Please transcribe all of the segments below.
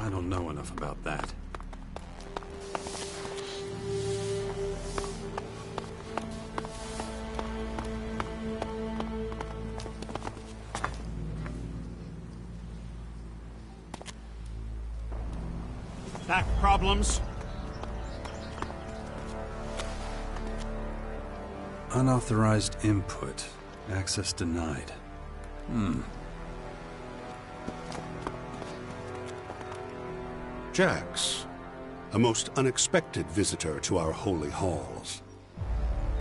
I don't know enough about that. Back problems? Unauthorized input. Access denied. Jax, a most unexpected visitor to our holy halls.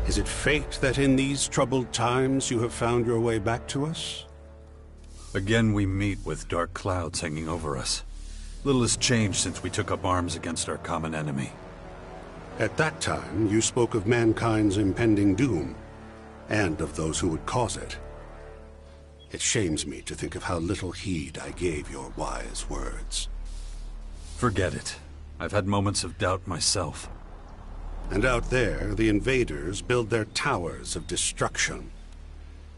Is it fate that in these troubled times you have found your way back to us? Again we meet with dark clouds hanging over us. Little has changed since we took up arms against our common enemy. At that time, you spoke of mankind's impending doom, and of those who would cause it. It shames me to think of how little heed I gave your wise words. Forget it. I've had moments of doubt myself. And out there, the invaders build their towers of destruction.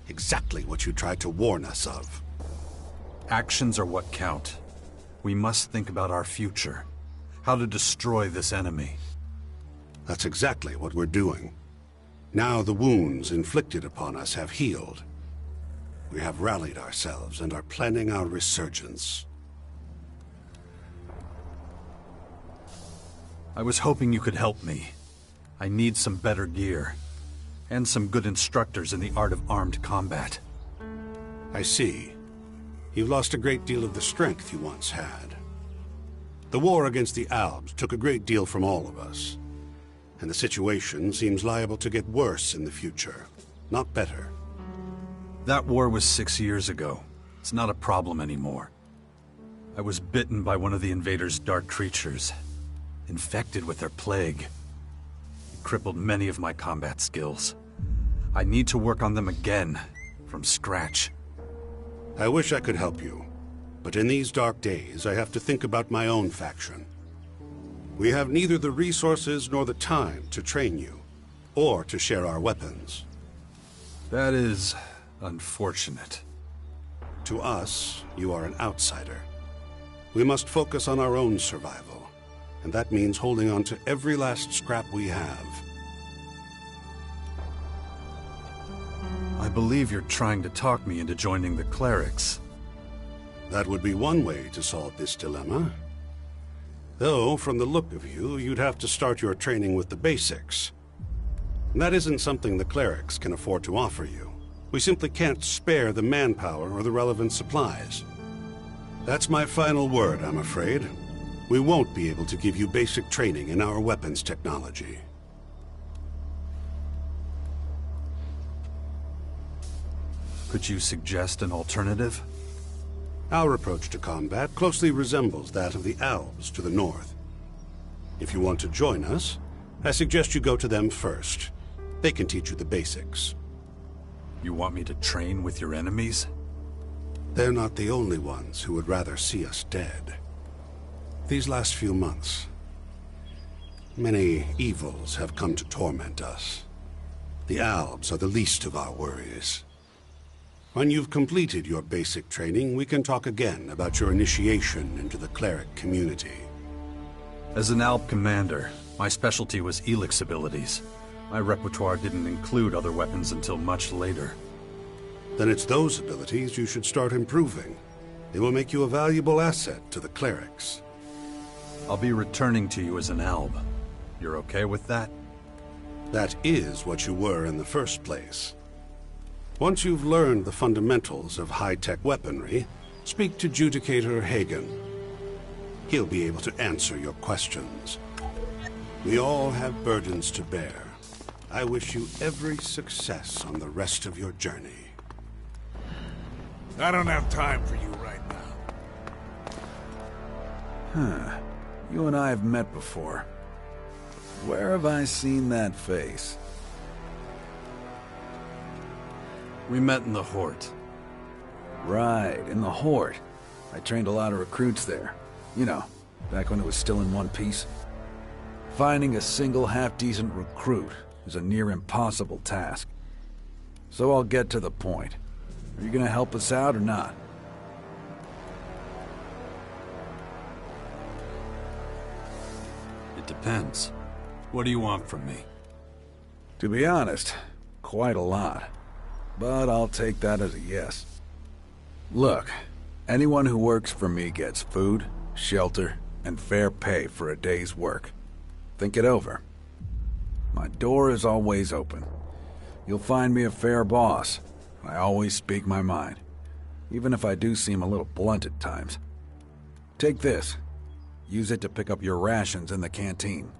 Exactly what you tried to warn us of. Actions are what count. We must think about our future. How to destroy this enemy. That's exactly what we're doing. Now the wounds inflicted upon us have healed. We have rallied ourselves and are planning our resurgence. I was hoping you could help me. I need some better gear. And some good instructors in the art of armed combat. I see. You've lost a great deal of the strength you once had. The war against the Albs took a great deal from all of us. And the situation seems liable to get worse in the future, not better. That war was 6 years ago. It's not a problem anymore. I was bitten by one of the invaders' dark creatures, infected with their plague. It crippled many of my combat skills. I need to work on them again, from scratch. I wish I could help you, but in these dark days, I have to think about my own faction. We have neither the resources nor the time to train you, or to share our weapons. That is unfortunate. To us, you are an outsider. We must focus on our own survival, and that means holding on to every last scrap we have. I believe you're trying to talk me into joining the clerics. That would be one way to solve this dilemma. Though, from the look of you, you'd have to start your training with the basics. That isn't something the clerics can afford to offer you. We simply can't spare the manpower or the relevant supplies. That's my final word, I'm afraid. We won't be able to give you basic training in our weapons technology. Could you suggest an alternative? Our approach to combat closely resembles that of the Albs to the north. If you want to join us, I suggest you go to them first. They can teach you the basics. You want me to train with your enemies? They're not the only ones who would rather see us dead. These last few months, many evils have come to torment us. The Albs are the least of our worries. When you've completed your basic training, we can talk again about your initiation into the cleric community. As an Alp commander, my specialty was Elex abilities. My repertoire didn't include other weapons until much later. Then it's those abilities you should start improving. They will make you a valuable asset to the clerics. I'll be returning to you as an Alb. You're okay with that? That is what you were in the first place. Once you've learned the fundamentals of high-tech weaponry, speak to Judicator Hagen. He'll be able to answer your questions. We all have burdens to bear. I wish you every success on the rest of your journey. I don't have time for you right now. You and I have met before. Where have I seen that face? We met in the Hort. Right, in the Hort. I trained a lot of recruits there. You know, back when it was still in one piece. Finding a single half-decent recruit is a near impossible task. So I'll get to the point. Are you gonna help us out or not? It depends. What do you want from me? To be honest, quite a lot. But I'll take that as a yes. Look, anyone who works for me gets food, shelter, and fair pay for a day's work. Think it over. My door is always open. You'll find me a fair boss. I always speak my mind, even if I do seem a little blunt at times. Take this. Use it to pick up your rations in the canteen.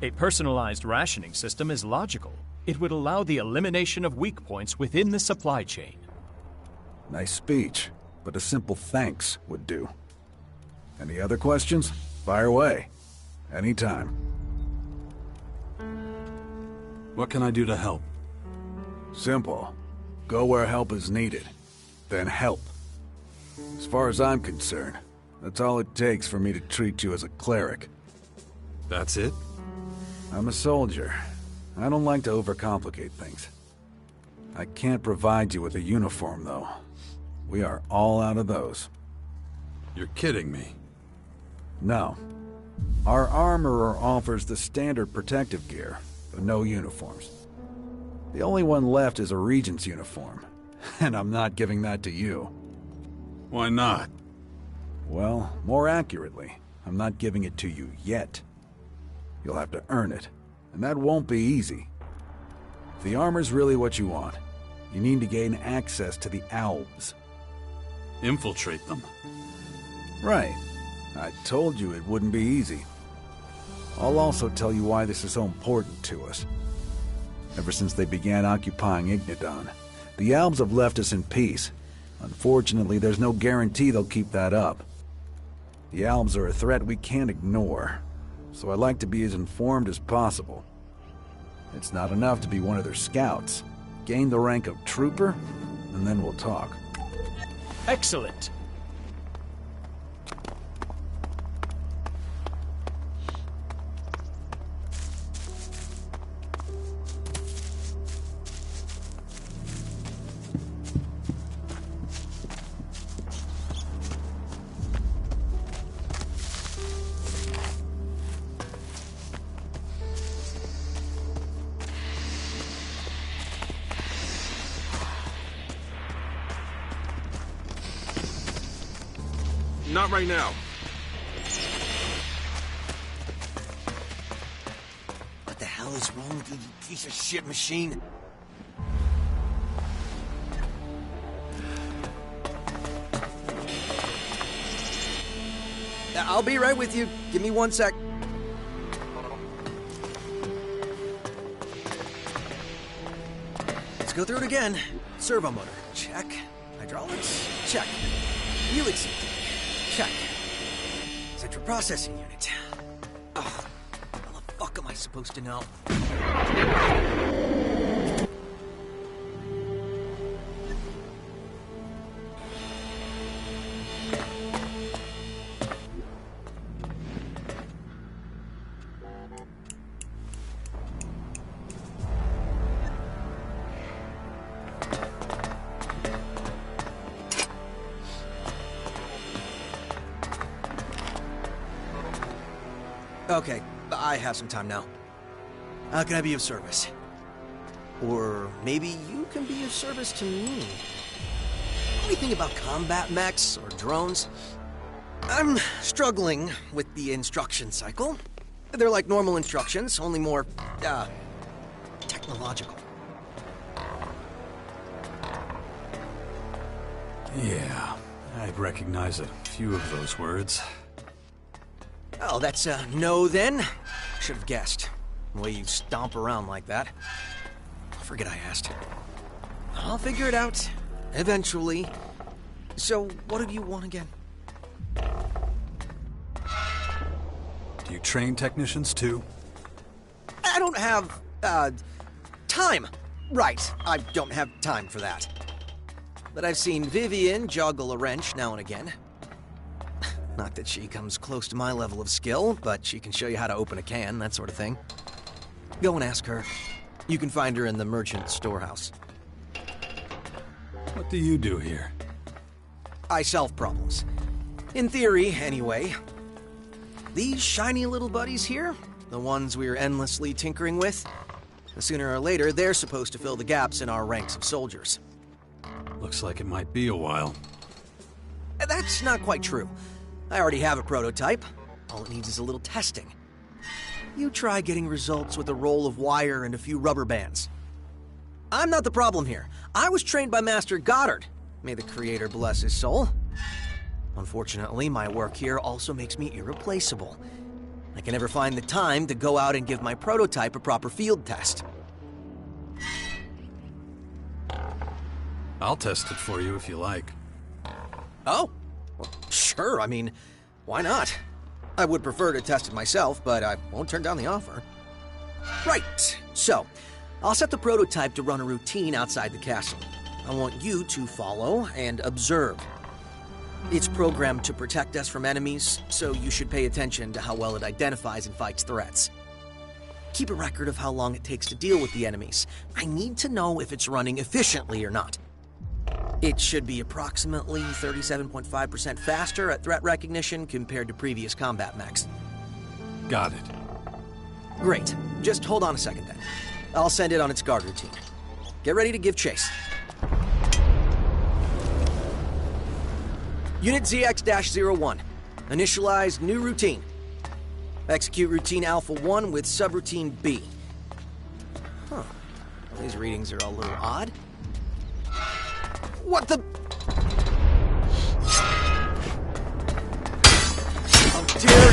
A personalized rationing system is logical. It would allow the elimination of weak points within the supply chain. Nice speech, but a simple thanks would do. Any other questions? Fire away. Anytime. What can I do to help? Simple. Go where help is needed. Then help. As far as I'm concerned, that's all it takes for me to treat you as a cleric. That's it? I'm a soldier. I don't like to overcomplicate things. I can't provide you with a uniform, though. We are all out of those. You're kidding me. No. Our armorer offers the standard protective gear, but no uniforms. The only one left is a Regent's uniform, and I'm not giving that to you. Why not? Well, more accurately, I'm not giving it to you yet. You'll have to earn it, and that won't be easy. If the armor's really what you want, you need to gain access to the Alps. Infiltrate them. Right. I told you it wouldn't be easy. I'll also tell you why this is so important to us. Ever since they began occupying Ignadon, the Alps have left us in peace. Unfortunately, there's no guarantee they'll keep that up. The Alps are a threat we can't ignore, so I'd like to be as informed as possible. It's not enough to be one of their scouts. Gain the rank of trooper, and then we'll talk. Excellent. Not right now. What the hell is wrong with you, you piece of shit machine? I'll be right with you. Give me 1 sec. Let's go through it again. Servo motor, check. Hydraulics, check. Elex, check. Central processing unit. Oh, how the fuck am I supposed to know? Okay, I have some time now. How can I be of service? Or maybe you can be of service to me. Anything about combat mechs or drones? I'm struggling with the instruction cycle. They're like normal instructions, only more, technological. Yeah, I'd recognize a few of those words. Oh, that's a no then? Should have guessed. The way you stomp around like that. Forget I asked. I'll figure it out. Eventually. So, what do you want again? Do you train technicians too? I don't have, time. Right, I don't have time for that. But I've seen Vivian juggle a wrench now and again. Not that she comes close to my level of skill, but she can show you how to open a can, that sort of thing. Go and ask her. You can find her in the merchant storehouse. What do you do here? I solve problems. In theory, anyway. These shiny little buddies here, the ones we're endlessly tinkering with, sooner or later they're supposed to fill the gaps in our ranks of soldiers. Looks like it might be a while. That's not quite true. I already have a prototype. All it needs is a little testing. You try getting results with a roll of wire and a few rubber bands. I'm not the problem here. I was trained by Master Goddard. May the Creator bless his soul. Unfortunately, my work here also makes me irreplaceable. I can never find the time to go out and give my prototype a proper field test. I'll test it for you if you like. Oh, well, sure. I mean, why not? I would prefer to test it myself, but I won't turn down the offer. Right, so I'll set the prototype to run a routine outside the castle. I want you to follow and observe. It's programmed to protect us from enemies, so you should pay attention to how well it identifies and fights threats. Keep a record of how long it takes to deal with the enemies. I need to know if it's running efficiently or not. It should be approximately 37.5% faster at threat recognition compared to previous combat mechs. Got it. Great. Just hold on a second then. I'll send it on its guard routine. Get ready to give chase. Unit ZX-01. Initialize new routine. Execute routine Alpha 1 with subroutine B. Huh. These readings are a little odd. What the... Oh dear...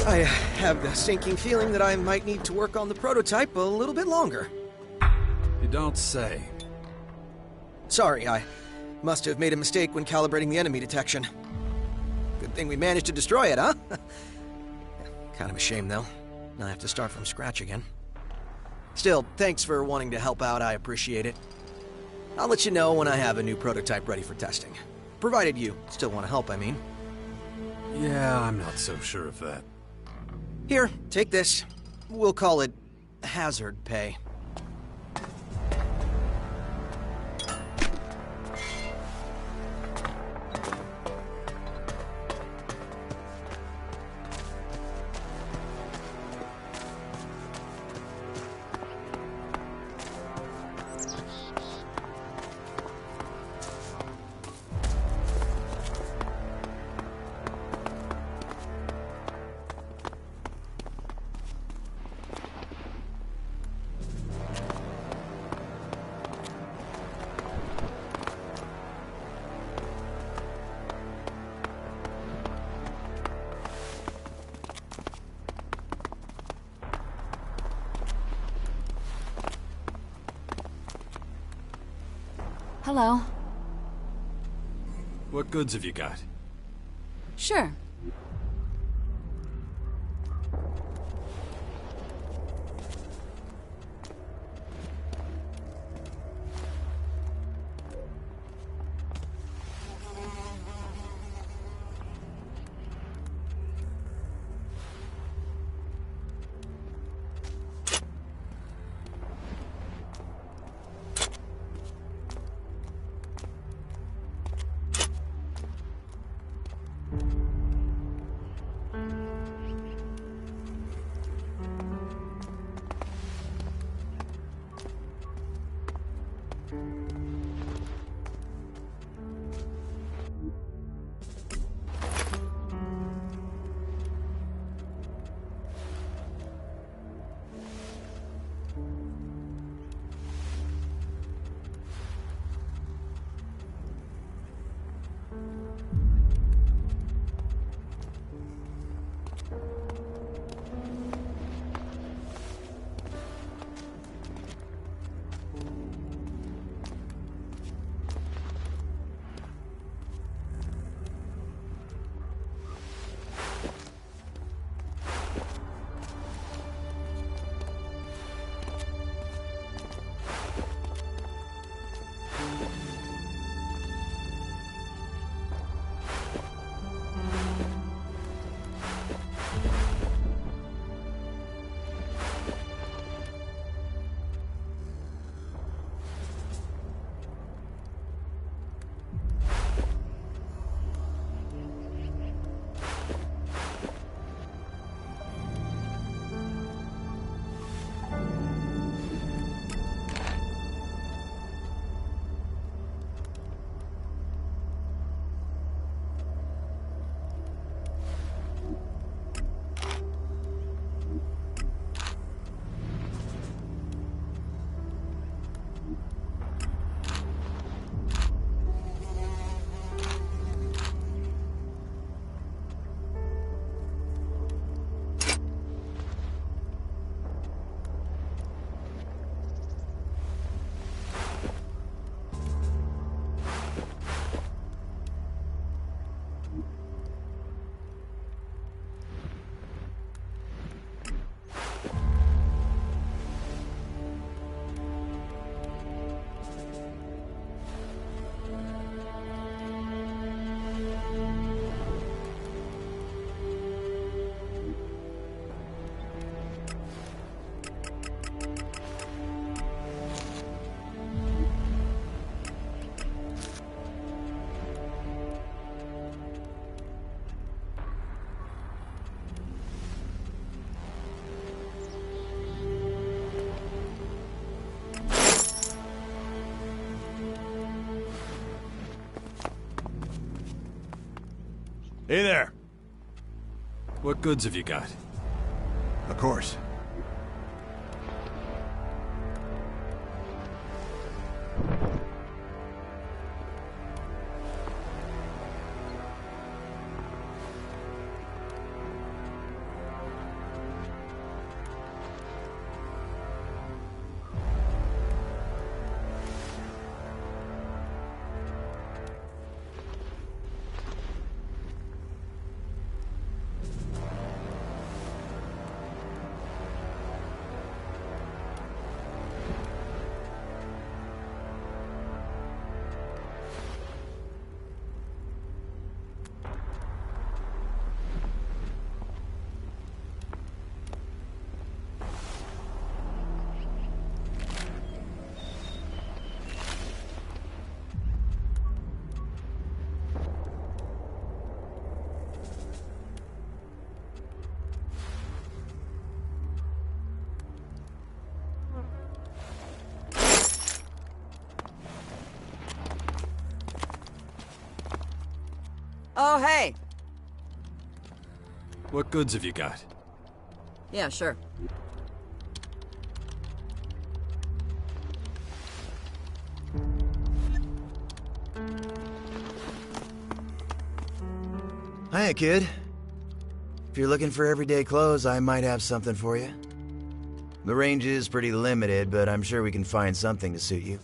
I have the sinking feeling that I might need to work on the prototype a little bit longer. You don't say. Sorry, I must have made a mistake when calibrating the enemy detection. Good thing we managed to destroy it, huh? Kind of a shame, though. Now I have to start from scratch again. Still, thanks for wanting to help out, I appreciate it. I'll let you know when I have a new prototype ready for testing. Provided you still want to help, I mean. Yeah, I'm not so sure of that. Here, take this. We'll call it hazard pay. Hello. What goods have you got? Sure. Hey there. What goods have you got? Of course. Oh, hey! What goods have you got? Yeah, sure. Hiya, kid. If you're looking for everyday clothes, I might have something for you. The range is pretty limited, but I'm sure we can find something to suit you.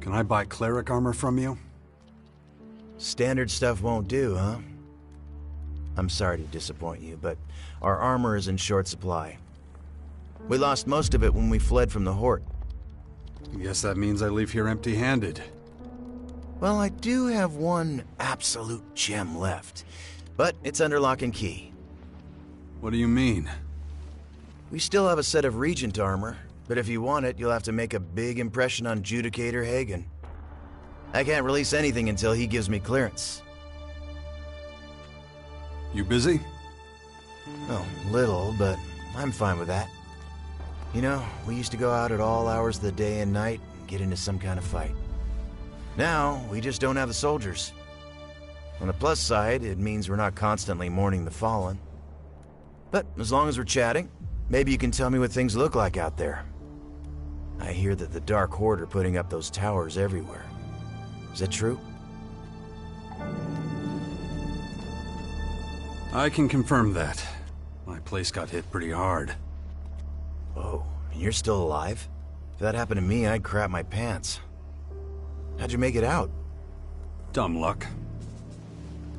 Can I buy cleric armor from you? Standard stuff won't do, huh? I'm sorry to disappoint you, but our armor is in short supply. We lost most of it when we fled from the Horde. I guess that means I leave here empty-handed. Well, I do have one absolute gem left, but it's under lock and key. What do you mean? We still have a set of Regent armor, but if you want it, you'll have to make a big impression on Judicator Hagen. I can't release anything until he gives me clearance. You busy? Oh, little, but I'm fine with that. You know, we used to go out at all hours of the day and night and get into some kind of fight. Now, we just don't have the soldiers. On the plus side, it means we're not constantly mourning the fallen. But as long as we're chatting, maybe you can tell me what things look like out there. I hear that the Dark Horde are putting up those towers everywhere. Is that true? I can confirm that. My place got hit pretty hard. Oh, and you're still alive? If that happened to me, I'd crap my pants. How'd you make it out? Dumb luck.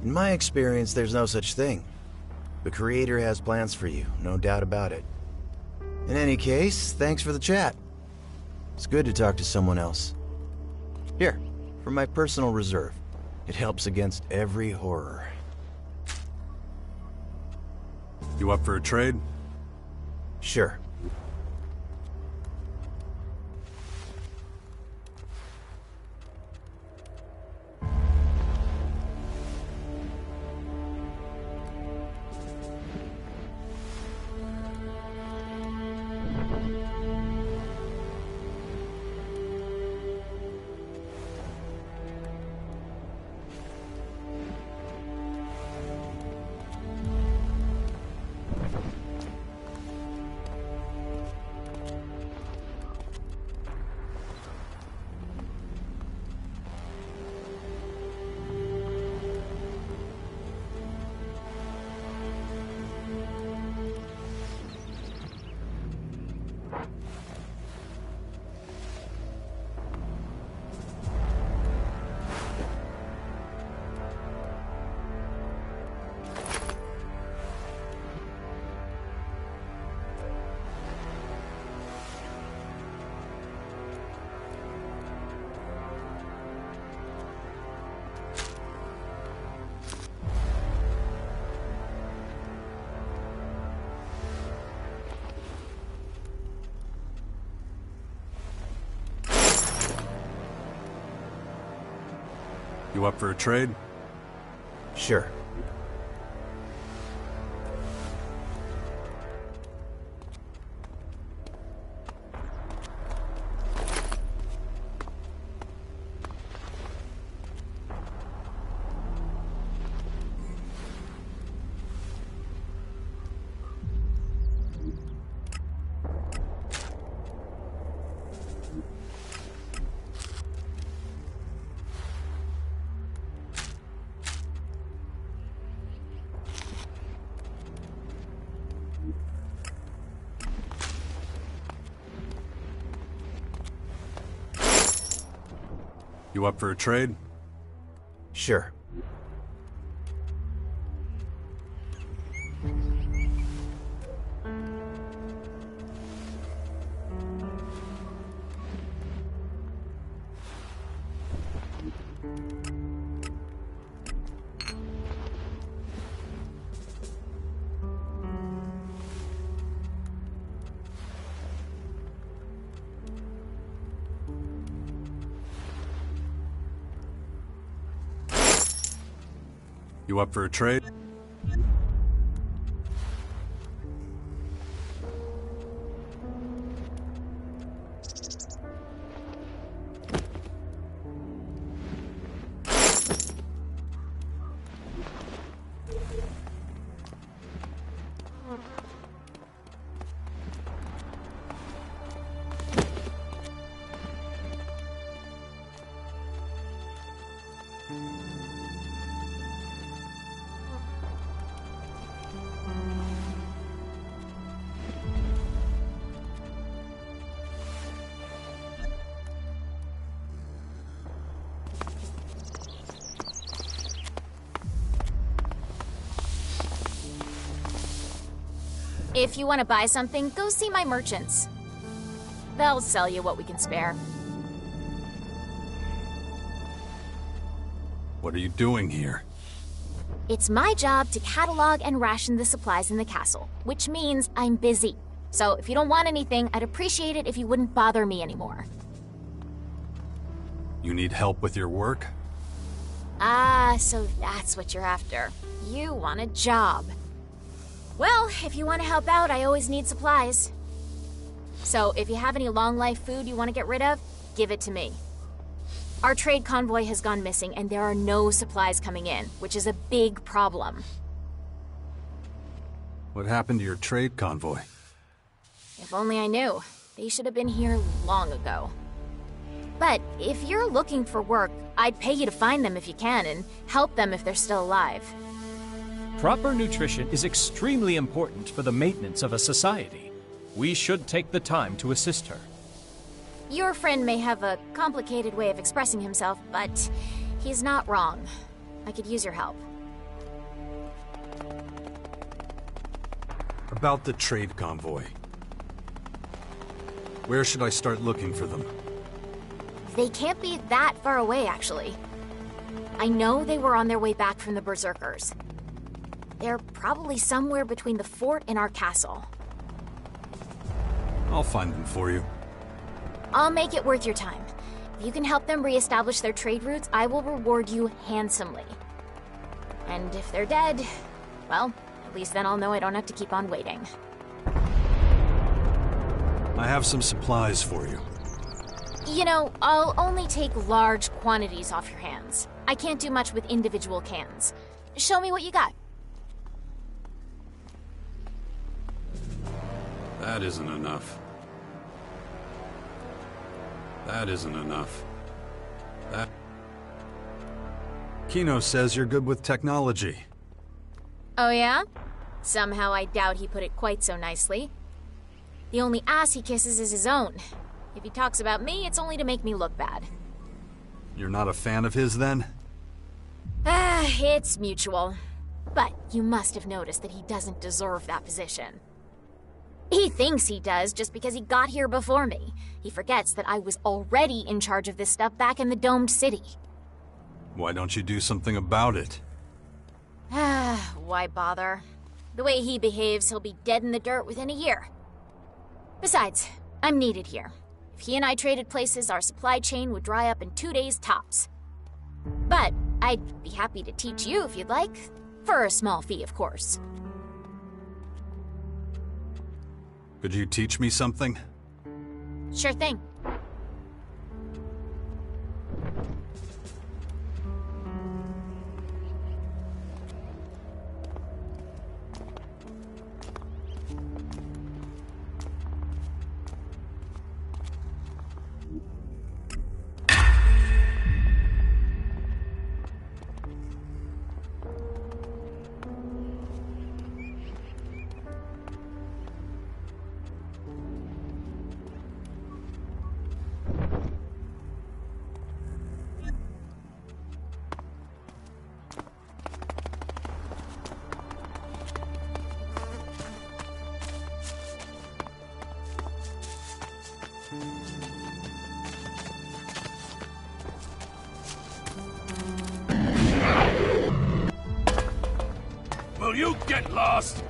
In my experience, there's no such thing. The Creator has plans for you, no doubt about it. In any case, thanks for the chat. It's good to talk to someone else. Here, from my personal reserve. It helps against every horror. You up for a trade? Sure. You up for a trade? Sure. You up for a trade? Sure. You up for a trade? If you want to buy something, go see my merchants. They'll sell you what we can spare. What are you doing here? It's my job to catalog and ration the supplies in the castle, which means I'm busy. So if you don't want anything, I'd appreciate it if you wouldn't bother me anymore. You need help with your work? Ah, so that's what you're after. You want a job. Well, if you want to help out, I always need supplies. So if you have any long-life food you want to get rid of, give it to me. Our trade convoy has gone missing, and there are no supplies coming in, which is a big problem. What happened to your trade convoy? If only I knew. They should have been here long ago. But if you're looking for work, I'd pay you to find them if you can, and help them if they're still alive. Proper nutrition is extremely important for the maintenance of a society. We should take the time to assist her. Your friend may have a complicated way of expressing himself, but he's not wrong. I could use your help. About the trade convoy. Where should I start looking for them? They can't be that far away, actually. I know they were on their way back from the Berserkers. They're probably somewhere between the fort and our castle. I'll find them for you. I'll make it worth your time. If you can help them reestablish their trade routes, I will reward you handsomely. And if they're dead, well, at least then I'll know I don't have to keep on waiting. I have some supplies for you. You know, I'll only take large quantities off your hands. I can't do much with individual cans. Show me what you got. That isn't enough. That isn't enough. That... Kino says you're good with technology. Oh yeah? Somehow I doubt he put it quite so nicely. The only ass he kisses is his own. If he talks about me, it's only to make me look bad. You're not a fan of his, then? Ah, it's mutual. But you must have noticed that he doesn't deserve that position. He thinks he does just because he got here before me. He forgets that I was already in charge of this stuff back in the domed city. Why don't you do something about it? Ah, why bother? The way he behaves, he'll be dead in the dirt within a year. Besides, I'm needed here. If he and I traded places, our supply chain would dry up in 2 days tops. But I'd be happy to teach you if you'd like. For a small fee, of course. Could you teach me something? Sure thing. Will you get lost?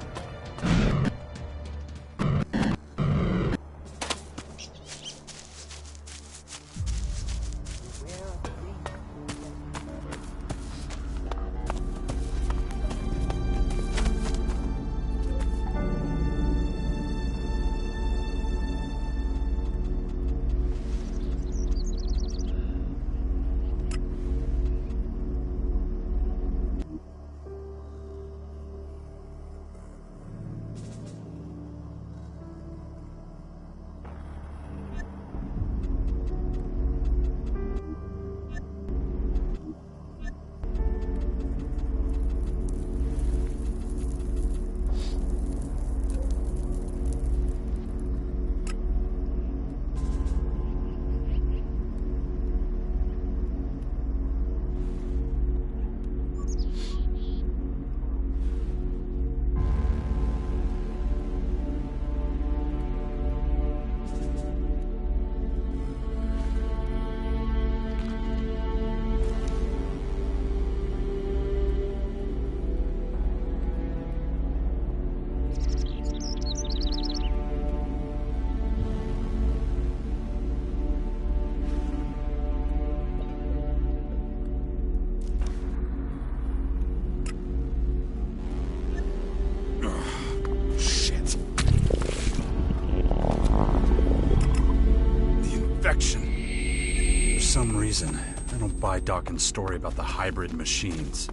For some reason, I don't buy Dawkins' story about the hybrid machines.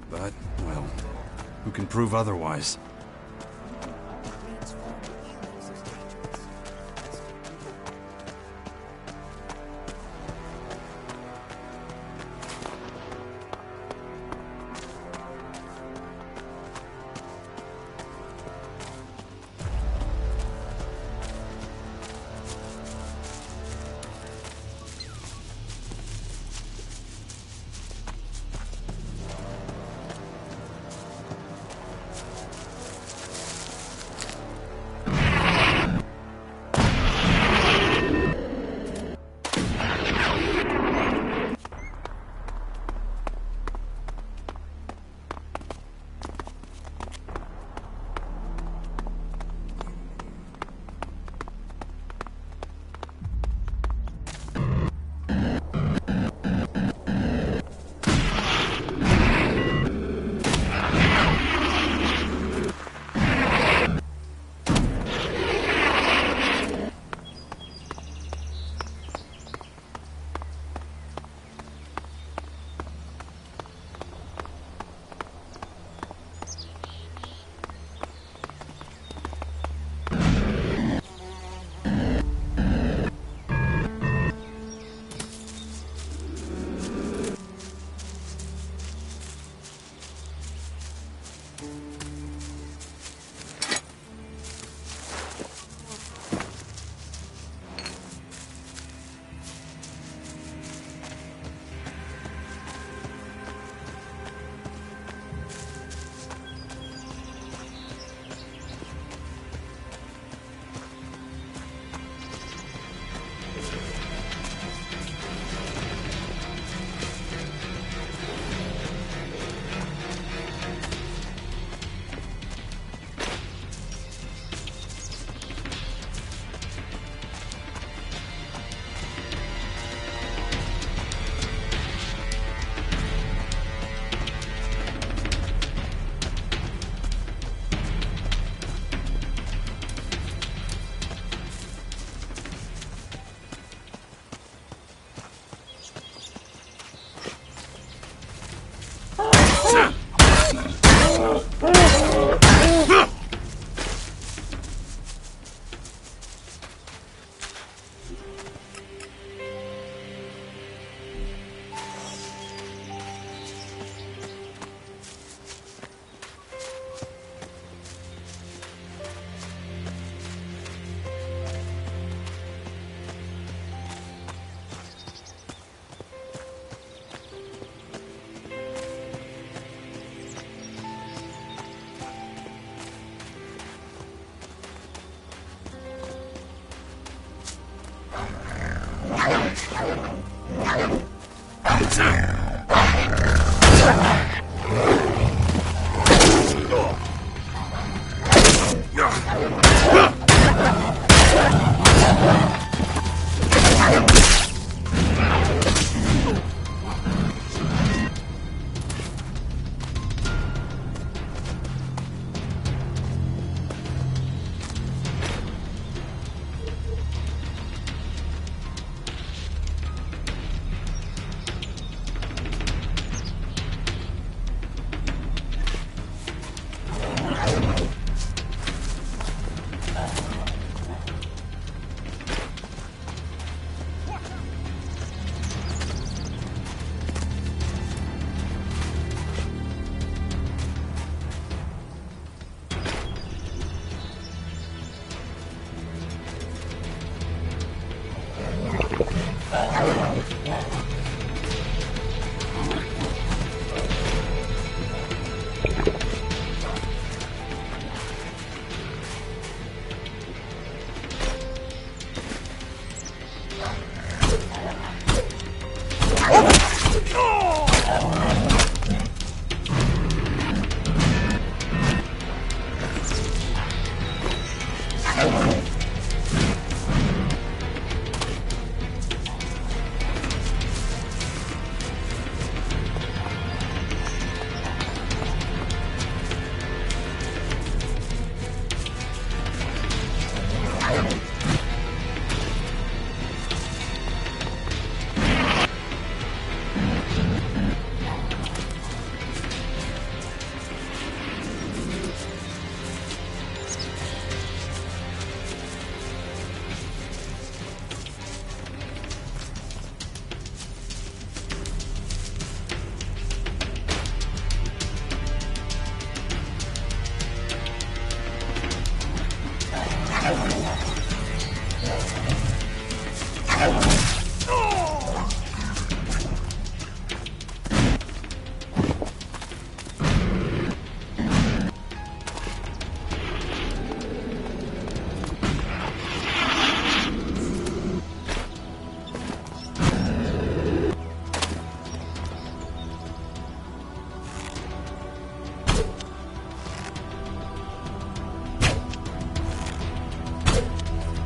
But, well, who can prove otherwise?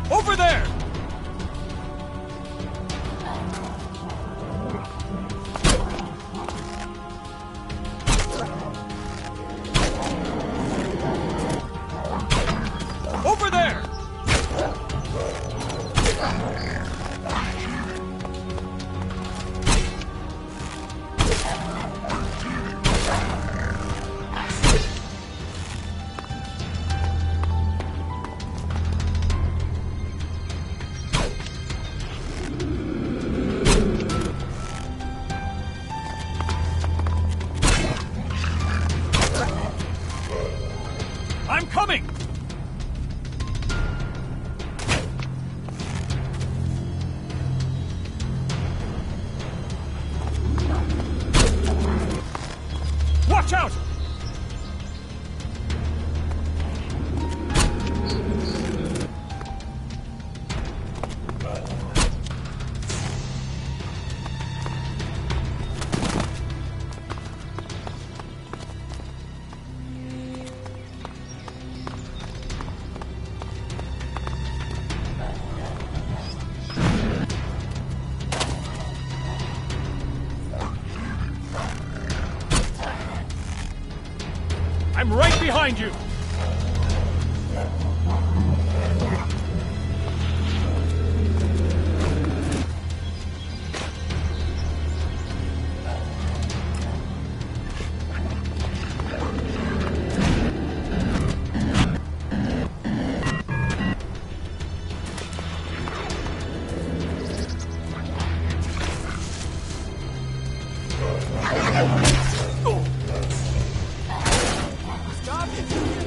Over there! Over there! I'm coming! Watch out! I'm right behind you! Stop it!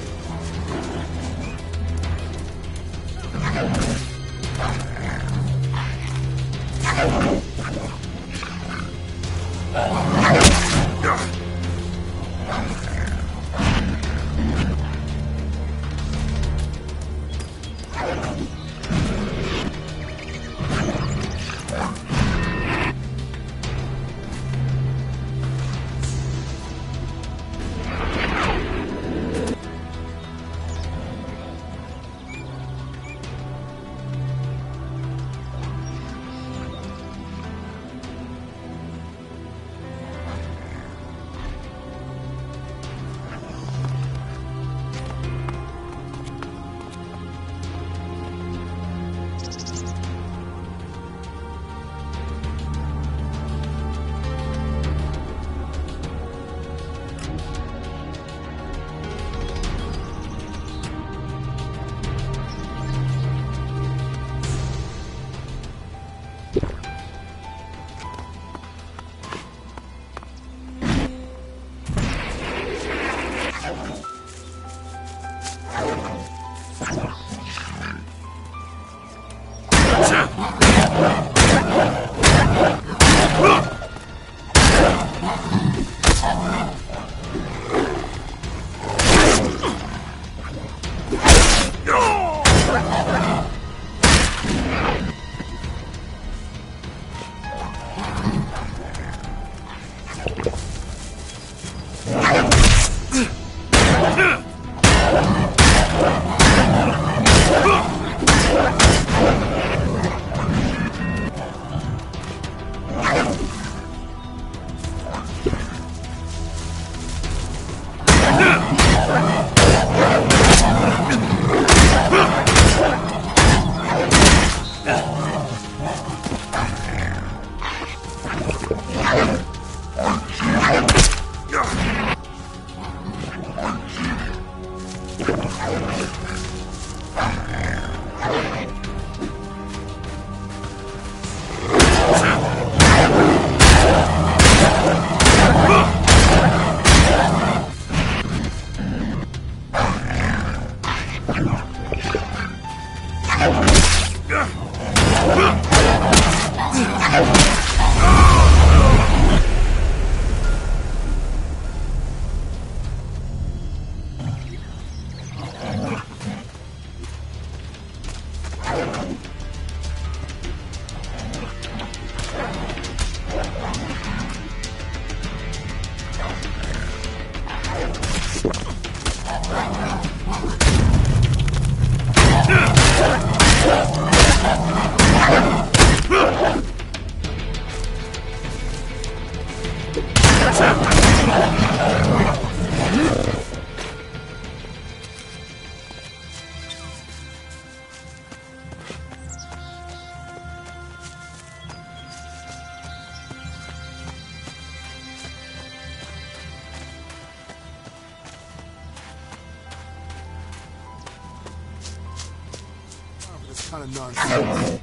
This kind of nonsense.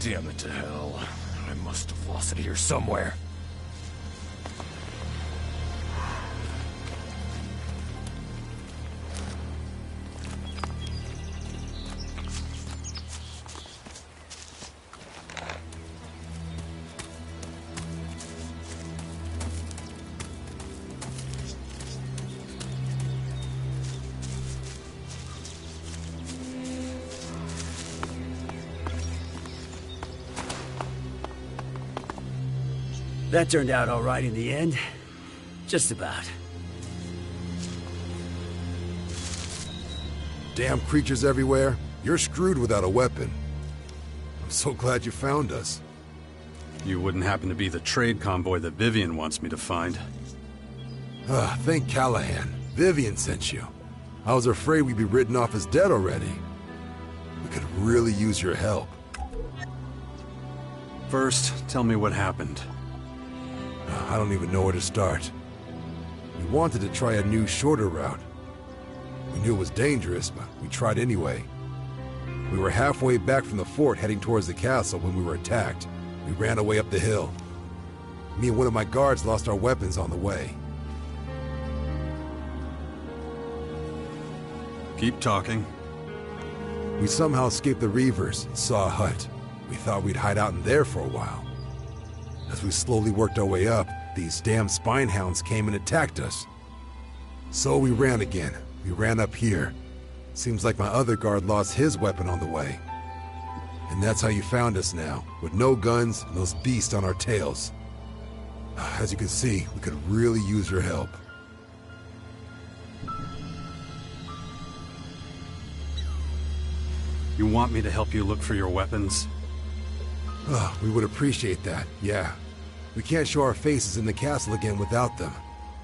Damn it to hell. I must have lost it here somewhere. That turned out all right in the end. Just about. Damn creatures everywhere. You're screwed without a weapon. I'm so glad you found us. You wouldn't happen to be the trade convoy that Vivian wants me to find. Thank Callahan. Vivian sent you. I was afraid we'd be written off as dead already. We could really use your help. First, tell me what happened. I don't even know where to start. We wanted to try a new, shorter route. We knew it was dangerous, but we tried anyway. We were halfway back from the fort heading towards the castle when we were attacked. We ran away up the hill. Me and one of my guards lost our weapons on the way. Keep talking. We somehow escaped the Reavers and saw a hut. We thought we'd hide out in there for a while. As we slowly worked our way up, these damn spine hounds came and attacked us. So we ran again. We ran up here. Seems like my other guard lost his weapon on the way. And that's how you found us now, with no guns and those beasts on our tails. As you can see, we could really use your help. You want me to help you look for your weapons? We would appreciate that, yeah. We can't show our faces in the castle again without them.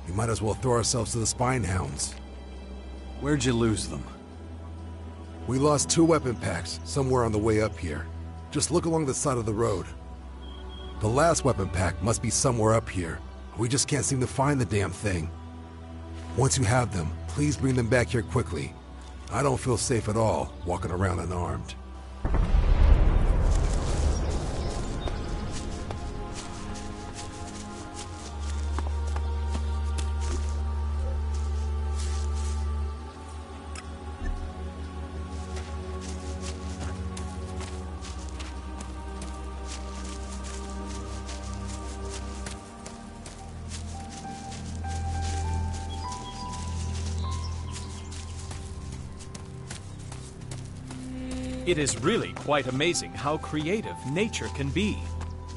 We might as well throw ourselves to the spine hounds. Where'd you lose them? We lost 2 weapon packs somewhere on the way up here. Just look along the side of the road. The last weapon pack must be somewhere up here. We just can't seem to find the damn thing. Once you have them, please bring them back here quickly. I don't feel safe at all walking around unarmed. It is really quite amazing how creative nature can be.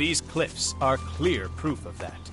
These cliffs are clear proof of that.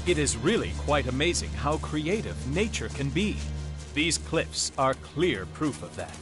It is really quite amazing how creative nature can be. These cliffs are clear proof of that.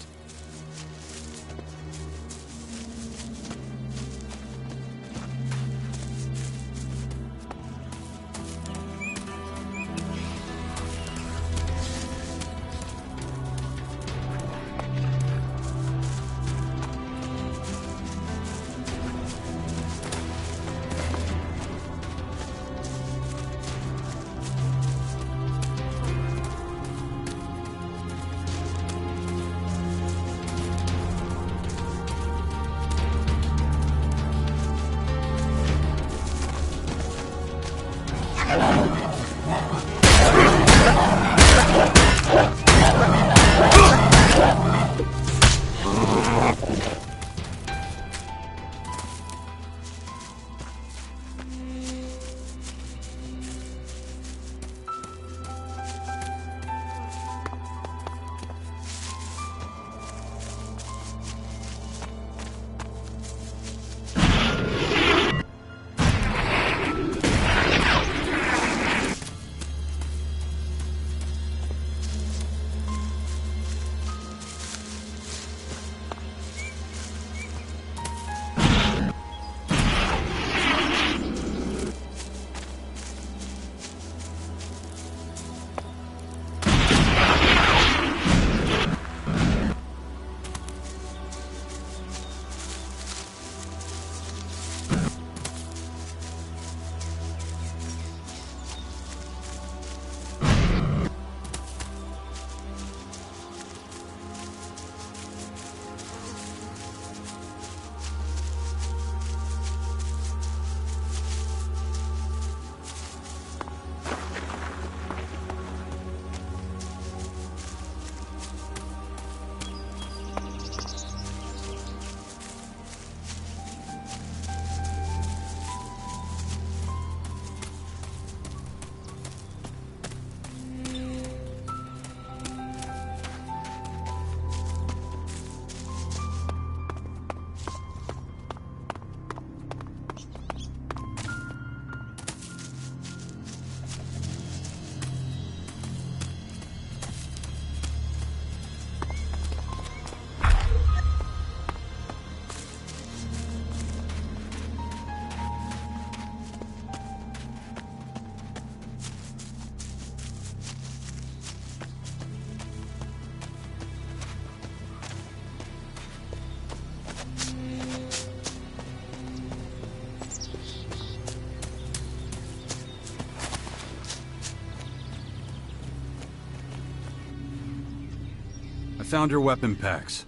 Found your weapon packs.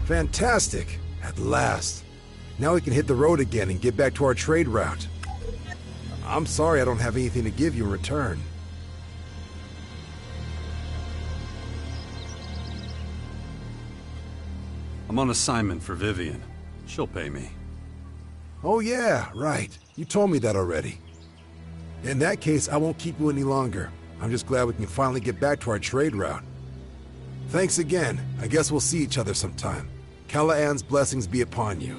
Fantastic. At last. Now we can hit the road again and get back to our trade route. I'm sorry I don't have anything to give you in return. I'm on assignment for Vivian. She'll pay me. Oh yeah, right. You told me that already. In that case, I won't keep you any longer. I'm just glad we can finally get back to our trade route. Thanks again. I guess we'll see each other sometime. Callahan's blessings be upon you.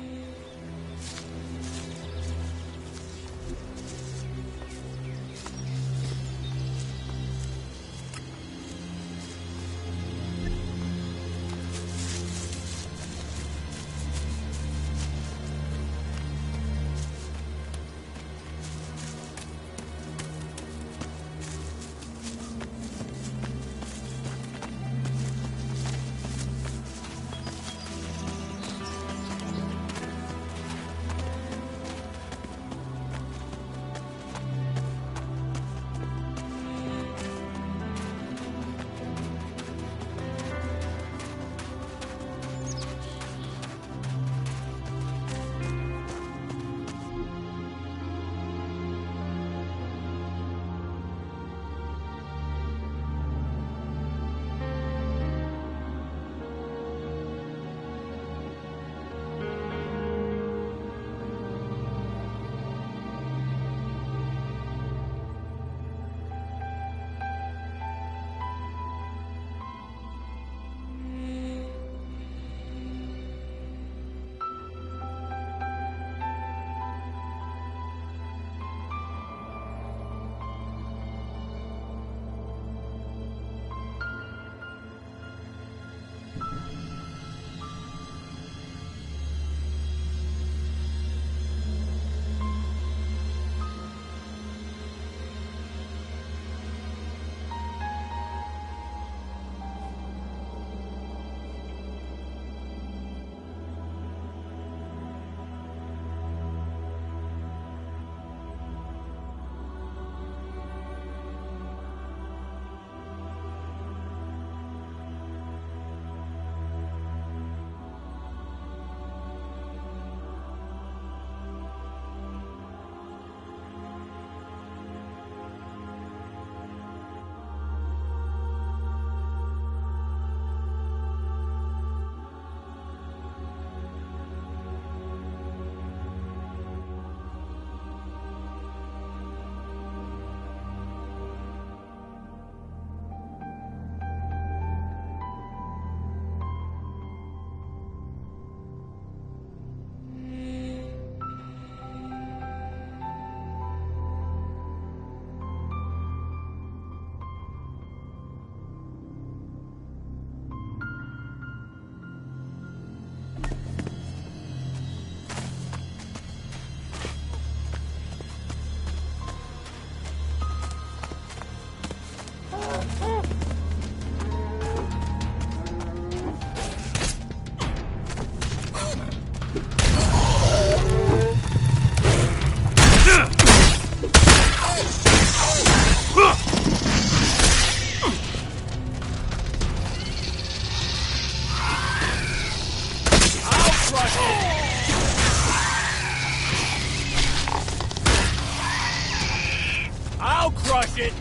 Crush it!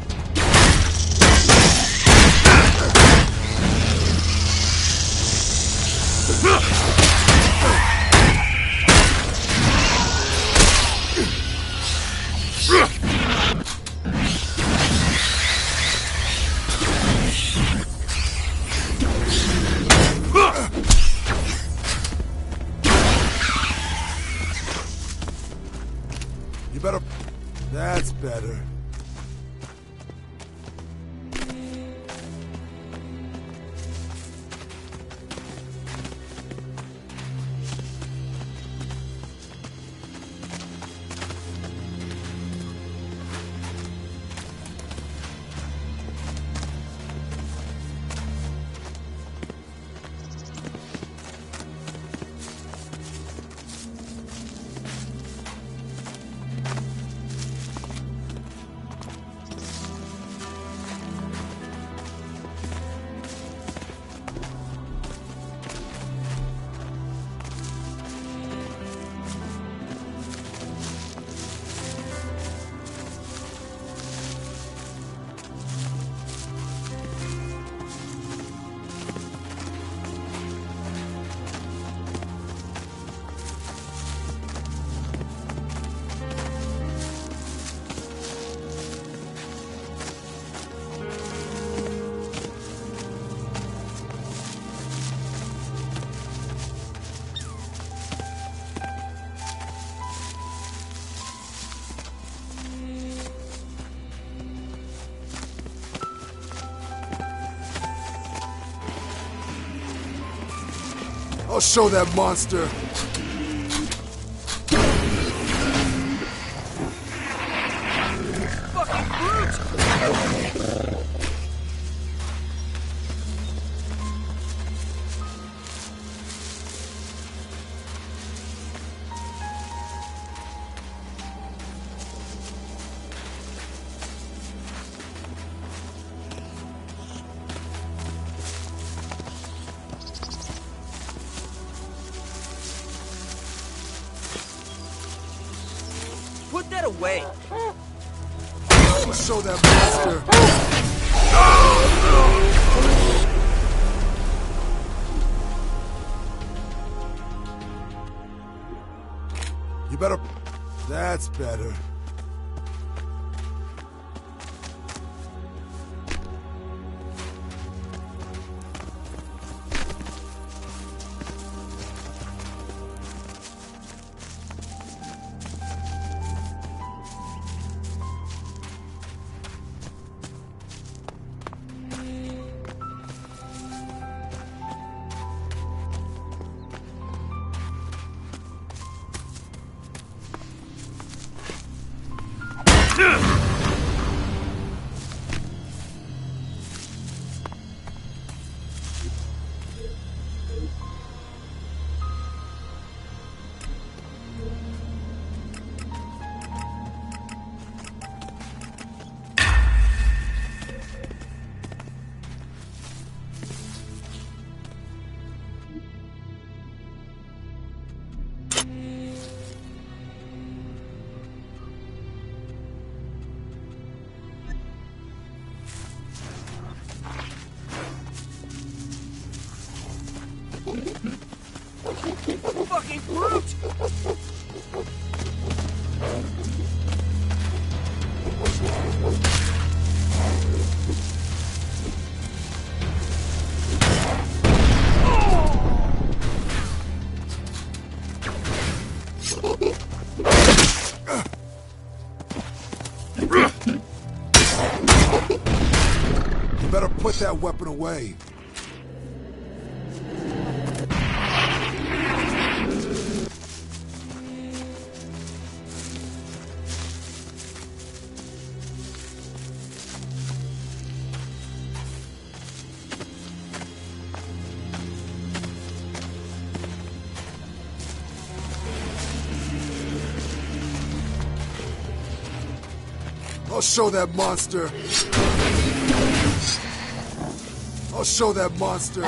You better... That's better. I'll show that monster. Fucking brute! Put that away. I'll show that monster. You better... That's better. Fucking brute! You better put that weapon away. I'll show that monster. I'll show that monster.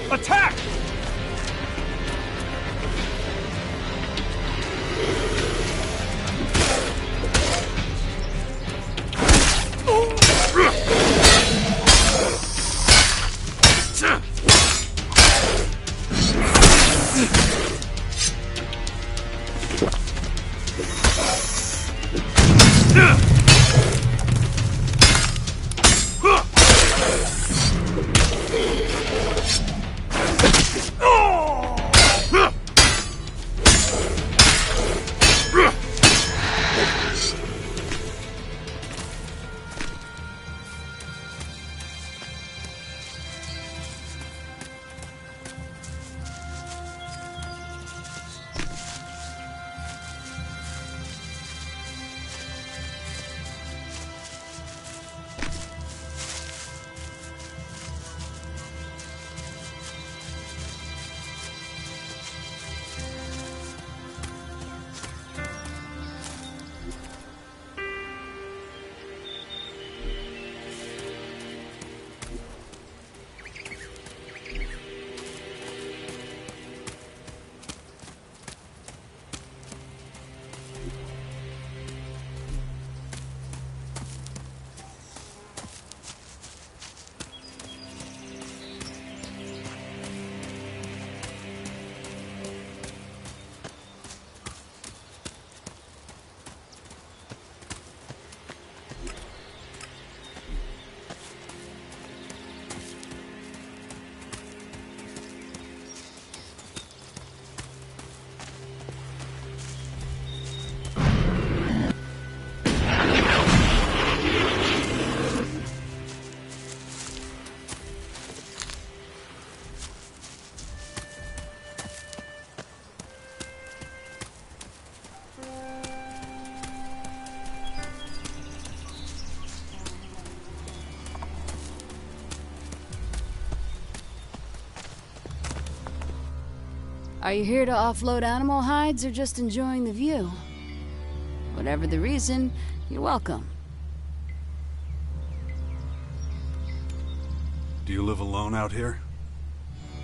Attack! Are you here to offload animal hides or just enjoying the view? Whatever the reason, you're welcome. Do you live alone out here?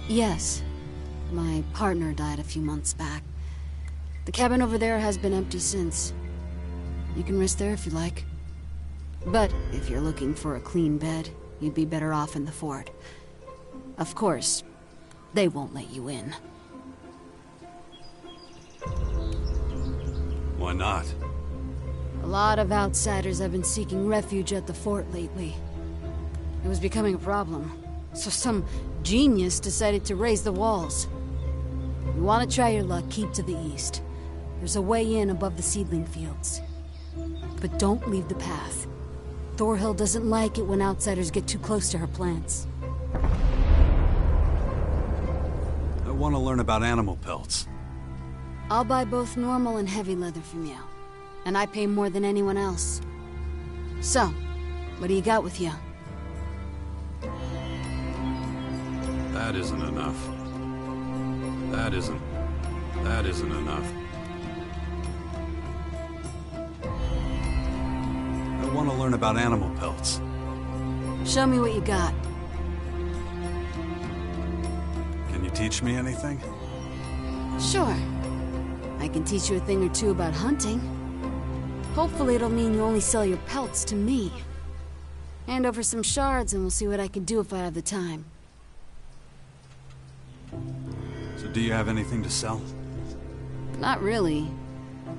Yes. My partner died a few months back. The cabin over there has been empty since. You can rest there if you like. But if you're looking for a clean bed, you'd be better off in the fort. Of course, they won't let you in. Why not? A lot of outsiders have been seeking refuge at the fort lately. It was becoming a problem, so some genius decided to raise the walls. You want to try your luck, keep to the east. There's a way in above the seedling fields. But don't leave the path. Thorhild doesn't like it when outsiders get too close to her plants. I want to learn about animal pelts. I'll buy both normal and heavy leather from you. And I pay more than anyone else. So, What do you got with you? That isn't enough. That isn't enough. I want to learn about animal pelts. Show me what you got. Can you teach me anything? Sure. I can teach you a thing or two about hunting. Hopefully it'll mean you only sell your pelts to me. Hand over some shards and we'll see what I can do if I have the time. So do you have anything to sell? Not really.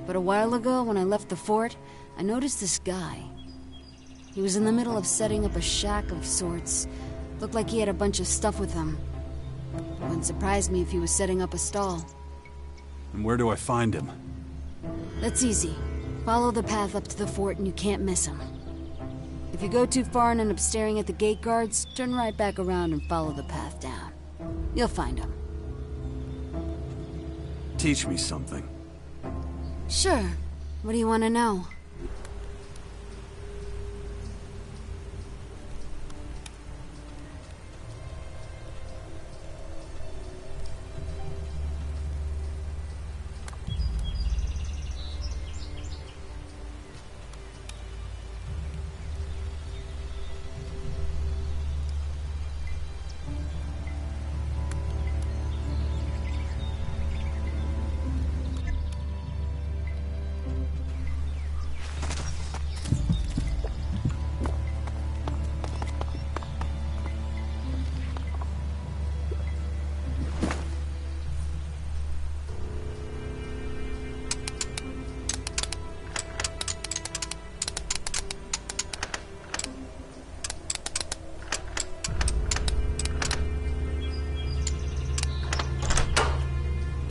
But a while ago, when I left the fort, I noticed this guy. He was in the middle of setting up a shack of sorts. Looked like he had a bunch of stuff with him. Wouldn't surprise me if he was setting up a stall. And where do I find him? That's easy. Follow the path up to the fort and you can't miss him. If you go too far and end up staring at the gate guards, turn right back around and follow the path down. You'll find him. Teach me something. Sure. What do you want to know?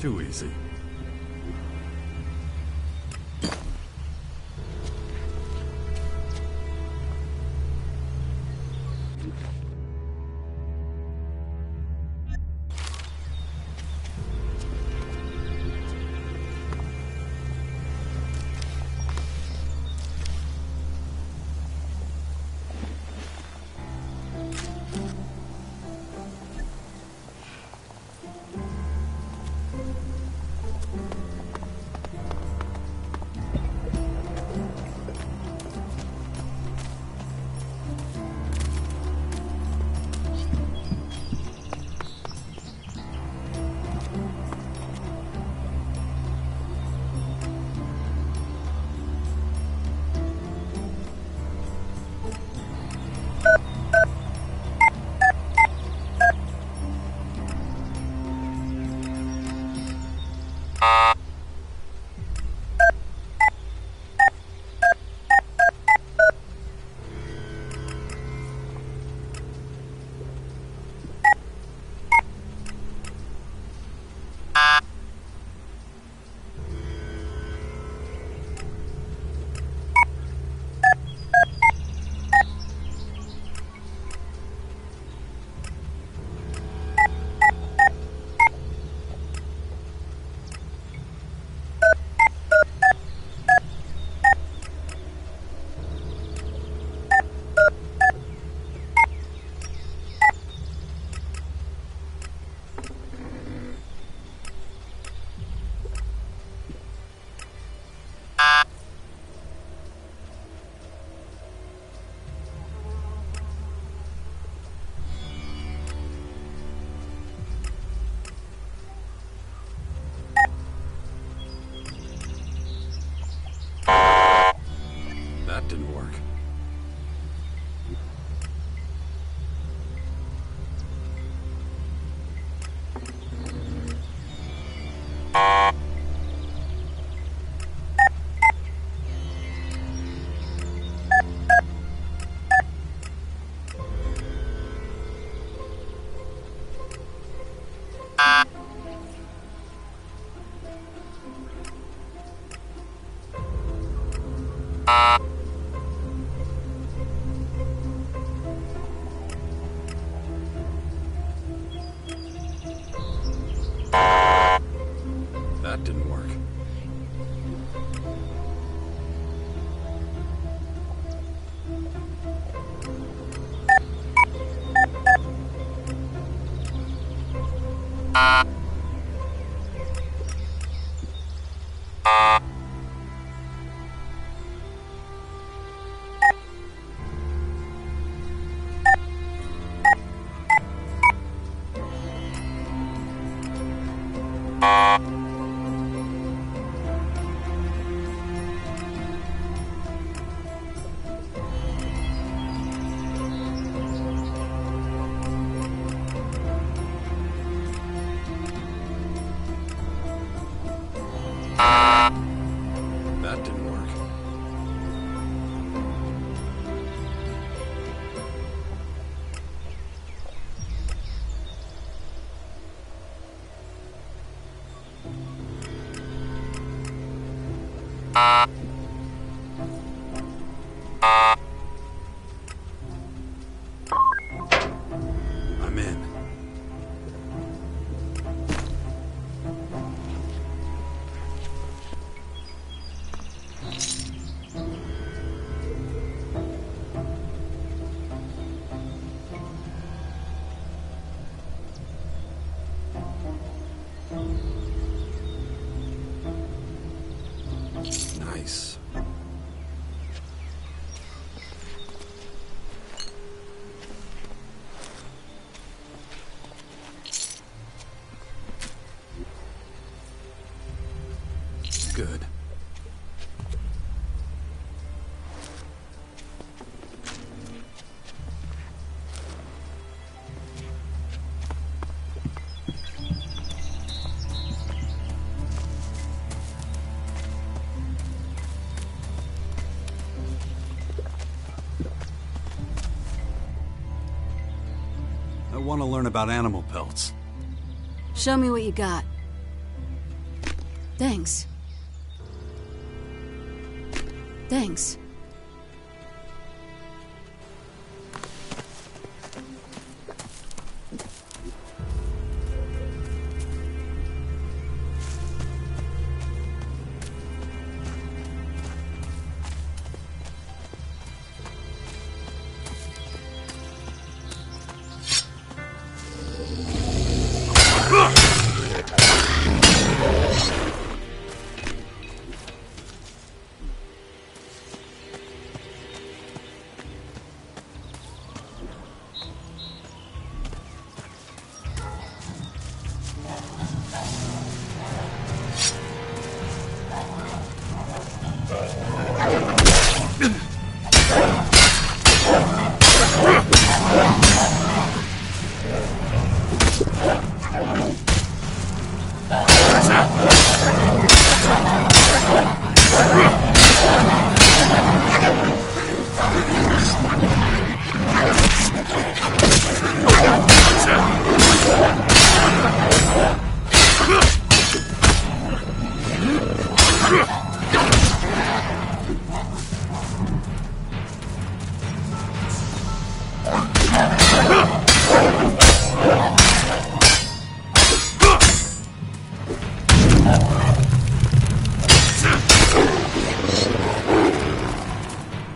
Too easy. That didn't work. I'm in. Nice. Good. I want to learn about animal pelts. Show me what you got. Thanks. Thanks.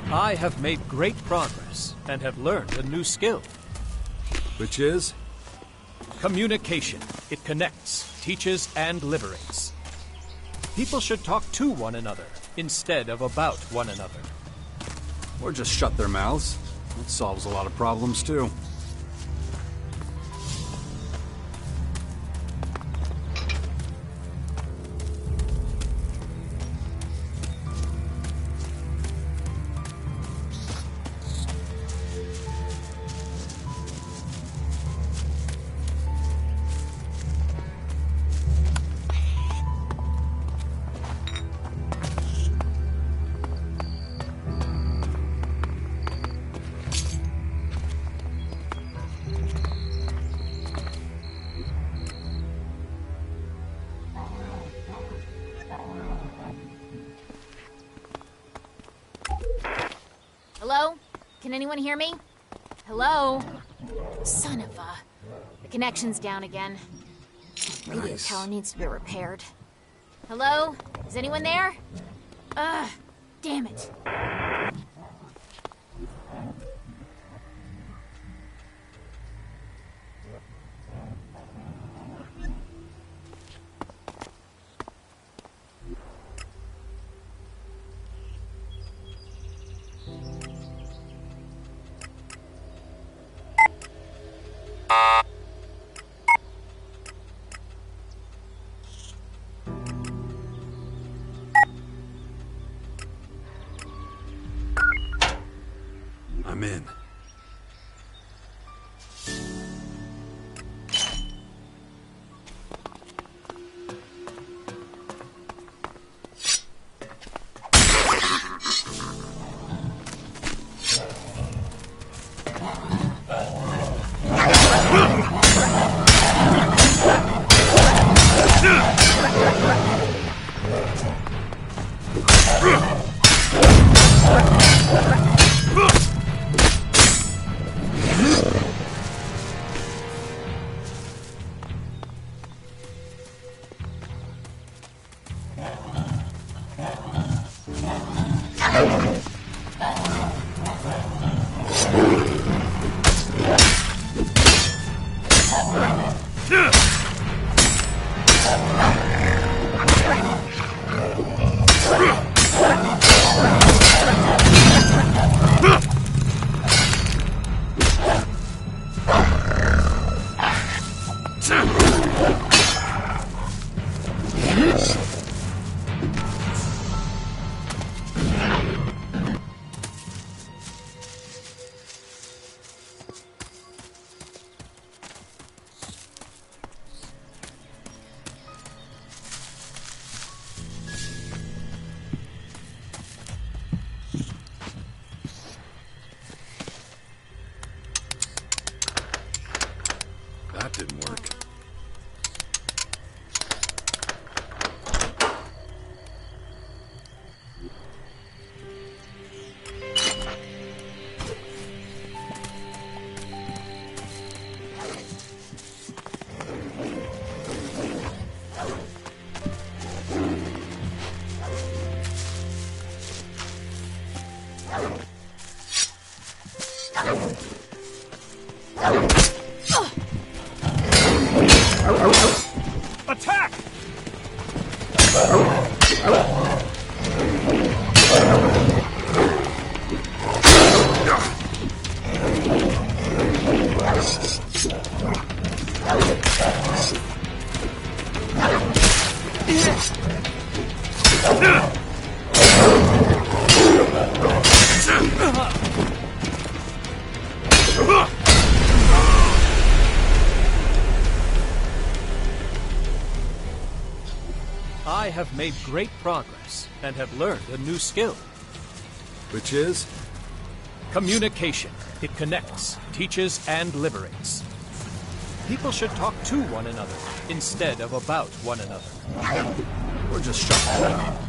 I have made great progress and have learned a new skill. Which is? Communication. It connects, teaches, and liberates. People should talk to one another instead of about one another. Or just shut their mouths. That solves a lot of problems, too. Hello? Can anyone hear me? Hello? Son of a... The connection's down again. Radio Nice. tower needs to be repaired. Hello? Is anyone there? Ugh, damn it. I'm in. That didn't work. Attack! I have made great progress and have learned a new skill. Which is? Communication. It connects, teaches, and liberates. People should talk to one another instead of about one another. Or just shut that up.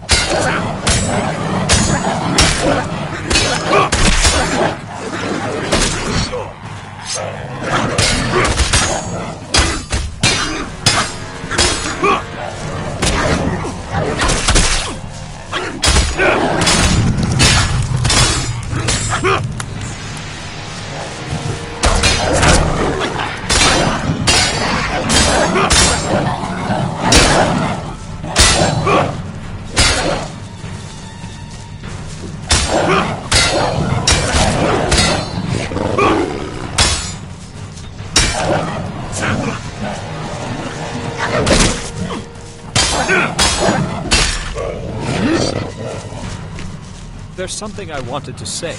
There's something I wanted to say.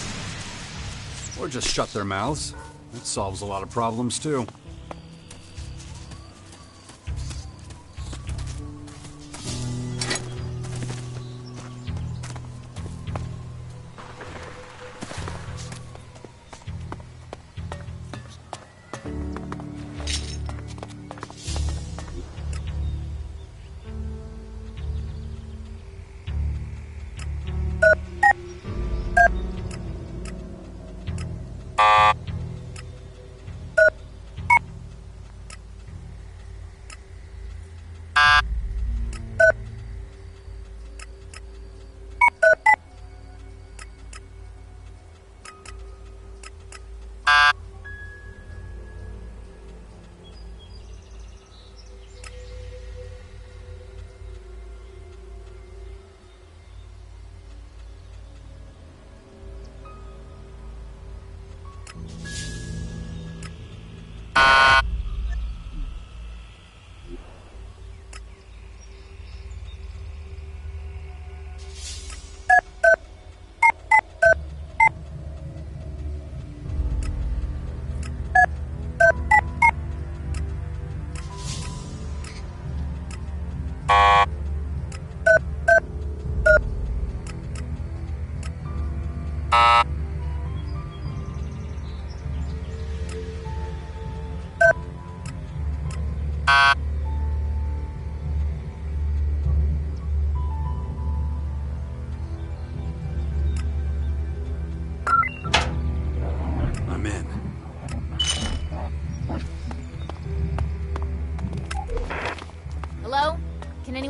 Or just shut their mouths. That solves a lot of problems, too.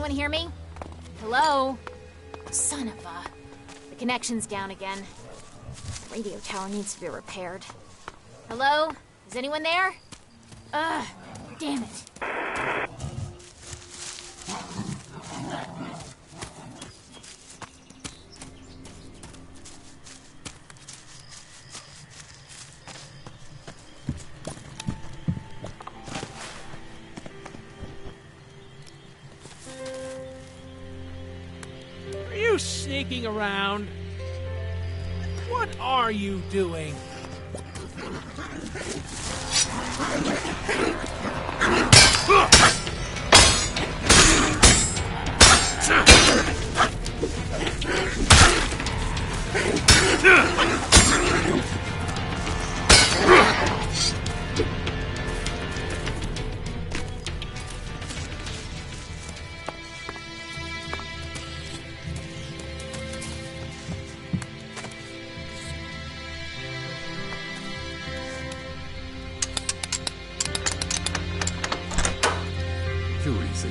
anyone hear me? Hello? Son of a... The connection's down again. The radio tower needs to be repaired. Hello? Is anyone there? Ugh, damn it. Are you sneaking around? What are you doing? Too easy.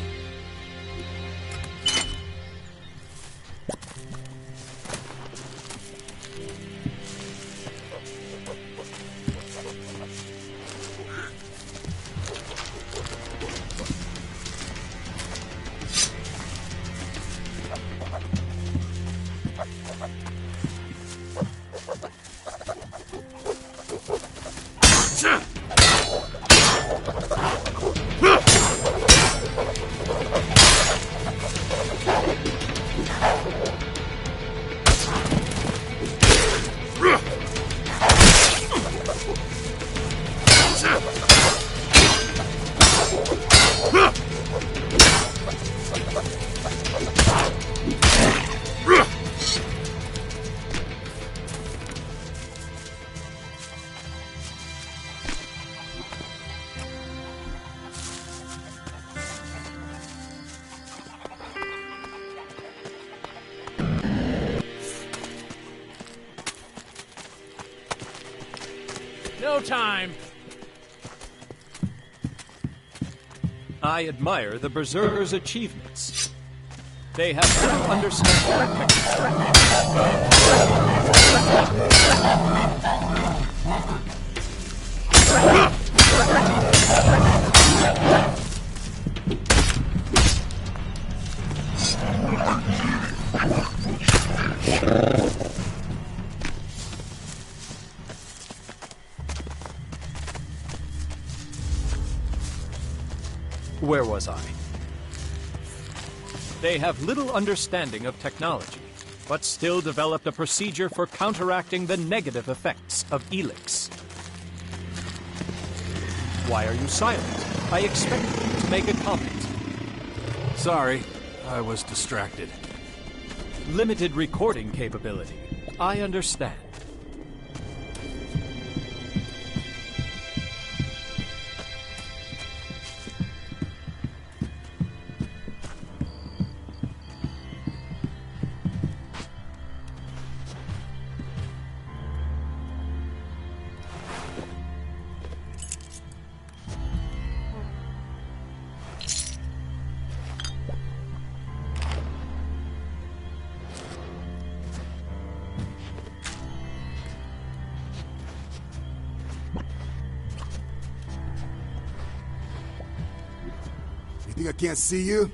No time. I admire the Berserkers' achievements. They have little understanding of Where was I? They have little understanding of technology, but still developed a procedure for counteracting the negative effects of Elex. Why are you silent? I expected you to make a comment. Sorry, I was distracted. Limited recording capability. I understand. You think I can't see you?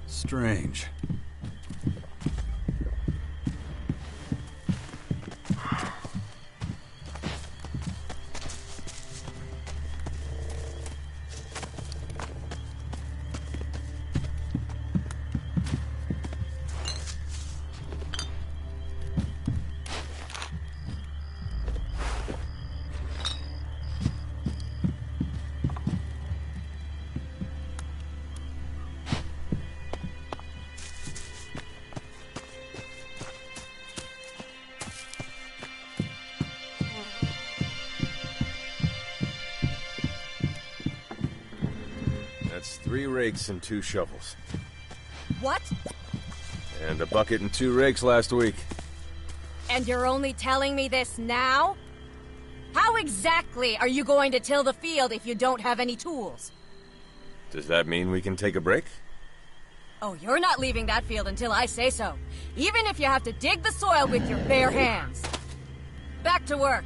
Strange. That's 3 rakes and 2 shovels. What? And a bucket and 2 rakes last week. And you're only telling me this now? How exactly are you going to till the field if you don't have any tools? Does that mean we can take a break? Oh, you're not leaving that field until I say so. Even if you have to dig the soil with your bare hands. Back to work.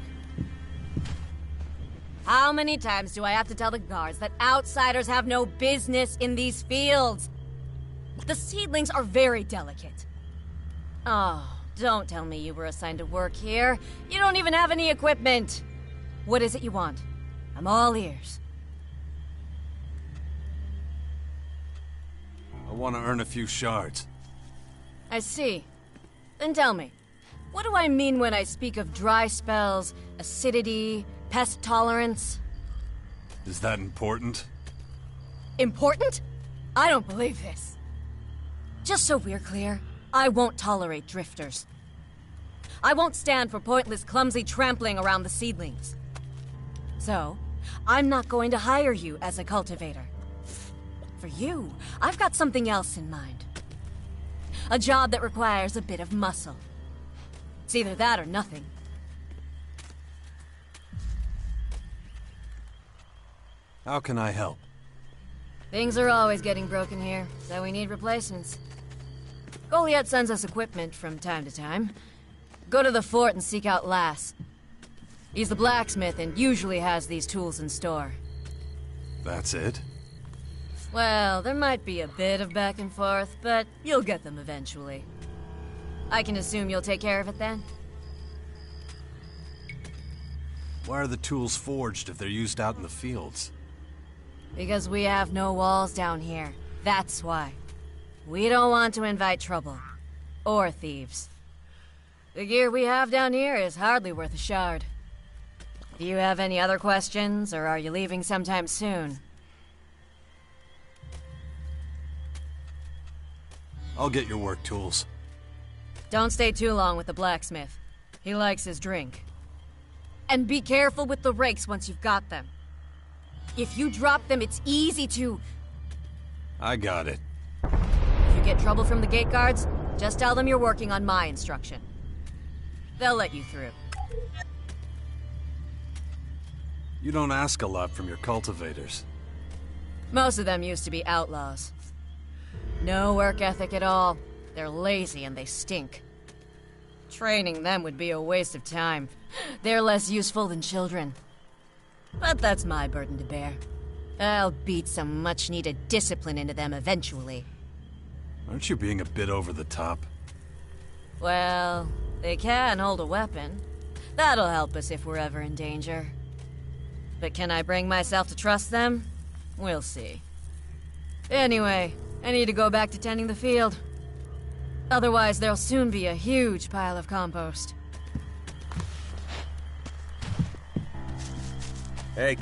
How many times do I have to tell the guards that outsiders have no business in these fields? The seedlings are very delicate. Oh, don't tell me you were assigned to work here. You don't even have any equipment. What is it you want? I'm all ears. I want to earn a few shards. I see. Then tell me, what do I mean when I speak of dry spells, acidity, pest tolerance? Is that important? Important? I don't believe this. Just so we're clear, I won't tolerate drifters. I won't stand for pointless, clumsy trampling around the seedlings. So, I'm not going to hire you as a cultivator. For you, I've got something else in mind. A job that requires a bit of muscle. It's either that or nothing. How can I help? Things are always getting broken here, so we need replacements. Goliath sends us equipment from time to time. Go to the fort and seek out Lass. He's the blacksmith and usually has these tools in store. That's it? Well, there might be a bit of back and forth, but you'll get them eventually. I can assume you'll take care of it then? Why are the tools forged if they're used out in the fields? Because we have no walls down here. That's why. We don't want to invite trouble. Or thieves. The gear we have down here is hardly worth a shard. Do you have any other questions, or are you leaving sometime soon? I'll get your work tools. Don't stay too long with the blacksmith. He likes his drink. And be careful with the rakes once you've got them. If you drop them, it's easy to... I got it. If you get trouble from the gate guards, just tell them you're working on my instruction. They'll let you through. You don't ask a lot from your cultivators. Most of them used to be outlaws. No work ethic at all. They're lazy and they stink. Training them would be a waste of time. They're less useful than children. But that's my burden to bear. I'll beat some much-needed discipline into them eventually. Aren't you being a bit over the top? Well, they can hold a weapon. That'll help us if we're ever in danger. But can I bring myself to trust them? We'll see. Anyway, I need to go back to tending the field. Otherwise, there'll soon be a huge pile of compost. Hey.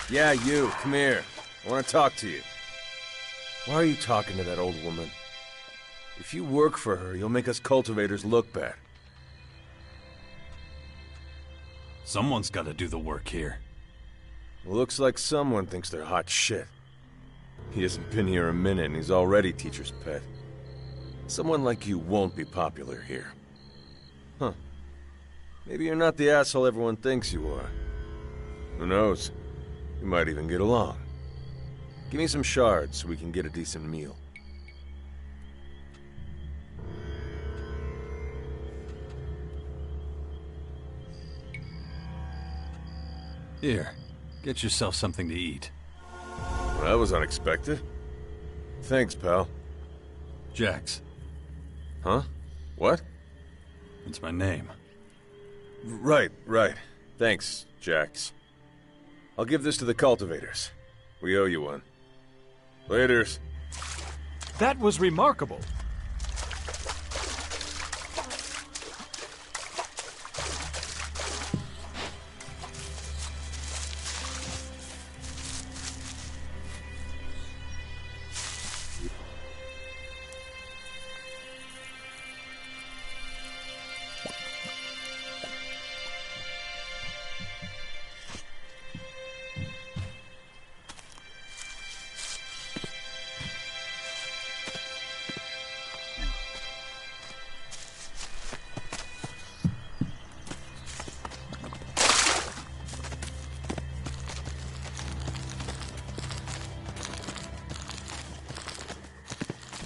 Yeah, you. Come here. I want to talk to you. Why are you talking to that old woman? If you work for her, you'll make us cultivators look bad. Someone's got to do the work here. Well, looks like someone thinks they're hot shit. He hasn't been here a minute and he's already teacher's pet. Someone like you won't be popular here. Huh. Maybe you're not the asshole everyone thinks you are. Who knows? We might even get along. Give me some shards so we can get a decent meal. Here, get yourself something to eat. Well, that was unexpected. Thanks, pal. Jax. Huh? What? It's my name. Right. Thanks, Jax. I'll give this to the cultivators. We owe you one. Laters. That was remarkable.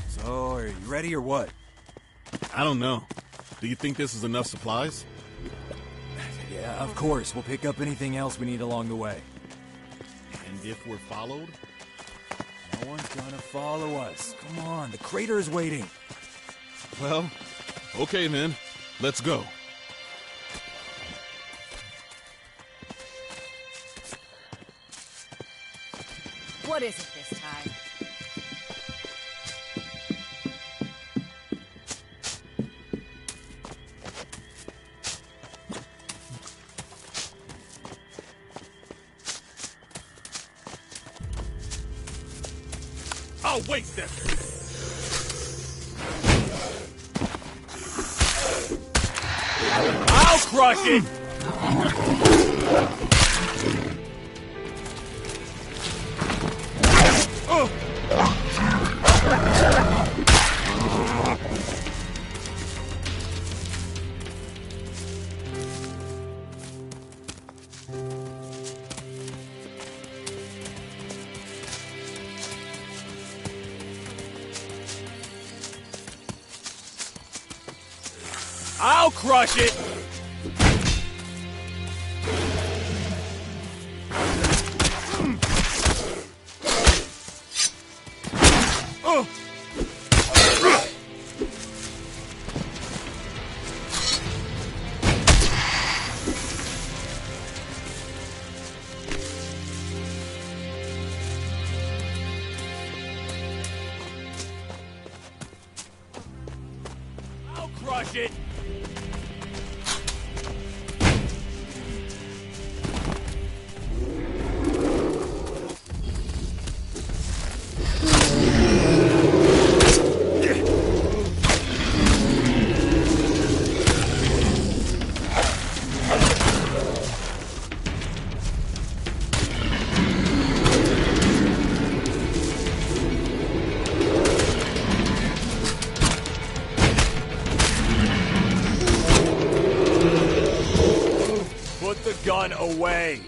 So, are you ready or what? I don't know. Do you think this is enough supplies? Yeah, of course. We'll pick up anything else we need along the way. And if we're followed? No one's gonna follow us. Come on, the crater is waiting. Well, okay then. Let's go. What is it this time? I'll wait then. I'll crush it! I'll crush it! I'll crush it! Put the gun away!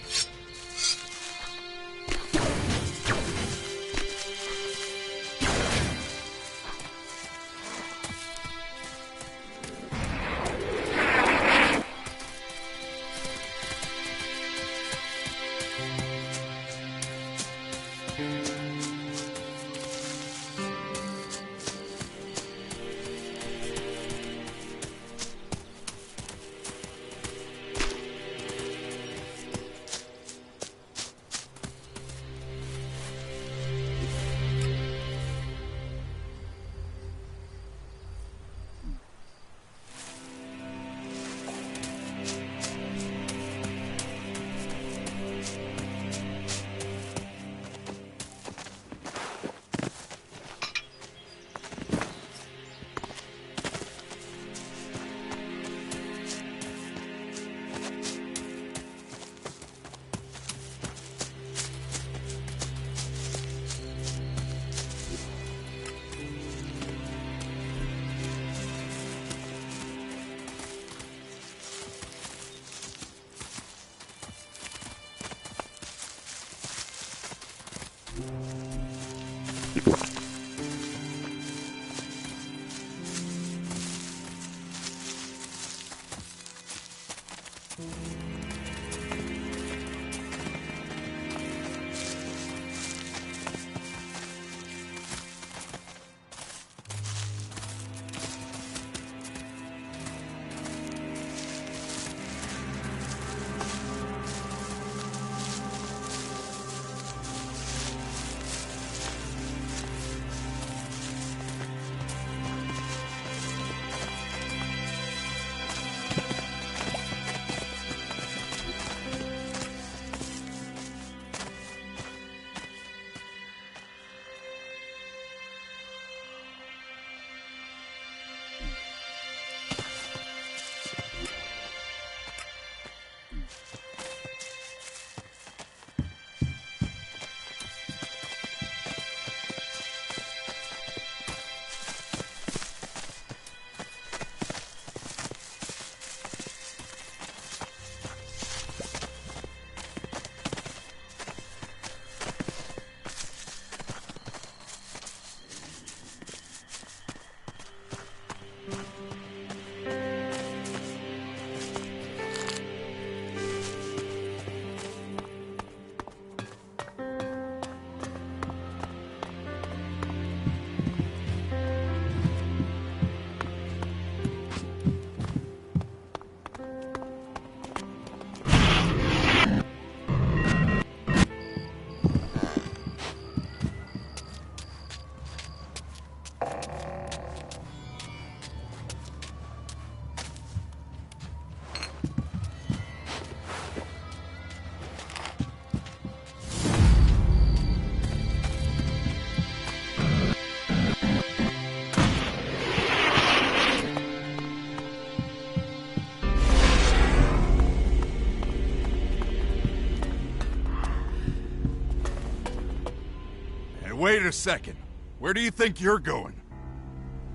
wait a second. Where do you think you're going?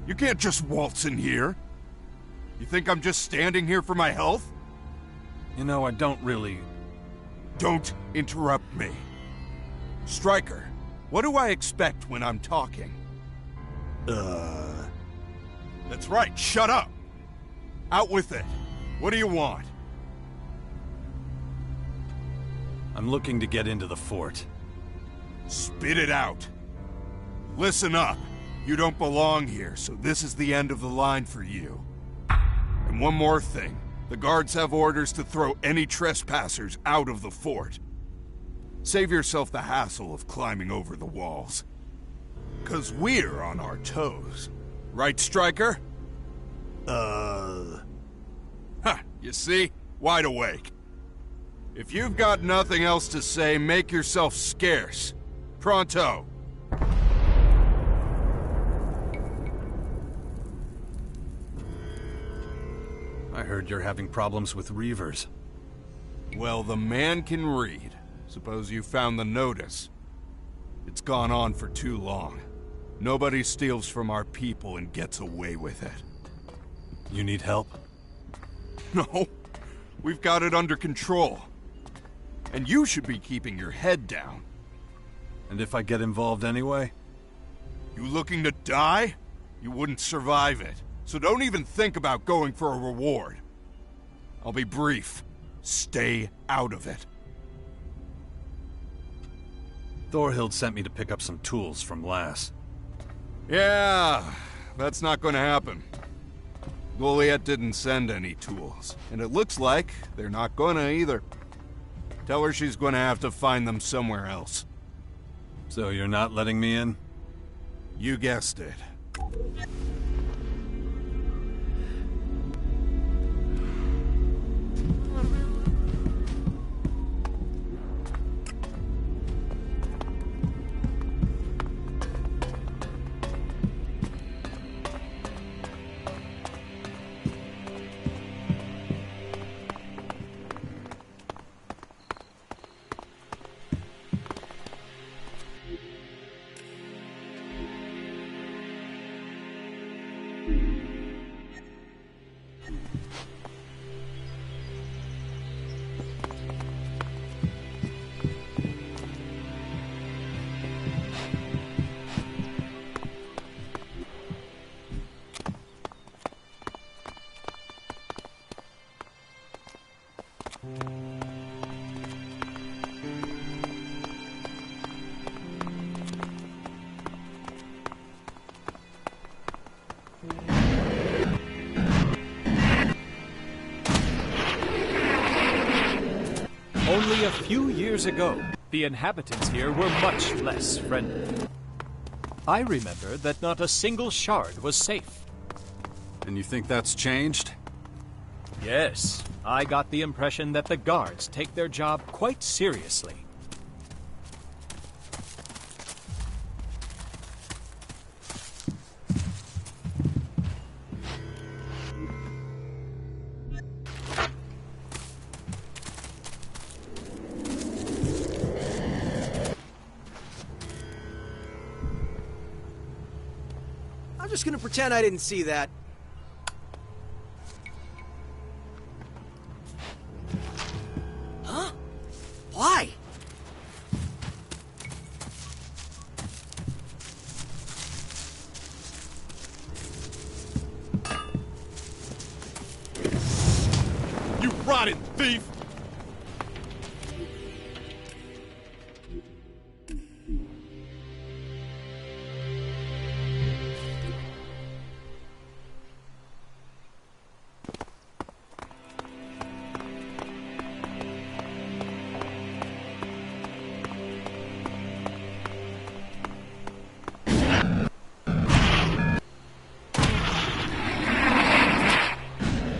You can't just waltz in here. You think I'm just standing here for my health? You know, I don't really... Don't interrupt me. Stryker, what do I expect when I'm talking? That's right, shut up! Out with it. What do you want? I'm looking to get into the fort. Spit it out. Listen up. You don't belong here, so this is the end of the line for you. And one more thing. The guards have orders to throw any trespassers out of the fort. Save yourself the hassle of climbing over the walls. 'Cause we're on our toes. Right, Stryker? You see? Wide awake. If you've got nothing else to say, make yourself scarce. Pronto. I heard you're having problems with Reavers. Well, the man can read. Suppose you found the notice. It's gone on for too long. Nobody steals from our people and gets away with it. You need help? No. We've got it under control. And you should be keeping your head down. And if I get involved anyway? You looking to die? You wouldn't survive it. So don't even think about going for a reward. I'll be brief. Stay out of it. Thorhild sent me to pick up some tools from Lass. Yeah, that's not gonna happen. Goliath didn't send any tools, and it looks like they're not gonna either. Tell her she's gonna have to find them somewhere else. So you're not letting me in? You guessed it. Only a few years ago, the inhabitants here were much less friendly. I remember that not a single shard was safe. And you think that's changed? Yes, I got the impression that the guards take their job quite seriously. I'm just gonna pretend I didn't see that. Huh? Why? You rotten thief!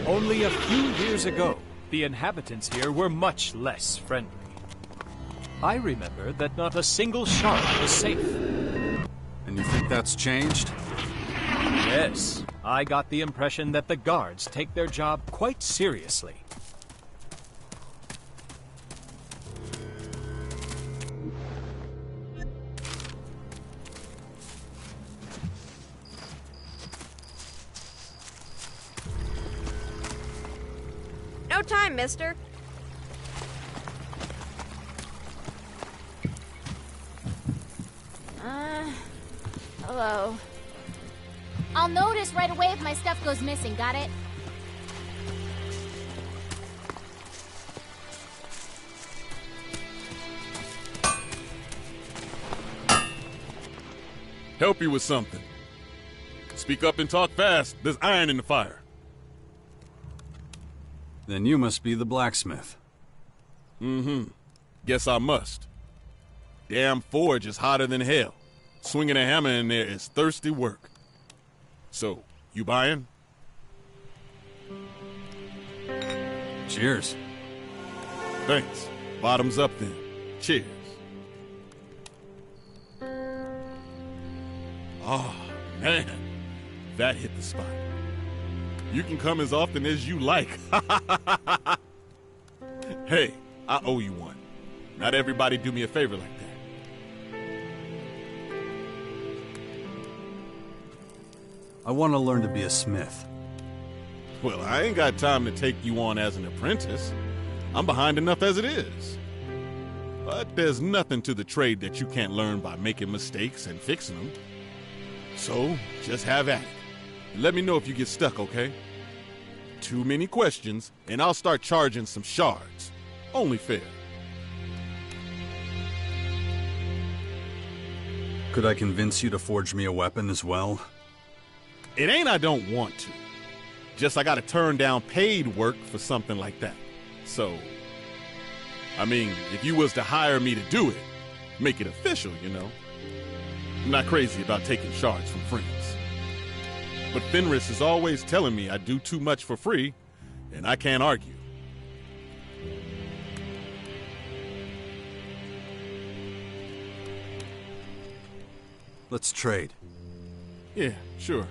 Only a few years ago, the inhabitants here were much less friendly. I remember that not a single shard was safe. And you think that's changed? Yes, I got the impression that the guards take their job quite seriously. mister. Hello. I'll notice right away if my stuff goes missing, got it? Help you with something. Speak up and talk fast. There's iron in the fire. Then you must be the blacksmith. Mm-hmm. Guess I must. Damn forge is hotter than hell. Swinging a hammer in there is thirsty work. So, you buying? Cheers. Thanks. Bottoms up then. Cheers. Oh, man. That hit the spot. You can come as often as you like. Hey, I owe you one. Not everybody do me a favor like that. I want to learn to be a smith. Well, I ain't got time to take you on as an apprentice. I'm behind enough as it is. But there's nothing to the trade that you can't learn by making mistakes and fixing them. So, just have at it. And let me know if you get stuck, okay? Too many questions, and I'll start charging some shards. Only fair. Could I convince you to forge me a weapon as well? It ain't I don't want to. Just I gotta turn down paid work for something like that. So, I mean, if you was to hire me to do it, make it official, you know. I'm not crazy about taking shards from friends. But Fenris is always telling me I do too much for free, and I can't argue. Let's trade. Yeah, sure.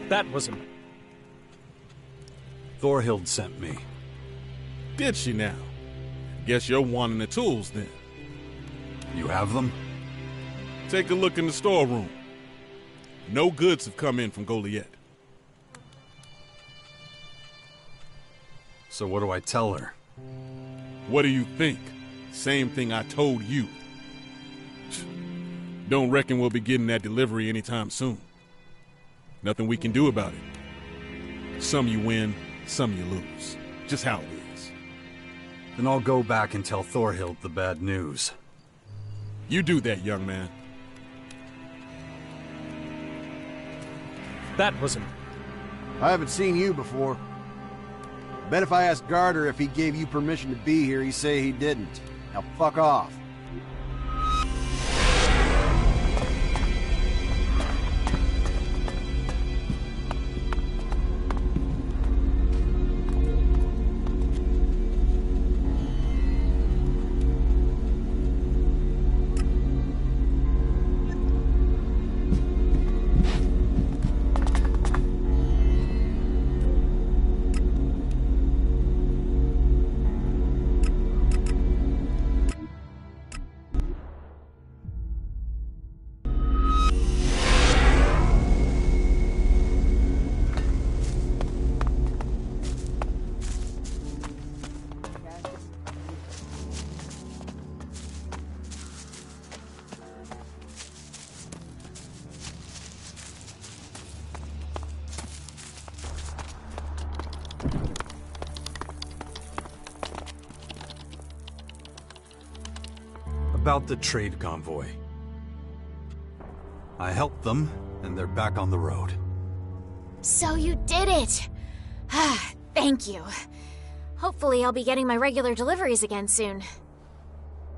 That was him. Thorhild sent me. Did she now? Guess you're wanting the tools then. You have them? Take a look in the storeroom. No goods have come in from Goliath. So what do I tell her? What do you think? Same thing I told you. Don't reckon we'll be getting that delivery anytime soon. Nothing we can do about it. Some you win, some you lose. Just how it is. Then I'll go back and tell Thorhild the bad news. You do that, young man. That was him. I haven't seen you before. Bet if I asked Garter if he gave you permission to be here, he'd say he didn't. Now fuck off. about the trade convoy? I helped them, and they're back on the road. So you did it! Thank you. Hopefully I'll be getting my regular deliveries again soon.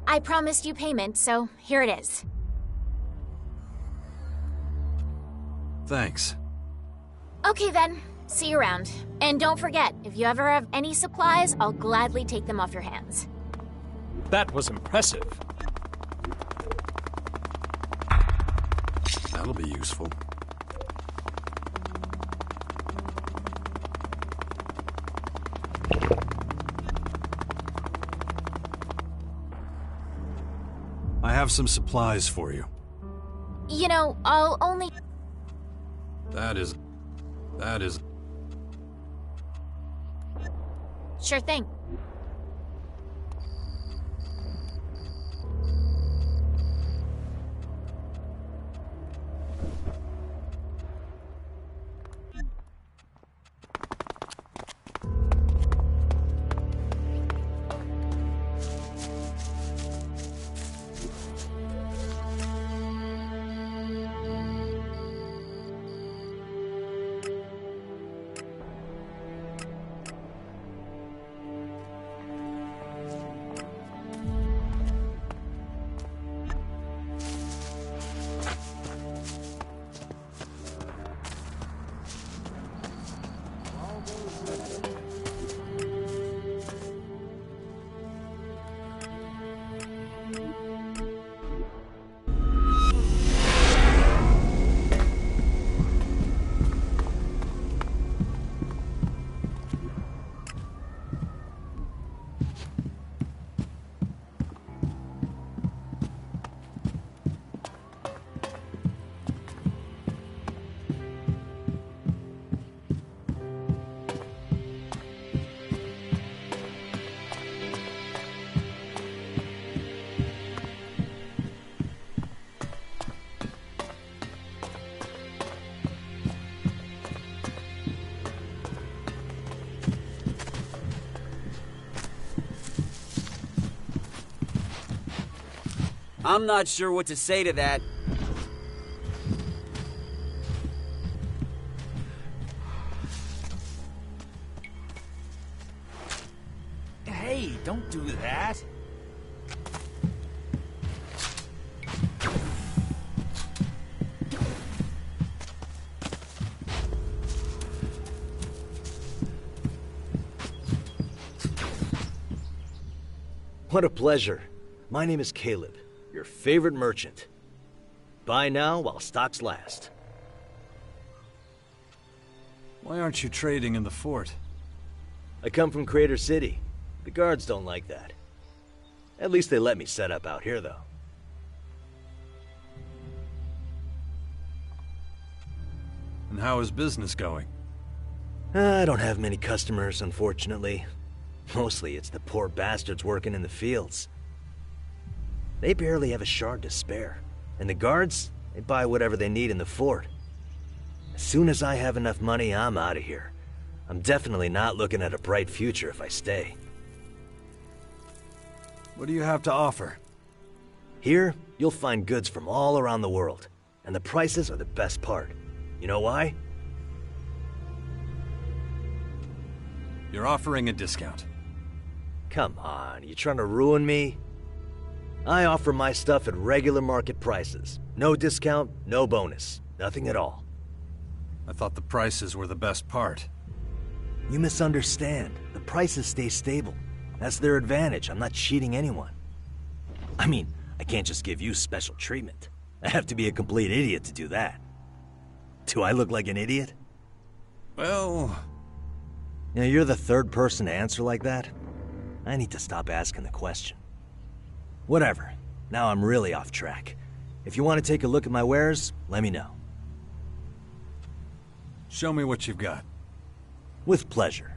I promised you payment, so here it is. Thanks. Okay then, see you around. And don't forget, if you ever have any supplies, I'll gladly take them off your hands. That was impressive. That'll be useful. I have some supplies for you. You know, I'll only... That is... Sure thing. I'm not sure what to say to that. Hey, don't do that. What a pleasure. My name is Caleb, your favorite merchant. Buy now while stocks last. Why aren't you trading in the fort? I come from Crater City. The guards don't like that. At least they let me set up out here, though. And how is business going? I don't have many customers, unfortunately. Mostly it's the poor bastards working in the fields. They barely have a shard to spare. And the guards, they buy whatever they need in the fort. As soon as I have enough money, I'm out of here. I'm definitely not looking at a bright future if I stay. What do you have to offer? Here, you'll find goods from all around the world. And the prices are the best part. You know why? You're offering a discount. Come on, you trying to ruin me? I offer my stuff at regular market prices. No discount, no bonus. Nothing at all. I thought the prices were the best part. You misunderstand. The prices stay stable. That's their advantage. I'm not cheating anyone. I mean, I can't just give you special treatment. I have to be a complete idiot to do that. Do I look like an idiot? Well... You know, you're the third person to answer like that. I need to stop asking the question. Whatever. Now I'm really off track. If you want to take a look at my wares, let me know. Show me what you've got. With pleasure.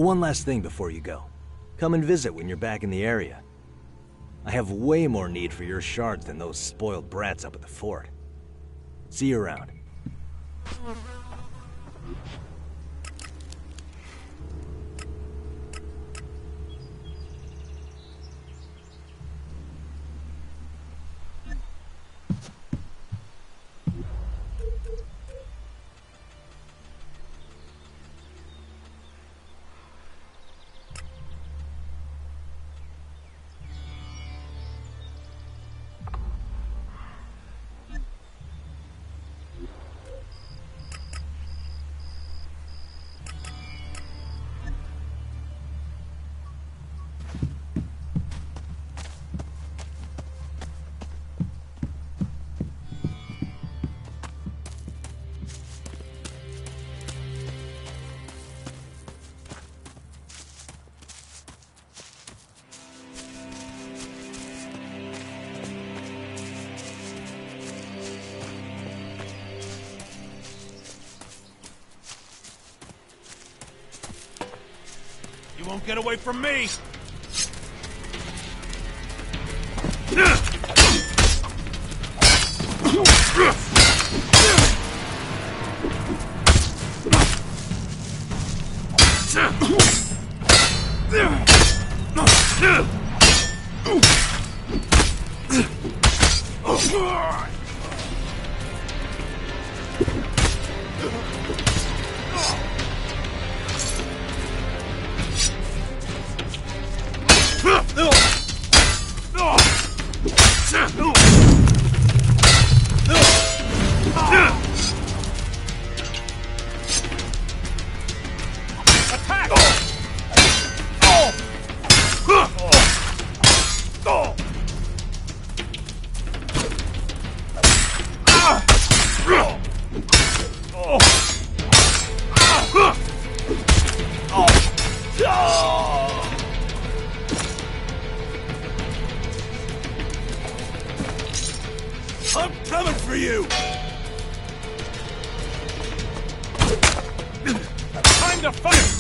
One last thing before you go. Come and visit when you're back in the area. I have way more need for your shards than those spoiled brats up at the fort. See you around. You won't get away from me! I'm coming for you! Time to fight!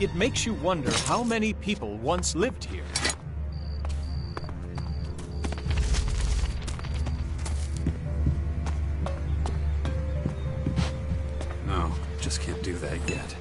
It makes you wonder how many people once lived here. No, just can't do that yet.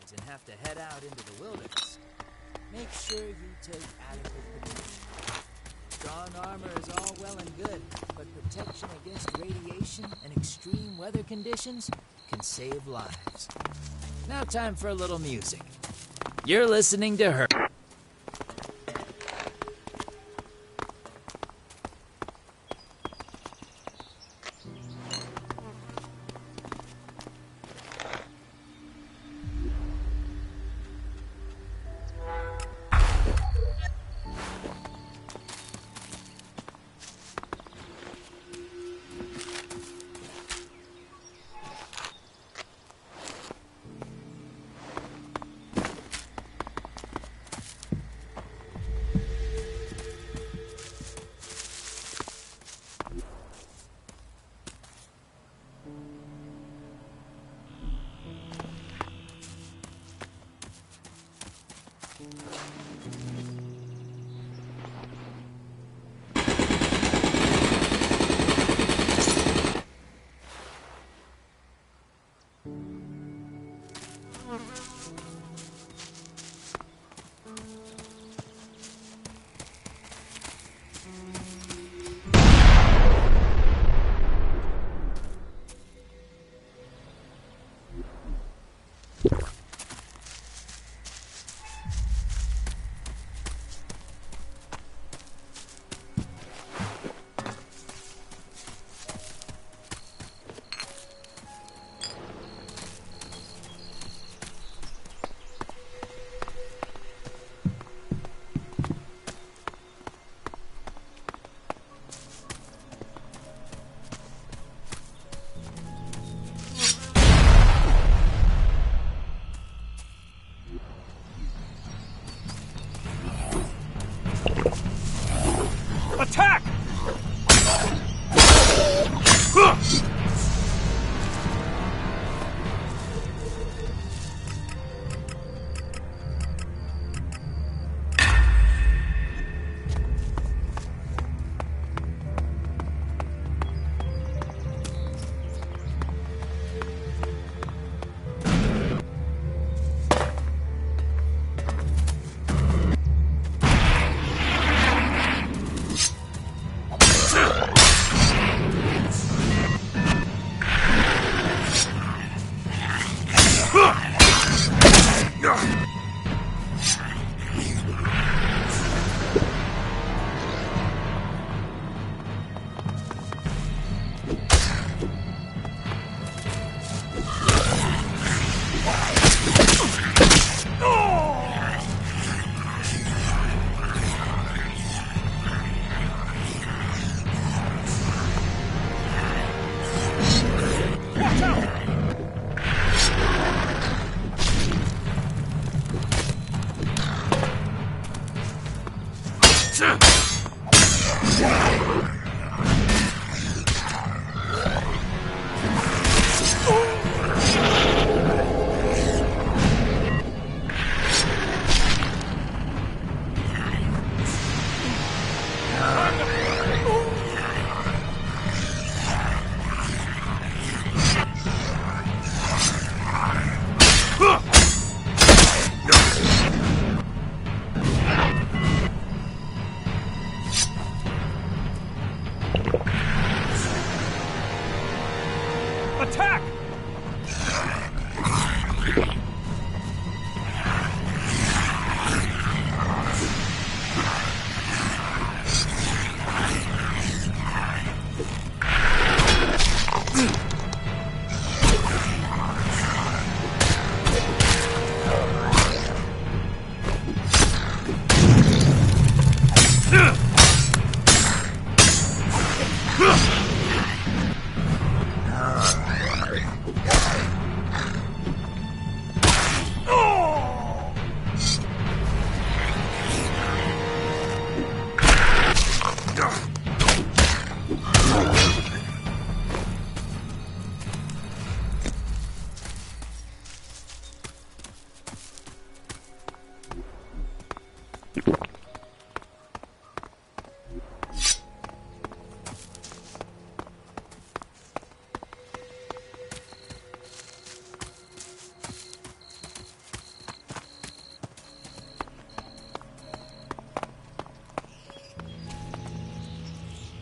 And have to head out into the wilderness. Make sure you take adequate protection. Strong armor is all well and good, but protection against radiation and extreme weather conditions can save lives. Now time for a little music. You're listening to her.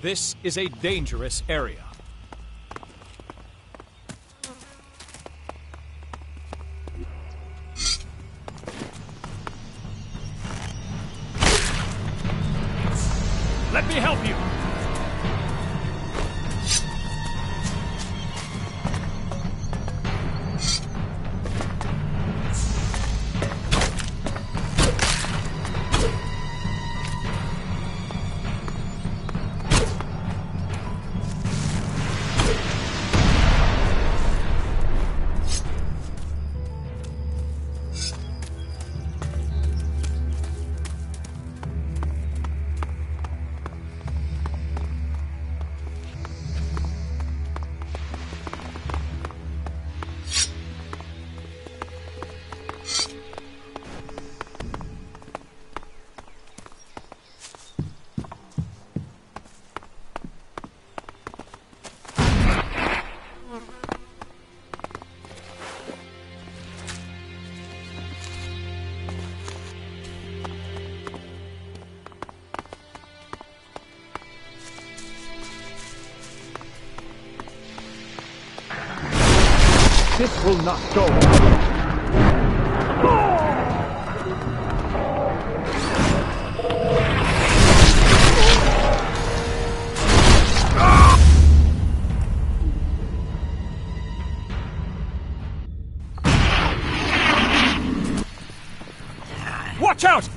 This is a dangerous area. Let me help you! This will not go. Watch out!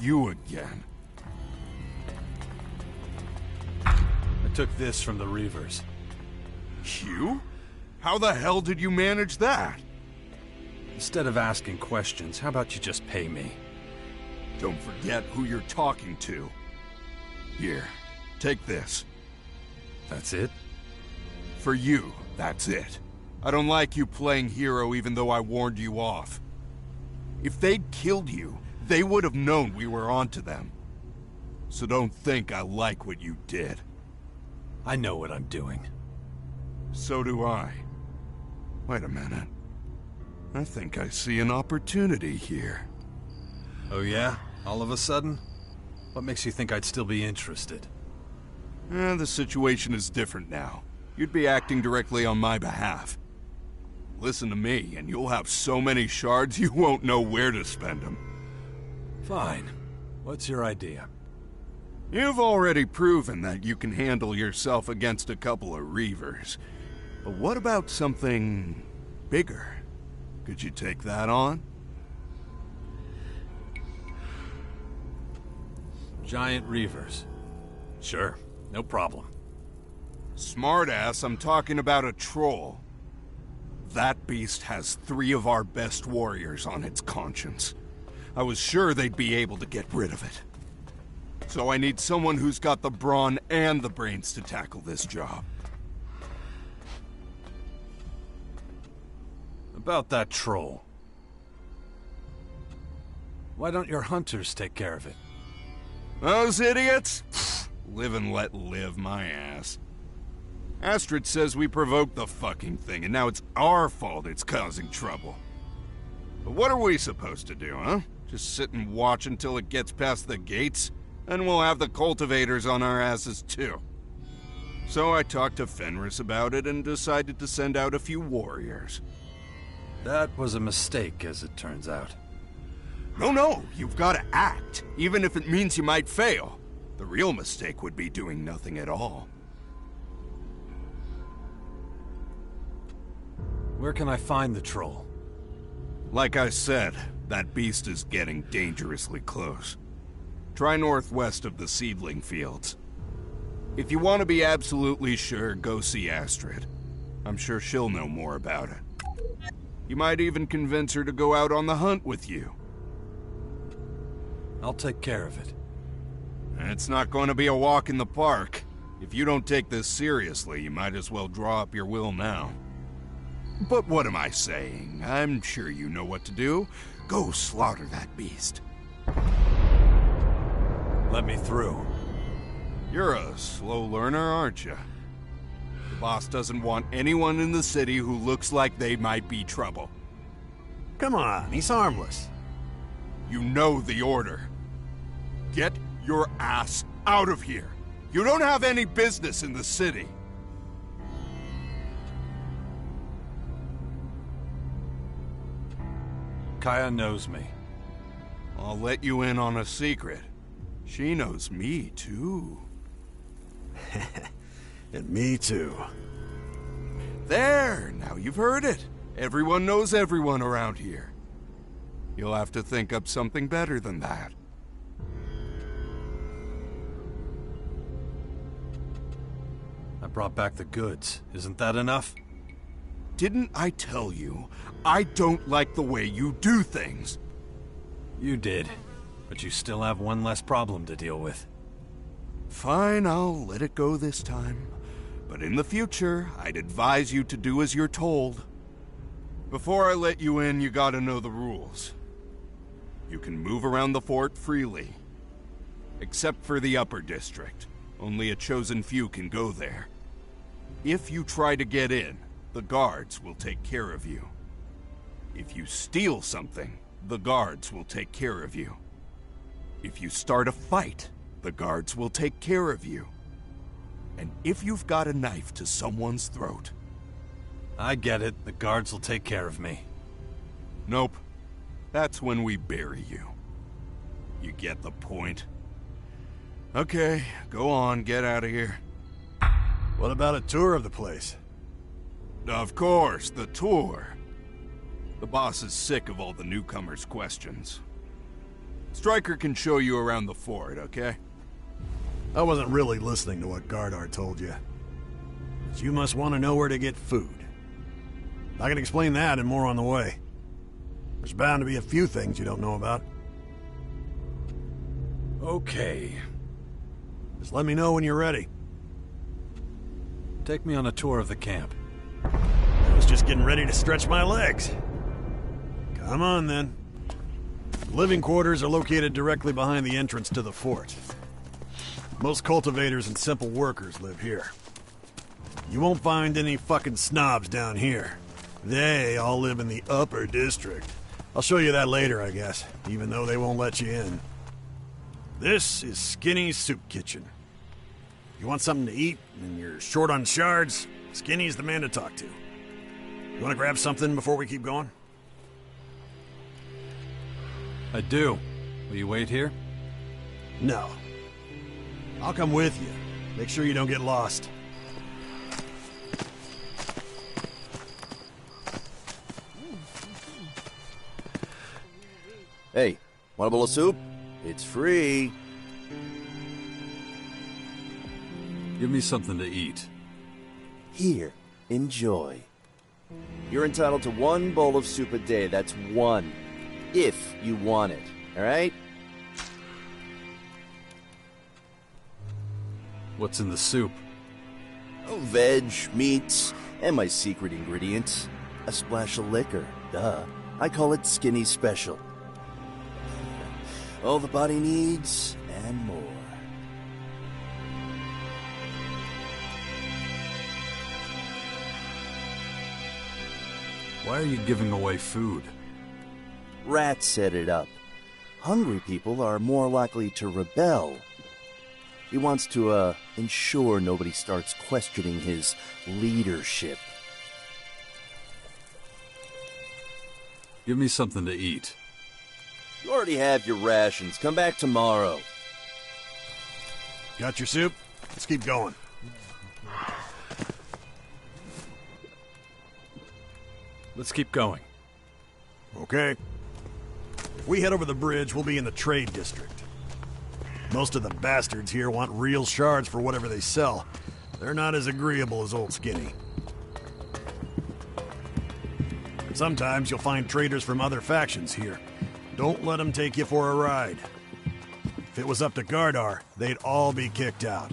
You again. I took this from the Reavers. You? How the hell did you manage that? Instead of asking questions, how about you just pay me? Don't forget who you're talking to. Here, take this. That's it? For you, that's it. I don't like you playing hero even though I warned you off. If they'd killed you, they would have known we were onto them. So don't think I like what you did. I know what I'm doing. So do I. Wait a minute. I think I see an opportunity here. Oh yeah? All of a sudden? What makes you think I'd still be interested? The situation is different now. You'd be acting directly on my behalf. Listen to me, and you'll have so many shards you won't know where to spend them. Fine. What's your idea? You've already proven that you can handle yourself against a couple of Reavers. But what about something bigger? Could you take that on? Giant Reavers. Sure, no problem. Smartass, I'm talking about a troll. That beast has 3 of our best warriors on its conscience. I was sure they'd be able to get rid of it. So I need someone who's got the brawn and the brains to tackle this job. About that troll. Why don't your hunters take care of it? Those idiots? Live and let live, my ass. Astrid says we provoked the fucking thing, and now it's our fault it's causing trouble. But what are we supposed to do, huh? Just sit and watch until it gets past the gates? And we'll have the cultivators on our asses too. So I talked to Fenris about it and decided to send out a few warriors. That was a mistake, as it turns out. No, you've got to act, even if it means you might fail. The real mistake would be doing nothing at all. Where can I find the troll? Like I said, that beast is getting dangerously close. Try northwest of the seedling fields. If you want to be absolutely sure, go see Astrid. I'm sure she'll know more about it. You might even convince her to go out on the hunt with you. I'll take care of it. It's not going to be a walk in the park. If you don't take this seriously, you might as well draw up your will now. But what am I saying? I'm sure you know what to do. Go slaughter that beast. Let me through. You're a slow learner, aren't you? The boss doesn't want anyone in the city who looks like they might be trouble. Come on, he's harmless. You know the order. Get your ass out of here. You don't have any business in the city. Kaya knows me. I'll let you in on a secret. She knows me, too. And me, too. There, now you've heard it. Everyone knows everyone around here. You'll have to think up something better than that. I brought back the goods. Isn't that enough? Didn't I tell you? I don't like the way you do things. You did. But you still have one less problem to deal with. Fine, I'll let it go this time. But in the future, I'd advise you to do as you're told. Before I let you in, you gotta know the rules. You can move around the fort freely. Except for the upper district. Only a chosen few can go there. If you try to get in, the guards will take care of you. If you steal something, the guards will take care of you. If you start a fight, the guards will take care of you. And if you've got a knife to someone's throat... I get it. The guards will take care of me. Nope. That's when we bury you. You get the point? Okay, go on, get out of here. What about a tour of the place? Of course, the tour. The boss is sick of all the newcomers' questions. Stryker can show you around the fort, okay? I wasn't really listening to what Gardar told you. But you must want to know where to get food. I can explain that and more on the way. There's bound to be a few things you don't know about. Okay. Just let me know when you're ready. Take me on a tour of the camp. I was just getting ready to stretch my legs. Come on, then. The living quarters are located directly behind the entrance to the fort. Most cultivators and simple workers live here. You won't find any fucking snobs down here. They all live in the upper district. I'll show you that later, I guess, even though they won't let you in. This is Skinny's Soup Kitchen. You want something to eat and you're short on shards, Skinny's the man to talk to. You want to grab something before we keep going? I do. Will you wait here? No. I'll come with you. Make sure you don't get lost. Hey, want a bowl of soup? It's free. Give me something to eat. Here, enjoy. You're entitled to one bowl of soup a day. That's one. If you want it, alright? What's in the soup? Oh, veg, meats, and my secret ingredient. A splash of liquor. Duh. I call it Skinny Special. All the body needs, and more. Why are you giving away food? Rat set it up. Hungry people are more likely to rebel. He wants to, ensure nobody starts questioning his leadership. Give me something to eat. You already have your rations. Come back tomorrow. Got your soup? Let's keep going. Let's keep going. Okay. If we head over the bridge, we'll be in the trade district. Most of the bastards here want real shards for whatever they sell. They're not as agreeable as Old Skinny. And sometimes you'll find traders from other factions here. Don't let them take you for a ride. If it was up to Gardar, they'd all be kicked out.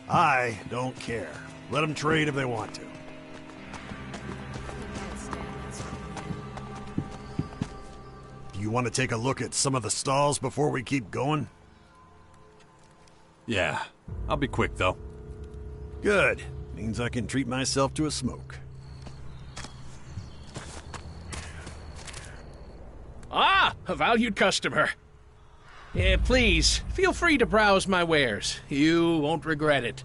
I don't care. Let them trade if they want to. Do you want to take a look at some of the stalls before we keep going? Yeah, I'll be quick though. Good. Means I can treat myself to a smoke. Ah, a valued customer. Yeah, please, feel free to browse my wares. You won't regret it.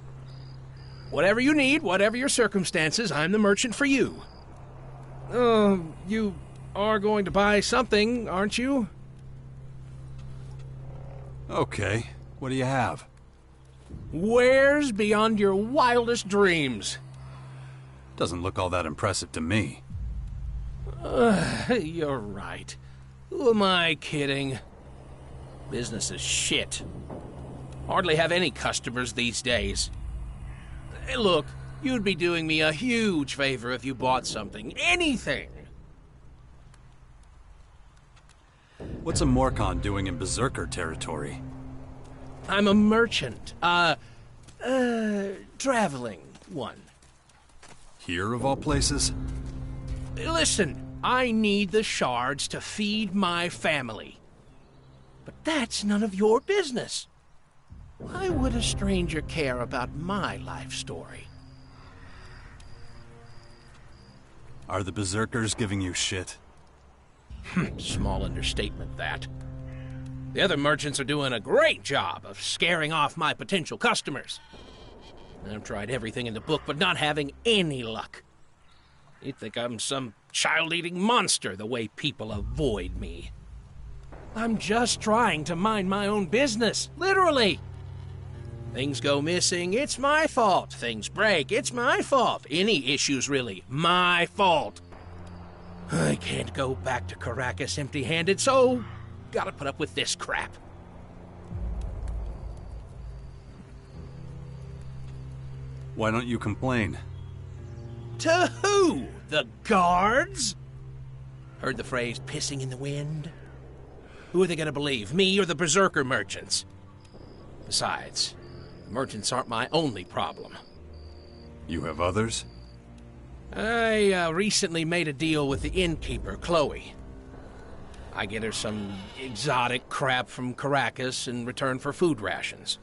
Whatever you need, whatever your circumstances, I'm the merchant for you. You are going to buy something, aren't you? Okay, what do you have? Wares beyond your wildest dreams. Doesn't look all that impressive to me. You're right. Who am I kidding? Business is shit. Hardly have any customers these days. Hey, look, you'd be doing me a huge favor if you bought something. Anything. What's a Morcon doing in Berserker territory? I'm a merchant. Traveling one. Here, of all places? Listen, I need the shards to feed my family. But that's none of your business. Why would a stranger care about my life story? Are the Berserkers giving you shit? Small understatement, that. The other merchants are doing a great job of scaring off my potential customers. I've tried everything in the book, but not having any luck. You'd think I'm some child-eating monster the way people avoid me. I'm just trying to mind my own business, literally. Things go missing, it's my fault. Things break, it's my fault. Any issues, really, my fault. I can't go back to Caracas empty-handed, so gotta put up with this crap. Why don't you complain? To who? The guards? Heard the phrase pissing in the wind? Who are they gonna believe, me or the Berserker merchants? Besides, the merchants aren't my only problem. You have others? I recently made a deal with the innkeeper, Chloe. I get her some exotic crap from Caracas in return for food rations.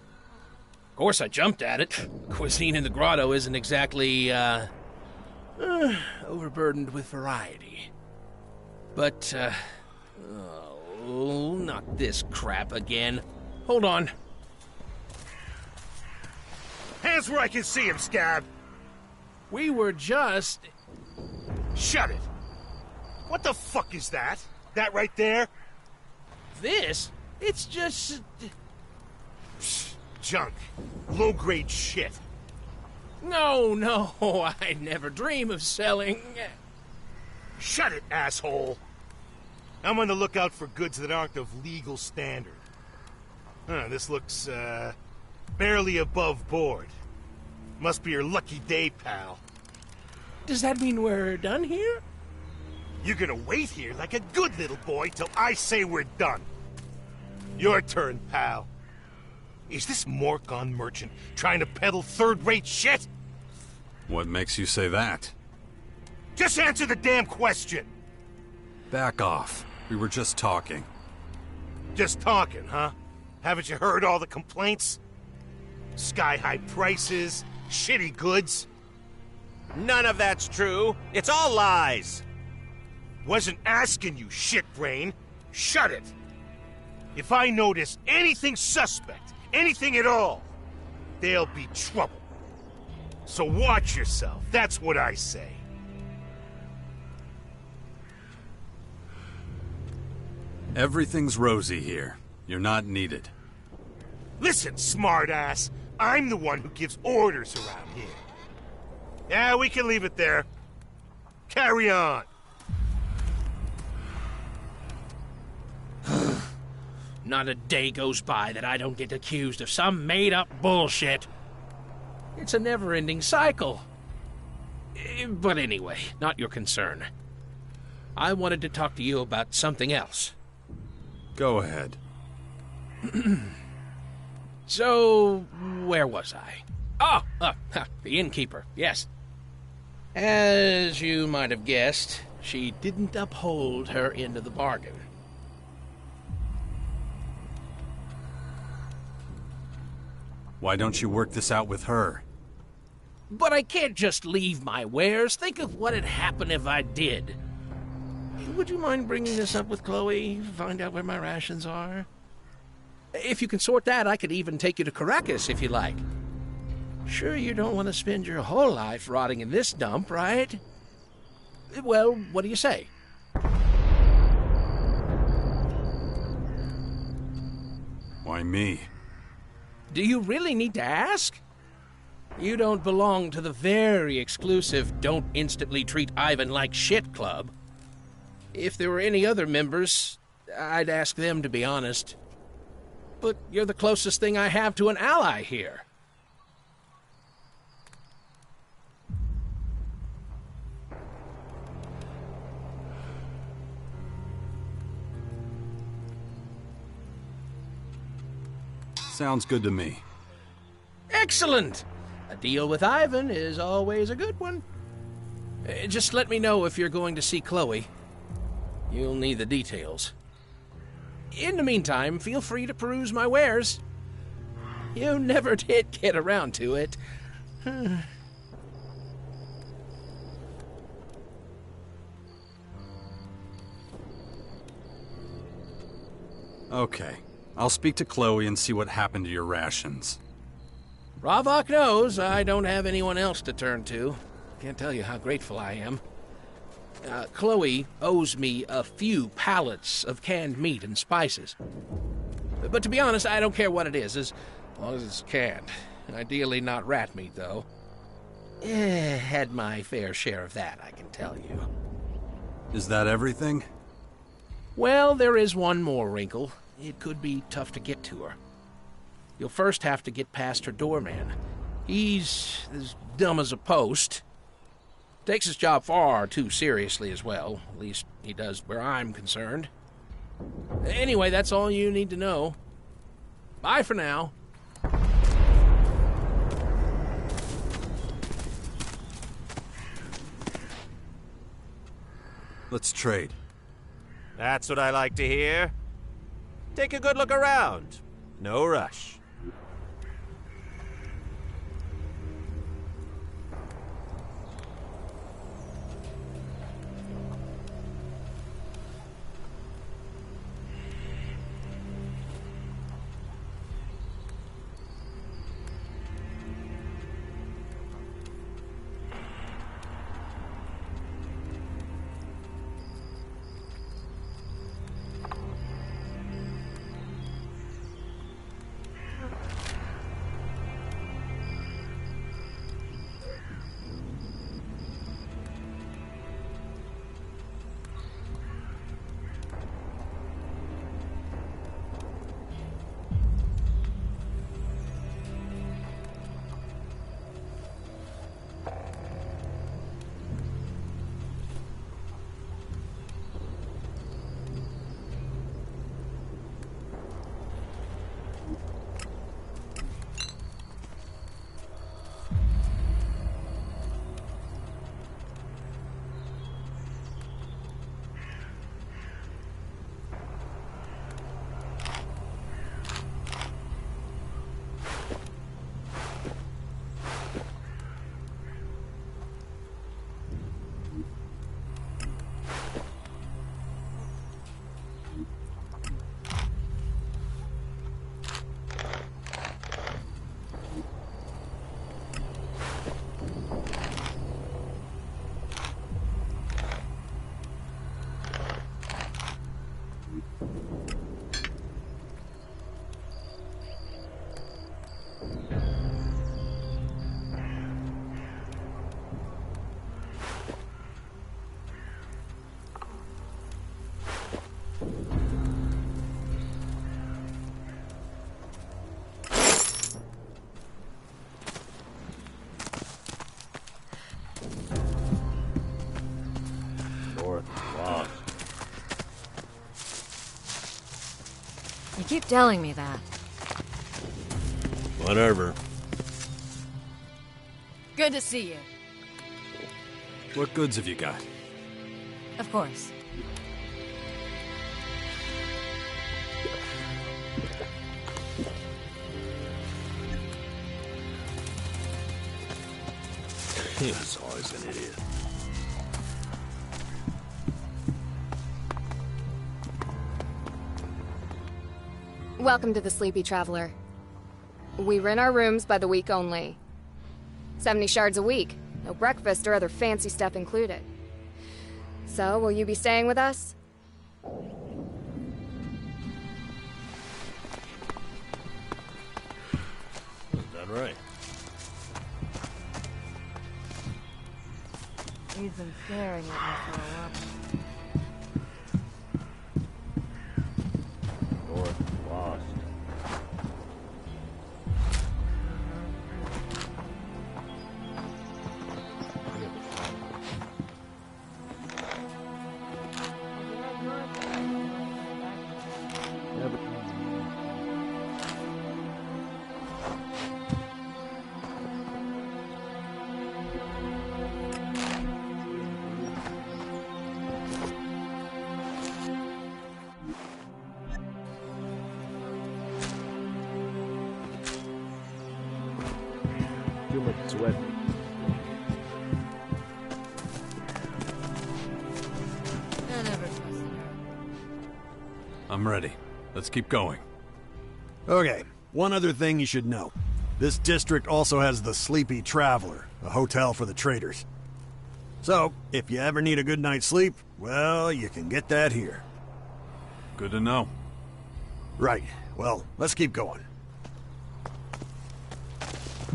Of course, I jumped at it. Cuisine in the grotto isn't exactly, overburdened with variety. But, oh, not this crap again. Hold on. Hands where I can see him, Scab! We were just... Shut it! What the fuck is that? That right there? This? It's just... Junk. Low-grade shit. No, I'd never dream of selling... Shut it, asshole! I'm on the lookout for goods that aren't of legal standard. This looks, barely above board. Must be your lucky day, pal. Does that mean we're done here? You're gonna wait here like a good little boy till I say we're done. Your turn, pal. Is this Morcon merchant trying to peddle third-rate shit? What makes you say that? Just answer the damn question! Back off. We were just talking. Just talking, huh? Haven't you heard all the complaints? Sky-high prices, shitty goods. None of that's true. It's all lies. Wasn't asking you, shitbrain. Shut it. If I notice anything suspect, anything at all, there'll be trouble. So watch yourself, that's what I say. Everything's rosy here. You're not needed. Listen, smartass. I'm the one who gives orders around here. Yeah, we can leave it there. Carry on. Not a day goes by that I don't get accused of some made-up bullshit. It's a never-ending cycle. But anyway, not your concern. I wanted to talk to you about something else. Go ahead. So, where was I? The innkeeper, yes. As you might have guessed, she didn't uphold her end of the bargain. Why don't you work this out with her? But I can't just leave my wares. Think of what had happened if I did. Would you mind bringing this up with Chloe? Find out where my rations are? If you can sort that, I could even take you to Caracas if you like. Sure you don't want to spend your whole life rotting in this dump, right? Well, what do you say? Why me? Do you really need to ask? You don't belong to the very exclusive Don't Instantly Treat Ivan Like Shit club. If there were any other members, I'd ask them, to be honest. But you're the closest thing I have to an ally here. Sounds good to me. Excellent! A deal with Ivan is always a good one. Just let me know if you're going to see Chloe. You'll need the details. In the meantime, feel free to peruse my wares. You never did get around to it. Okay. I'll speak to Chloe and see what happened to your rations. Ravok knows I don't have anyone else to turn to. Can't tell you how grateful I am. Chloe owes me a few pallets of canned meat and spices. But to be honest, I don't care what it is, as long as it's canned. Ideally not rat meat, though. Had my fair share of that, I can tell you. Is that everything? Well, there is one more wrinkle. It could be tough to get to her. You'll first have to get past her doorman. He's as dumb as a post. Takes his job far too seriously as well. At least he does where I'm concerned. Anyway, that's all you need to know. Bye for now. Let's trade. That's what I like to hear. Take a good look around. No rush. keep telling me that. Whatever. Good to see you. What goods have you got? Of course. He's always an idiot. Welcome to the Sleepy Traveler. We rent our rooms by the week only. 70 shards a week, no breakfast or other fancy stuff included. So, will you be staying with us? Is that right? He's been staring at me for a while. Lost. Too much sweat. I never trusted her. I'm ready. Let's keep going. Okay, one other thing you should know. This district also has the Sleepy Traveler, a hotel for the traders. So, if you ever need a good night's sleep, well, you can get that here. Good to know. Right. Well, let's keep going.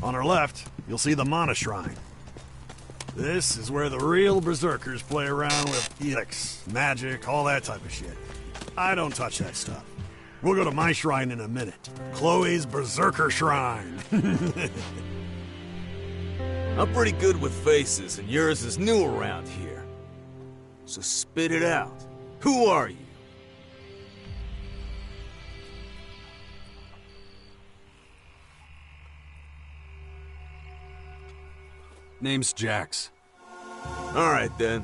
On our left, you'll see the Mana Shrine. This is where the real berserkers play around with Elex, magic, all that type of shit. I don't touch that stuff. We'll go to my shrine in a minute. Chloe's Berserker Shrine. I'm pretty good with faces, and yours is new around here. So spit it out. Who are you? Name's Jax. Alright then.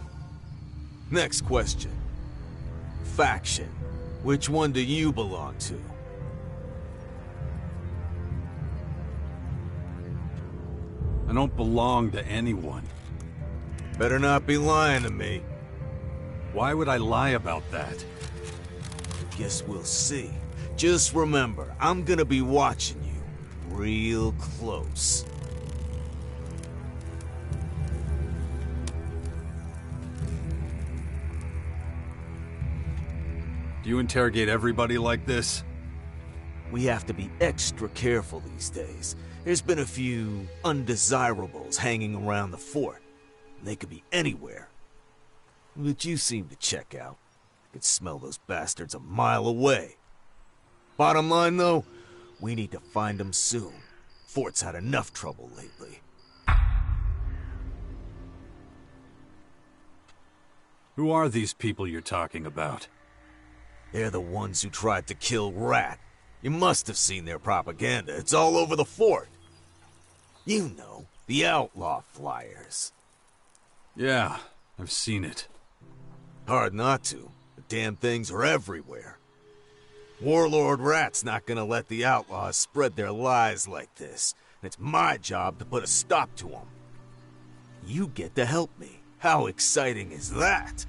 Next question. Faction. Which one do you belong to? I don't belong to anyone. Better not be lying to me. Why would I lie about that? Guess we'll see. Just remember, I'm gonna be watching you real close. Do you interrogate everybody like this? We have to be extra careful these days. There's been a few undesirables hanging around the fort. They could be anywhere. But you seem to check out. I could smell those bastards a mile away. Bottom line, though, we need to find them soon. Fort's had enough trouble lately. Who are these people you're talking about? They're the ones who tried to kill Rat. You must have seen their propaganda. It's all over the fort. You know, the outlaw flyers. Yeah, I've seen it. Hard not to. The damn things are everywhere. Warlord Rat's not gonna let the outlaws spread their lies like this. And it's my job to put a stop to them. You get to help me. How exciting is that?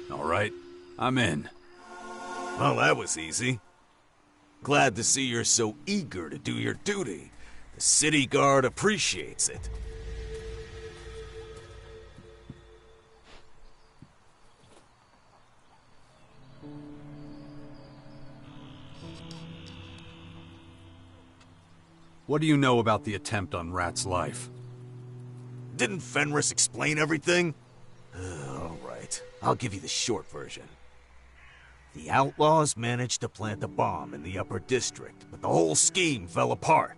All right, I'm in. Well, that was easy. Glad to see you're so eager to do your duty. The city guard appreciates it. What do you know about the attempt on Rat's life? Didn't Fenris explain everything? All right, I'll give you the short version. The outlaws managed to plant a bomb in the upper district, but the whole scheme fell apart.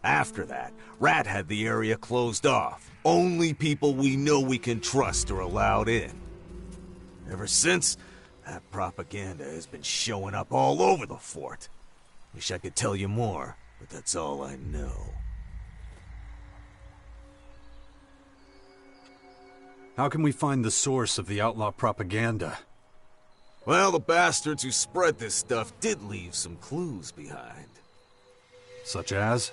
After that, Rat had the area closed off. Only people we know we can trust are allowed in. Ever since, that propaganda has been showing up all over the fort. Wish I could tell you more, but that's all I know. How can we find the source of the outlaw propaganda? Well, the bastards who spread this stuff did leave some clues behind. Such as?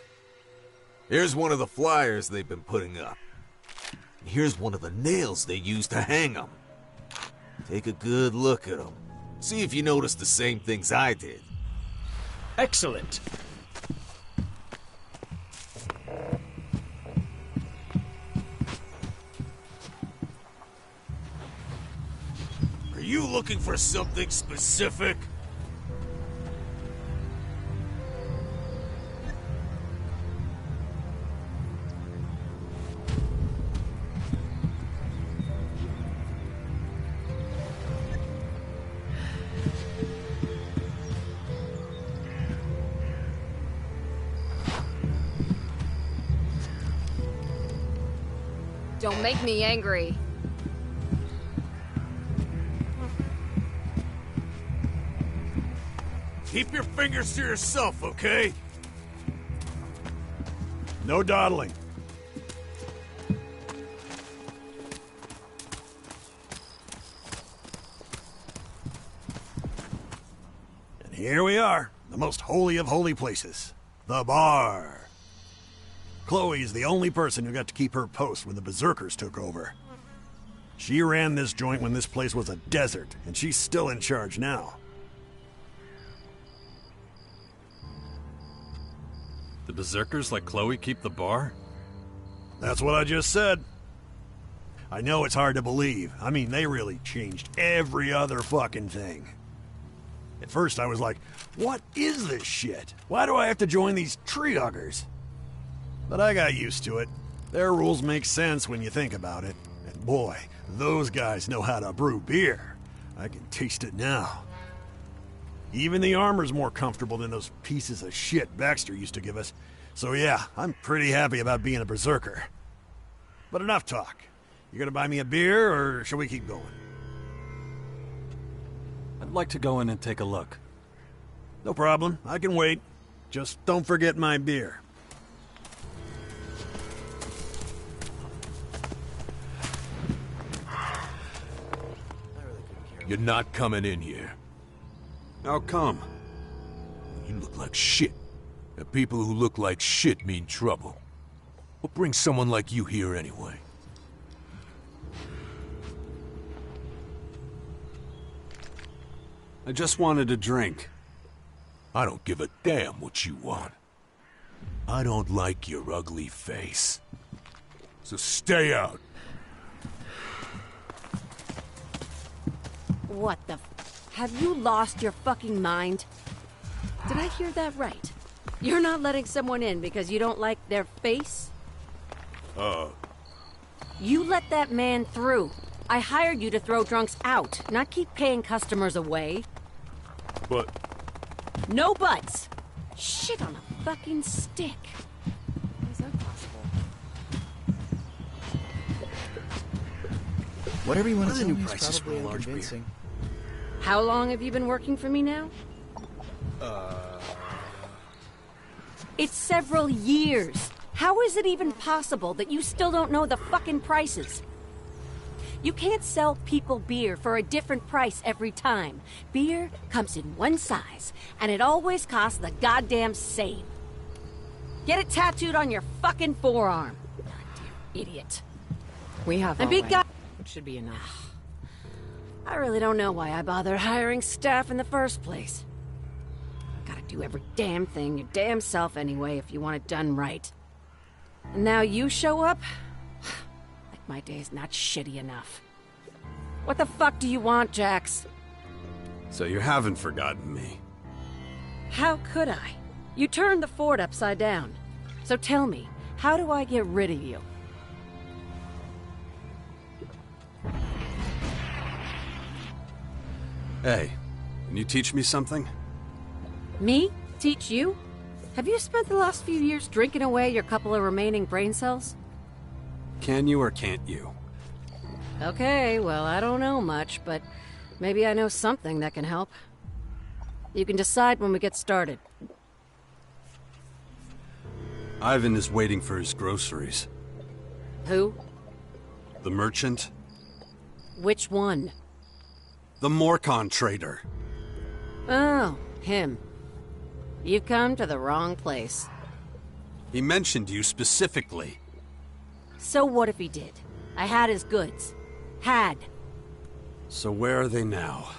Here's one of the flyers they've been putting up. Here's one of the nails they used to hang them. Take a good look at them. See if you notice the same things I did. Excellent. Are you looking for something specific? Don't make me angry. Keep your fingers to yourself, okay? No dawdling. And here we are, the most holy of holy places, the bar. Chloe is the only person who got to keep her post when the Berserkers took over. She ran this joint when this place was a desert, and she's still in charge now. The Berserkers like Chloe keep the bar? That's what I just said. I know it's hard to believe. I mean, they really changed every other fucking thing. At first I was like, what is this shit? Why do I have to join these tree huggers? But I got used to it. Their rules make sense when you think about it. And boy, those guys know how to brew beer. I can taste it now. Even the armor's more comfortable than those pieces of shit Baxter used to give us. So yeah, I'm pretty happy about being a berserker. But enough talk. You gonna buy me a beer, or shall we keep going? I'd like to go in and take a look. No problem, I can wait. Just don't forget my beer. You're not coming in here. How come? You look like shit. And people who look like shit mean trouble. What brings someone like you here anyway? I just wanted a drink. I don't give a damn what you want. I don't like your ugly face. So stay out. What the Have you lost your fucking mind? Did I hear that right? You're not letting someone in because you don't like their face? You let that man through. I hired you to throw drunks out, not keep paying customers away. But... No buts! Shit on a fucking stick. Is that possible? Whatever you want What to are the tell new me is prices probably for a large beer? unconvincing. How long have you been working for me now? It's several years. How is it even possible that you still don't know the fucking prices? You can't sell people beer for a different price every time. Beer comes in one size, and it always costs the goddamn same. Get it tattooed on your fucking forearm. Goddamn idiot. We have And our be way. go- It should be enough. I really don't know why I bothered hiring staff in the first place. Gotta do every damn thing your damn self anyway if you want it done right. And now you show up? Like my day's not shitty enough. What the fuck do you want, Jax? So you haven't forgotten me. How could I? You turned the fort upside down. So tell me, how do I get rid of you? Hey, can you teach me something? Me? Teach you? Have you spent the last few years drinking away your couple of remaining brain cells? Can you or can't you? Okay, well, I don't know much, but maybe I know something that can help. You can decide when we get started. Ivan is waiting for his groceries. Who? The merchant? Which one? The Morcon trader. Oh, him. You've come to the wrong place. He mentioned you specifically. So what if he did? I had his goods. Had. So where are they now?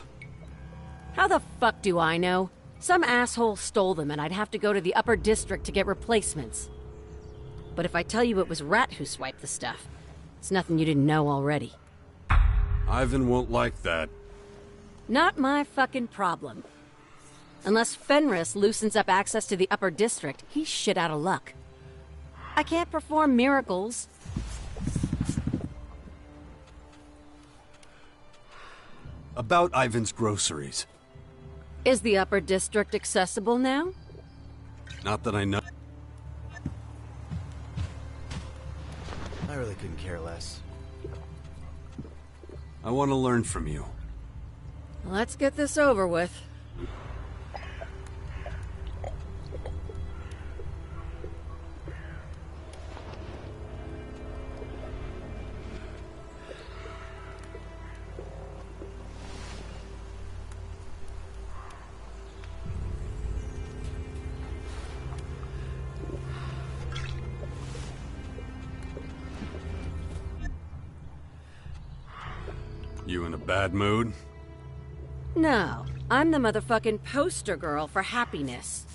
How the fuck do I know? Some asshole stole them and I'd have to go to the upper district to get replacements. But if I tell you it was Rat who swiped the stuff, it's nothing you didn't know already. Ivan won't like that. Not my fucking problem. Unless Fenris loosens up access to the upper district, he's shit out of luck. I can't perform miracles. About Ivan's groceries. Is the upper district accessible now? Not that I know. I really couldn't care less. I want to learn from you. Let's get this over with. You in a bad mood? No, I'm the motherfucking poster girl for happiness.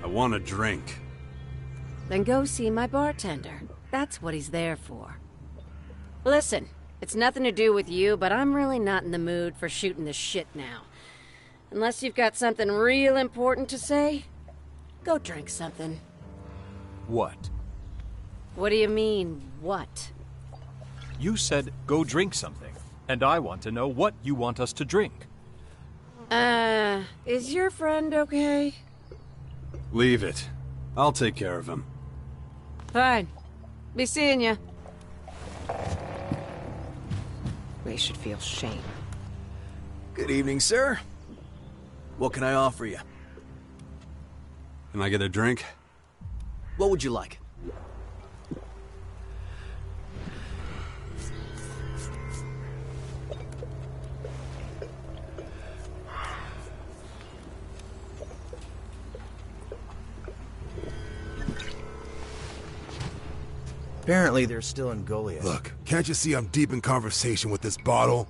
I want a drink. Then go see my bartender. That's what he's there for. Listen, it's nothing to do with you, but I'm really not in the mood for shooting the shit now. Unless you've got something real important to say, go drink something. What? What do you mean, what? You said go drink something, and I want to know what you want us to drink. Is your friend okay? Leave it. I'll take care of him. Fine. Be seeing ya. We should feel shame. Good evening, sir. What can I offer you? Can I get a drink? What would you like? Apparently they're still in Goliath. Look, can't you see I'm deep in conversation with this bottle?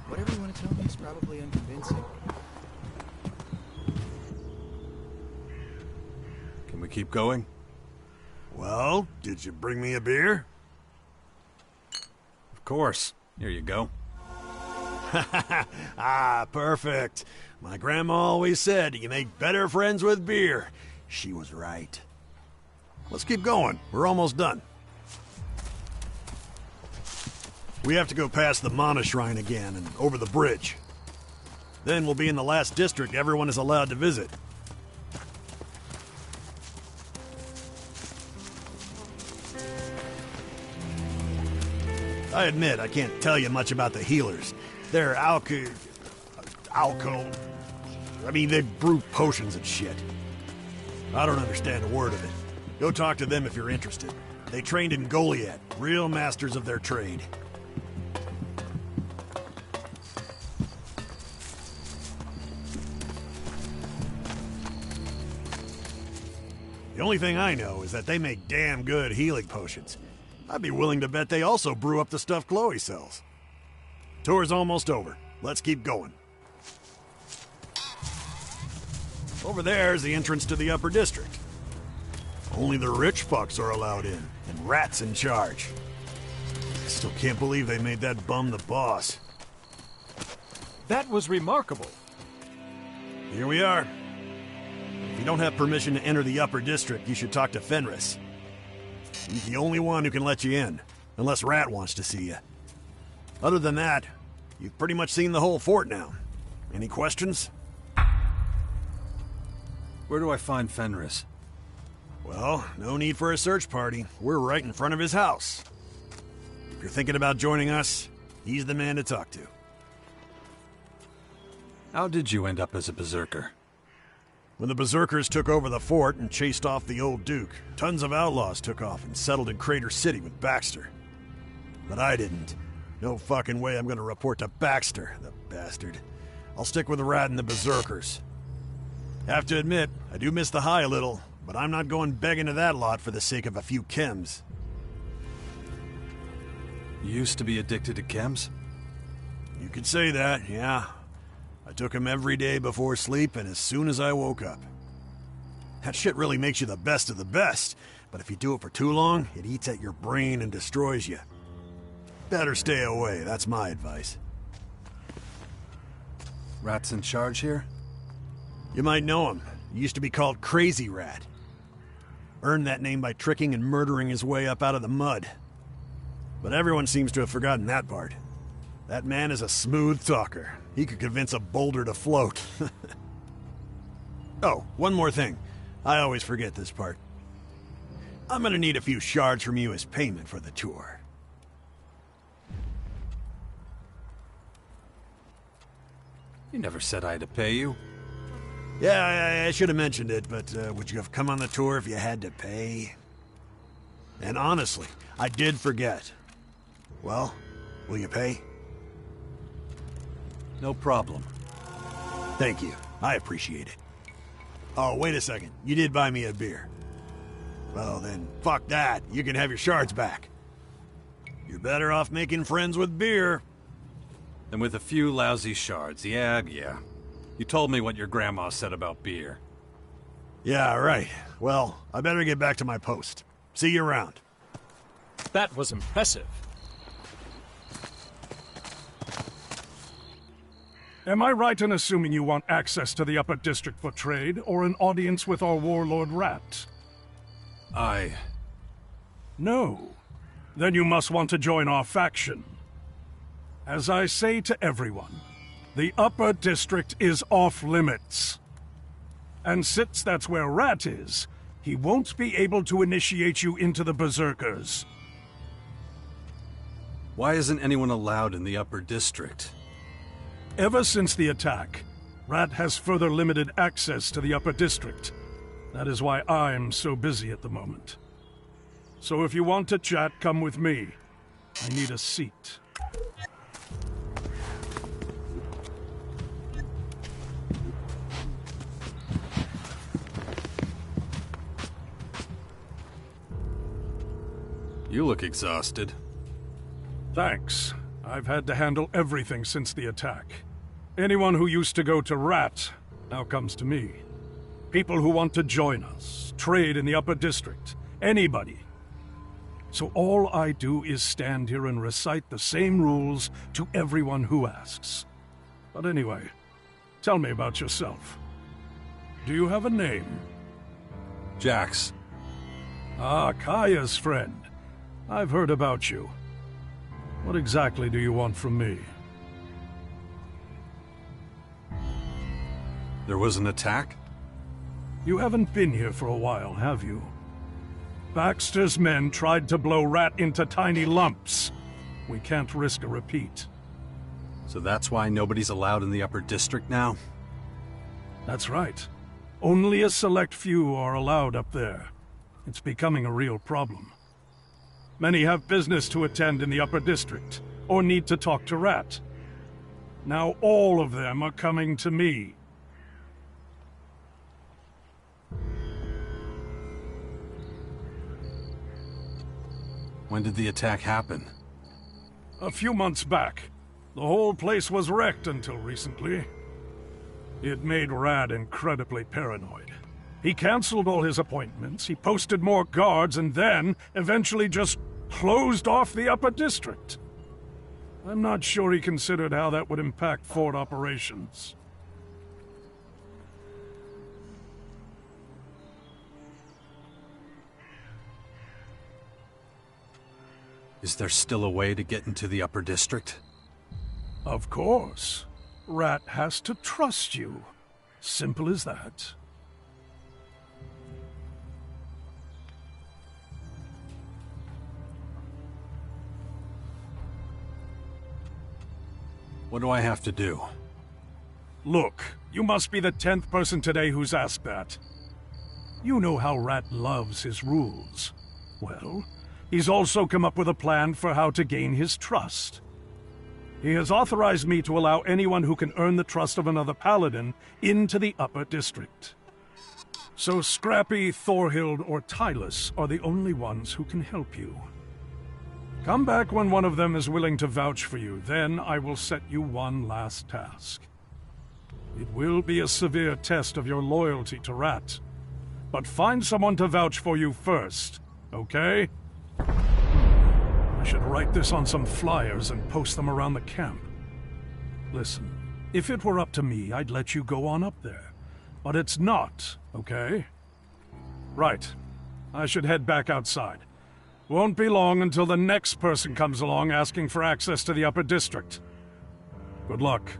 Whatever you want to tell me is probably unconvincing. Can we keep going? Well, did you bring me a beer? Of course. Here you go. Ah, perfect. My grandma always said you make better friends with beer. She was right. Let's keep going. We're almost done. We have to go past the Mana Shrine again and over the bridge. Then we'll be in the last district everyone is allowed to visit. I admit I can't tell you much about the healers. They're they brew potions and shit. I don't understand a word of it. Go talk to them if you're interested. They trained in Goliath, real masters of their trade. The only thing I know is that they make damn good healing potions. I'd be willing to bet they also brew up the stuff Chloe sells. Tour's almost over. Let's keep going. Over there's the entrance to the upper district. Only the rich fucks are allowed in, and Rat's in charge. I still can't believe they made that bum the boss. That was remarkable. Here we are. If you don't have permission to enter the upper district, you should talk to Fenris. He's the only one who can let you in, unless Rat wants to see you. Other than that, you've pretty much seen the whole fort now. Any questions? Where do I find Fenris? Well, no need for a search party. We're right in front of his house. If you're thinking about joining us, he's the man to talk to. How did you end up as a berserker? When the berserkers took over the fort and chased off the old duke, tons of outlaws took off and settled in Crater City with Baxter. But I didn't. No fucking way I'm gonna report to Baxter, the bastard. I'll stick with the Rat and the berserkers. Have to admit, I do miss the high a little, but I'm not going begging to that lot for the sake of a few chems. You used to be addicted to chems? You could say that, yeah. I took them every day before sleep and as soon as I woke up. That shit really makes you the best of the best, but if you do it for too long, it eats at your brain and destroys you. Better stay away, that's my advice. Rat's in charge here? You might know him. He used to be called Crazy Rat. Earned that name by tricking and murdering his way up out of the mud. But everyone seems to have forgotten that part. That man is a smooth talker. He could convince a boulder to float. Oh, one more thing. I always forget this part. I'm gonna need a few shards from you as payment for the tour. You never said I had to pay you. Yeah, I should have mentioned it, but would you have come on the tour if you had to pay? And honestly, I did forget. Well, will you pay? No problem. Thank you. I appreciate it. Oh, wait a second. You did buy me a beer. Well then, fuck that. You can have your shards back. You're better off making friends with beer. And with a few lousy shards, yeah. You told me what your grandma said about beer. Yeah, right. Well, I better get back to my post. See you around. That was impressive. Am I right in assuming you want access to the Upper District for trade, or an audience with our warlord Rat? No. Then you must want to join our faction. As I say to everyone, the Upper District is off limits. And since that's where Rat is, he won't be able to initiate you into the Berserkers. Why isn't anyone allowed in the Upper District? Ever since the attack, Rat has further limited access to the Upper District. That is why I'm so busy at the moment. So if you want to chat, come with me. I need a seat. You look exhausted. Thanks. I've had to handle everything since the attack. Anyone who used to go to Rat now comes to me. People who want to join us, trade in the Upper District, anybody. So all I do is stand here and recite the same rules to everyone who asks. But anyway, tell me about yourself. Do you have a name? Jax. Ah, Kaya's friend. I've heard about you. What exactly do you want from me? There was an attack? You haven't been here for a while, have you? Baxter's men tried to blow Rat into tiny lumps. We can't risk a repeat. So that's why nobody's allowed in the Upper District now? That's right. Only a select few are allowed up there. It's becoming a real problem. Many have business to attend in the Upper District, or need to talk to Rat. Now all of them are coming to me. When did the attack happen? A few months back. The whole place was wrecked until recently. It made Rat incredibly paranoid. He canceled all his appointments, he posted more guards, and then, eventually just closed off the Upper District. I'm not sure he considered how that would impact fort operations. Is there still a way to get into the upper district? Of course. Rat has to trust you. Simple as that. What do I have to do? Look, you must be the 10th person today who's asked that. You know how Rat loves his rules. Well, he's also come up with a plan for how to gain his trust. He has authorized me to allow anyone who can earn the trust of another paladin into the upper district. So Scrappy, Thorhild, or Tylus are the only ones who can help you. Come back when one of them is willing to vouch for you, then I will set you one last task. It will be a severe test of your loyalty to Rat, but find someone to vouch for you first, okay? I should write this on some flyers and post them around the camp. Listen, if it were up to me, I'd let you go on up there, but it's not, okay? Right, I should head back outside. Won't be long until the next person comes along asking for access to the upper district. Good luck.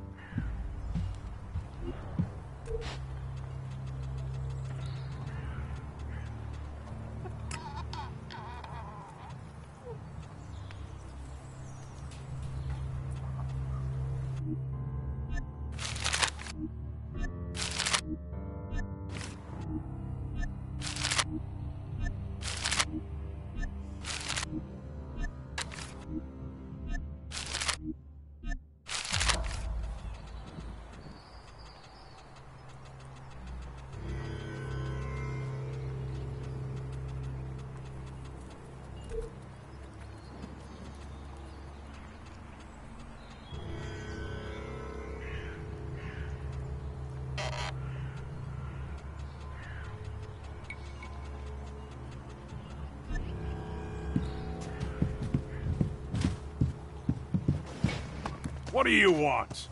What do you want?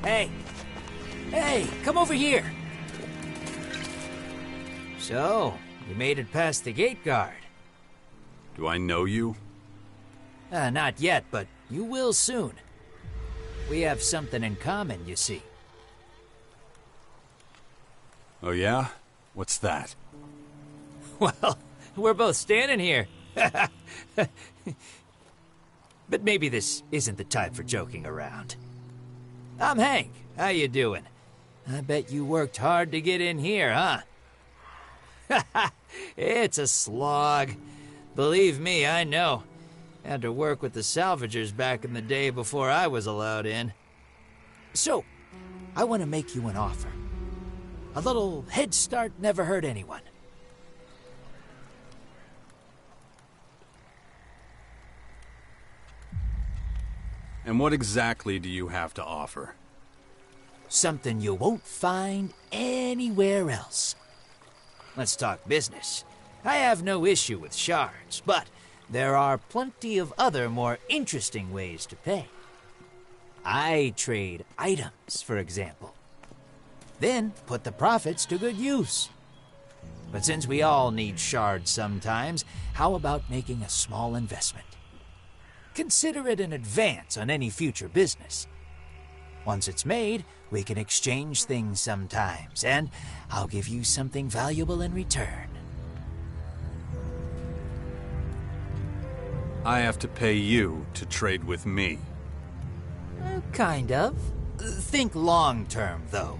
Hey! Hey, come over here! So, you made it past the gate guard. Do I know you? Not yet, but you will soon. We have something in common, you see. Oh yeah? What's that? Well, we're both standing here. But maybe this isn't the time for joking around. I'm Hank. How you doing? I bet you worked hard to get in here, huh? It's a slog. Believe me, I know. Had to work with the salvagers back in the day before I was allowed in. So, I want to make you an offer. A little head start never hurt anyone. And what exactly do you have to offer? Something you won't find anywhere else. Let's talk business. I have no issue with shards, but there are plenty of other more interesting ways to pay. I trade items, for example. Then put the profits to good use. But since we all need shards sometimes, how about making a small investment? Consider it an advance on any future business. Once it's made, we can exchange things sometimes, and I'll give you something valuable in return. I have to pay you to trade with me. Kind of. Think long-term, though.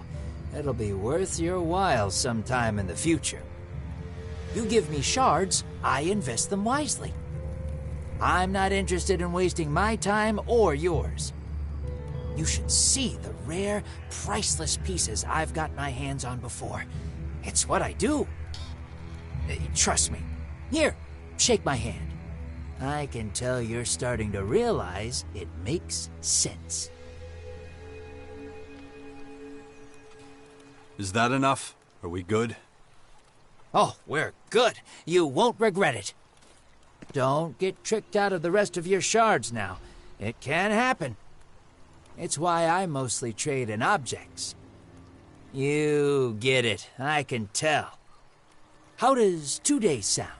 It'll be worth your while sometime in the future. You give me shards, I invest them wisely. I'm not interested in wasting my time or yours. You should see the rare, priceless pieces I've got my hands on before. It's what I do. Trust me. Here, shake my hand. I can tell you're starting to realize it makes sense. Is that enough? Are we good? Oh, we're good. You won't regret it. Don't get tricked out of the rest of your shards now. It can happen. It's why I mostly trade in objects. You get it, I can tell. How does 2 days sound?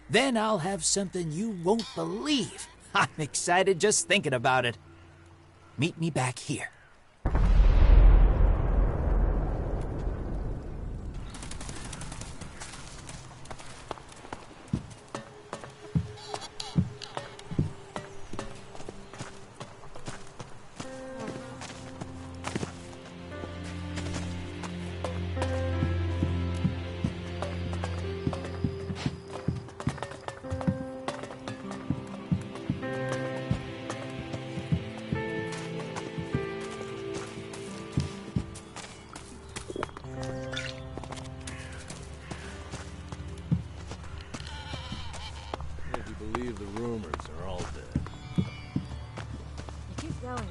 Then I'll have something you won't believe. I'm excited just thinking about it. Meet me back here. If you believe the rumors are all dead. Keep going.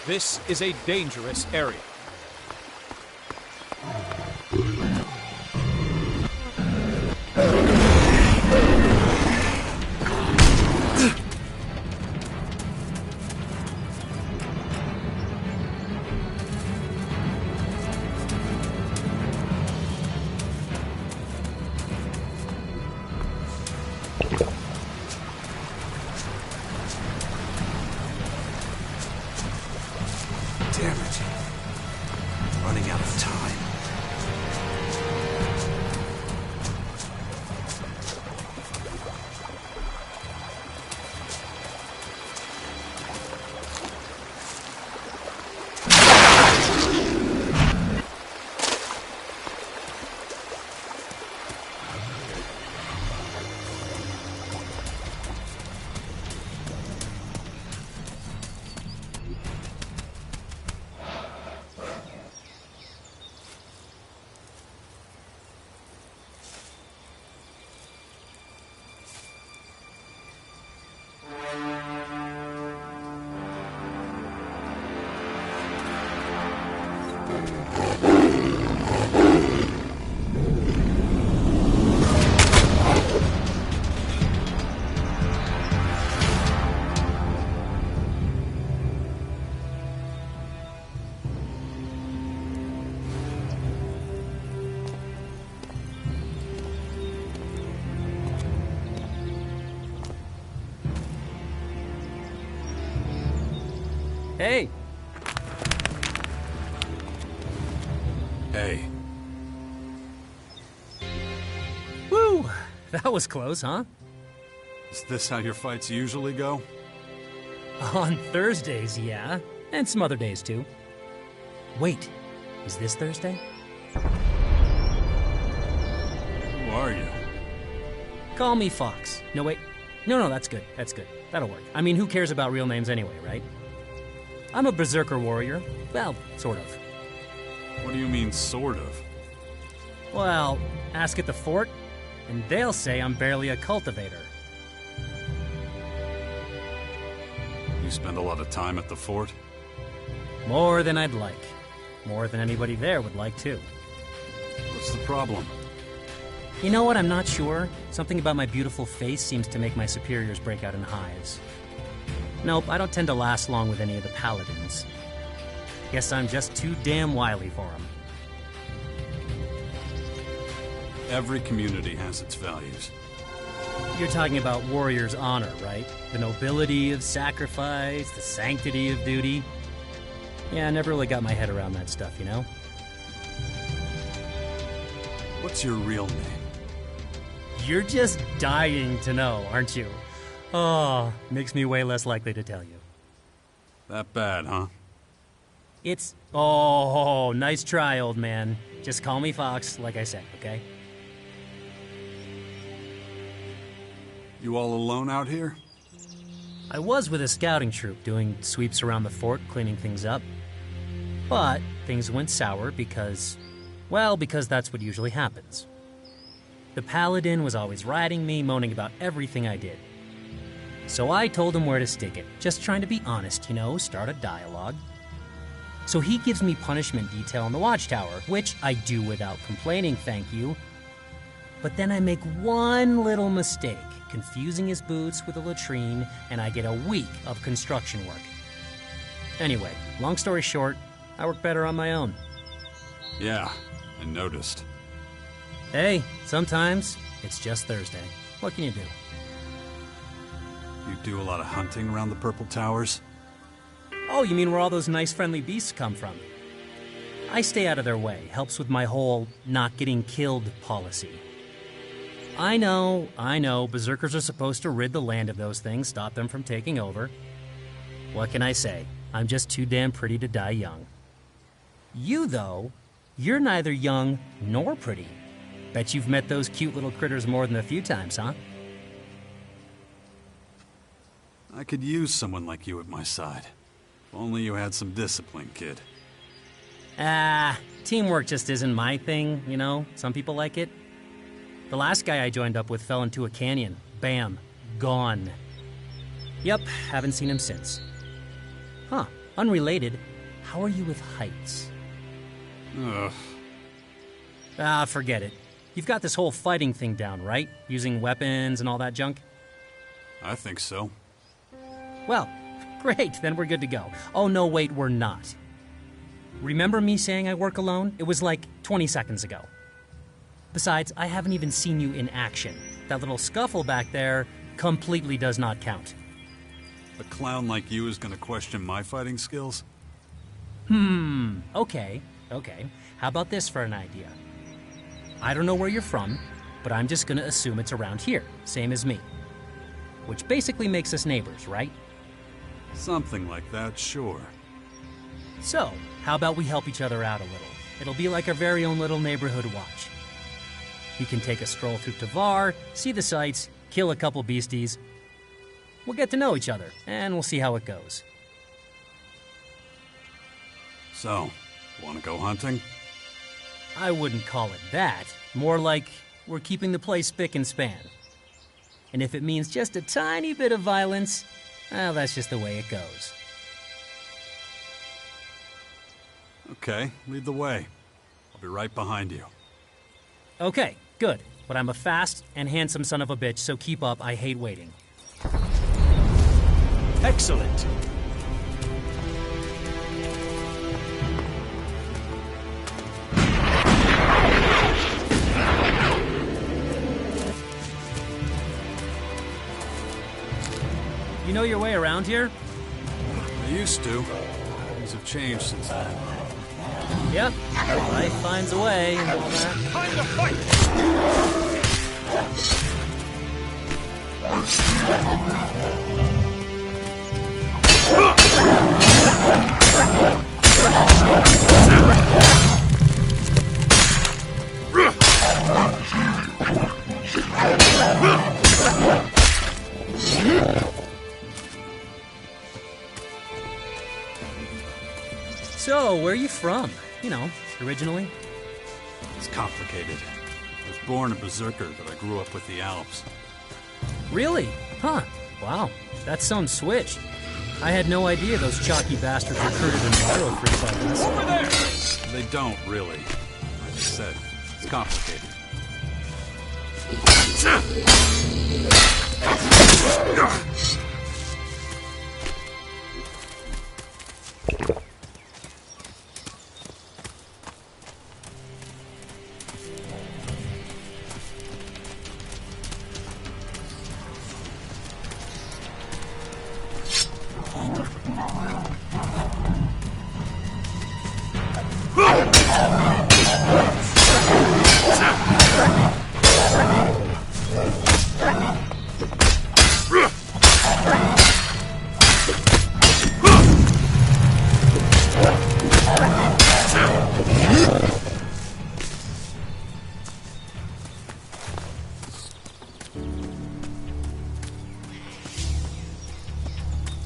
This is a dangerous area. Damn it. Running out of time. Hey. Hey. Woo! That was close, huh? Is this how your fights usually go? On Thursdays, yeah. And some other days, too. Wait, is this Thursday? Who are you? Call me Fox. No, wait. No, that's good. That's good. That'll work. I mean, who cares about real names anyway, right? I'm a berserker warrior. Well, sort of. What do you mean, sort of? Well, ask at the fort, and they'll say I'm barely a cultivator. spend a lot of time at the fort? More than I'd like. More than anybody there would like, too. What's the problem? You know what? I'm not sure. Something about my beautiful face seems to make my superiors break out in hives. Nope, I don't tend to last long with any of the paladins. Guess I'm just too damn wily for them. Every community has its values. You're talking about warrior's honor, right? The nobility of sacrifice, the sanctity of duty. Yeah, I never really got my head around that stuff, you know? What's your real name? You're just dying to know, aren't you? Oh, makes me way less likely to tell you. That bad, huh? It's... Oh, nice try, old man. Just call me Fox, like I said, okay? You all alone out here? I was with a scouting troop doing sweeps around the fort, cleaning things up. But things went sour because... well, because that's what usually happens. The paladin was always riding me, moaning about everything I did. So I told him where to stick it, just trying to be honest, you know, start a dialogue. So he gives me punishment detail on the watchtower, which I do without complaining, thank you. But then I make one little mistake, confusing his boots with a latrine, and I get a week of construction work. Anyway, long story short, I work better on my own. Yeah, I noticed. Hey, sometimes it's just Thursday. What can you do? You do a lot of hunting around the Purple Towers? Oh, you mean where all those nice friendly beasts come from? I stay out of their way. Helps with my whole not getting killed policy. I know. Berserkers are supposed to rid the land of those things, stop them from taking over. What can I say? I'm just too damn pretty to die young. You, though, you're neither young nor pretty. Bet you've met those cute little critters more than a few times, huh? I could use someone like you at my side. If only you had some discipline, kid. Teamwork just isn't my thing, you know? Some people like it. The last guy I joined up with fell into a canyon. Bam. Gone. Yep, haven't seen him since. Huh, unrelated. How are you with heights? Ugh. Forget it. You've got this whole fighting thing down, right? Using weapons and all that junk? I think so. Well, great, then we're good to go. Oh, no, wait, we're not. Remember me saying I work alone? It was like 20 seconds ago. Besides, I haven't even seen you in action. That little scuffle back there completely does not count. A clown like you is gonna question my fighting skills? Okay. How about this for an idea? I don't know where you're from, but I'm just gonna assume it's around here, same as me. Which basically makes us neighbors, right? Something like that, sure. So, how about we help each other out a little? It'll be like our very own little neighborhood watch. You can take a stroll through Tavar, see the sights, kill a couple beasties. We'll get to know each other, and we'll see how it goes. So, wanna go hunting? I wouldn't call it that. More like we're keeping the place spick and span. And if it means just a tiny bit of violence, well, that's just the way it goes. Okay, lead the way. I'll be right behind you. Okay, good. But I'm a fast and handsome son of a bitch, so keep up. I hate waiting. Excellent. You know your way around here? I used to. Things have changed since then. Yep. Life finds a way and all that. Time to fight! So, where are you from? You know, originally? It's complicated. I was born a berserker, but I grew up with the Alps. Really? Huh. Wow. That's some switch. I had no idea those chalky bastards recruited enviro freaks like us. Over there! They don't, really. Like I said, it's complicated.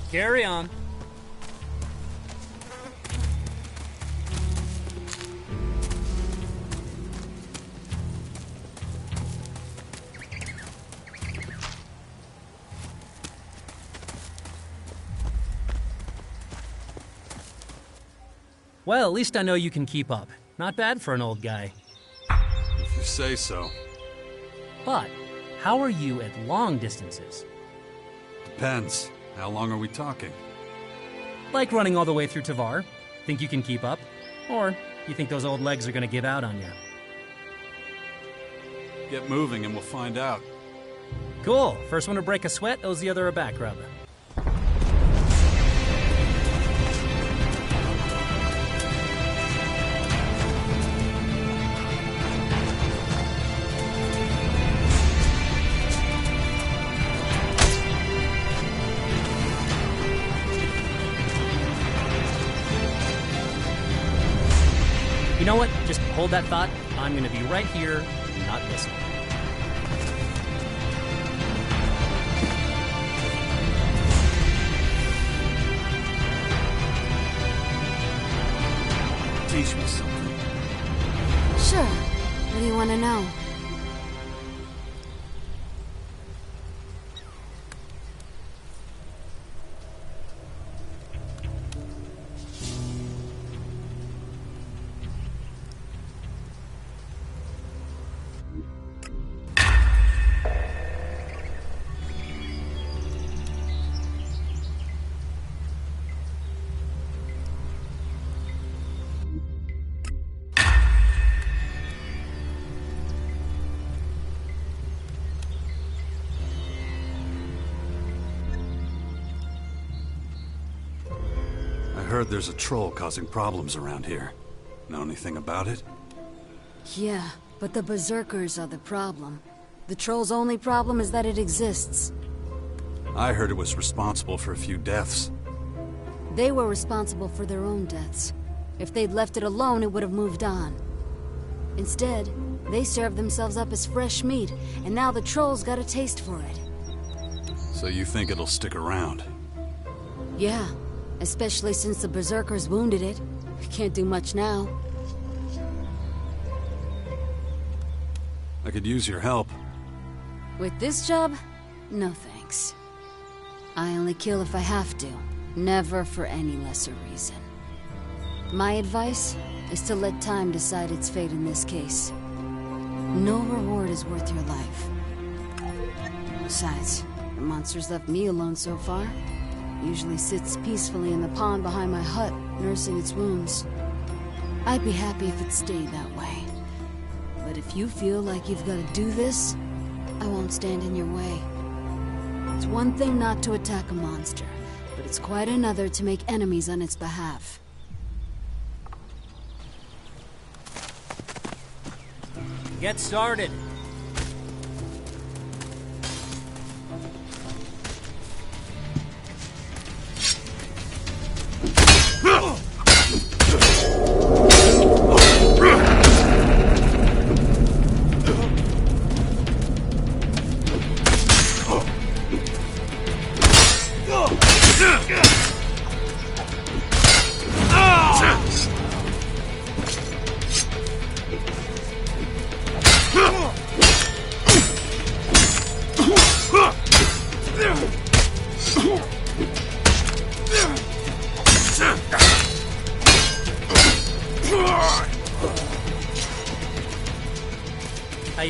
Carry on. Well, at least I know you can keep up. Not bad for an old guy. If you say so. But, how are you at long distances? Depends. How long are we talking? Like running all the way through Tavar. Think you can keep up? Or you think those old legs are gonna give out on you? Get moving and we'll find out. Cool. First one to break a sweat owes the other a back rub. You know what? Just hold that thought. I'm gonna be right here, not listening. Teach me something. Sure. What do you want to know? I heard there's a troll causing problems around here. Know anything about it? Yeah, but the Berserkers are the problem. The troll's only problem is that it exists. I heard it was responsible for a few deaths. They were responsible for their own deaths. If they'd left it alone, it would have moved on. Instead, they served themselves up as fresh meat, and now the troll's got a taste for it. So you think it'll stick around? Yeah, especially since the Berserkers wounded it. Can't do much now. I could use your help. With this job? No thanks. I only kill if I have to, never for any lesser reason. My advice is to let time decide its fate in this case. No reward is worth your life. Besides, the monster's left me alone so far. Usually sits peacefully in the pond behind my hut, nursing its wounds. I'd be happy if it stayed that way. But if you feel like you've got to do this, I won't stand in your way. It's one thing not to attack a monster, but it's quite another to make enemies on its behalf. Get started.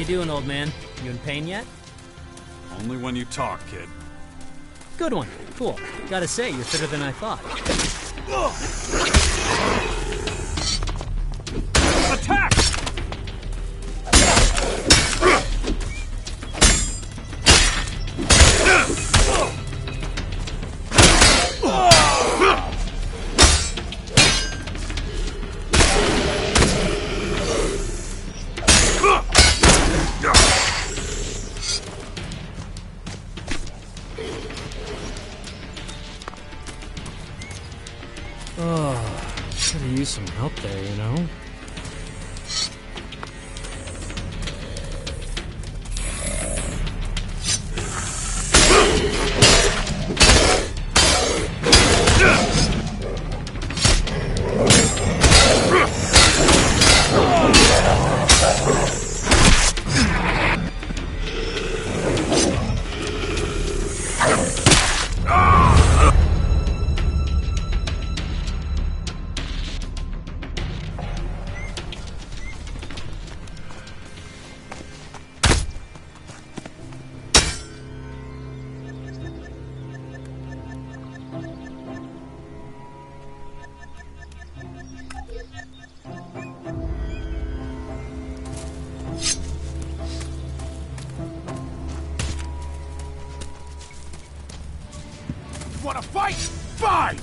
doing, old man? You in pain yet? Only when you talk, kid. Good one. Cool. Gotta say, you're fitter than I thought. Attack! Oh, could have used some help there, you know? Wanna fight? Fine!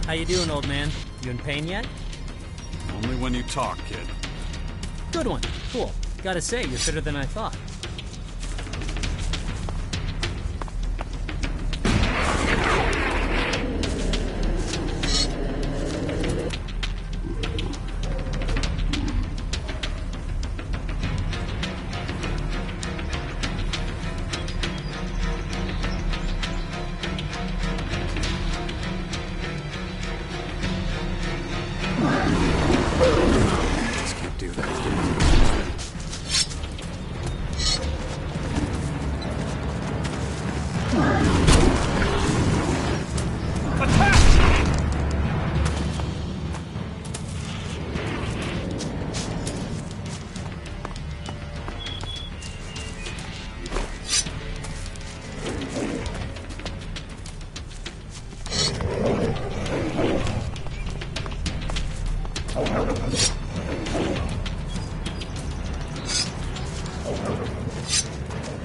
How you doing, old man? You in pain yet? Only when you talk, kid. Good one. Cool. Gotta say, you're fitter than I thought. Just can't do that.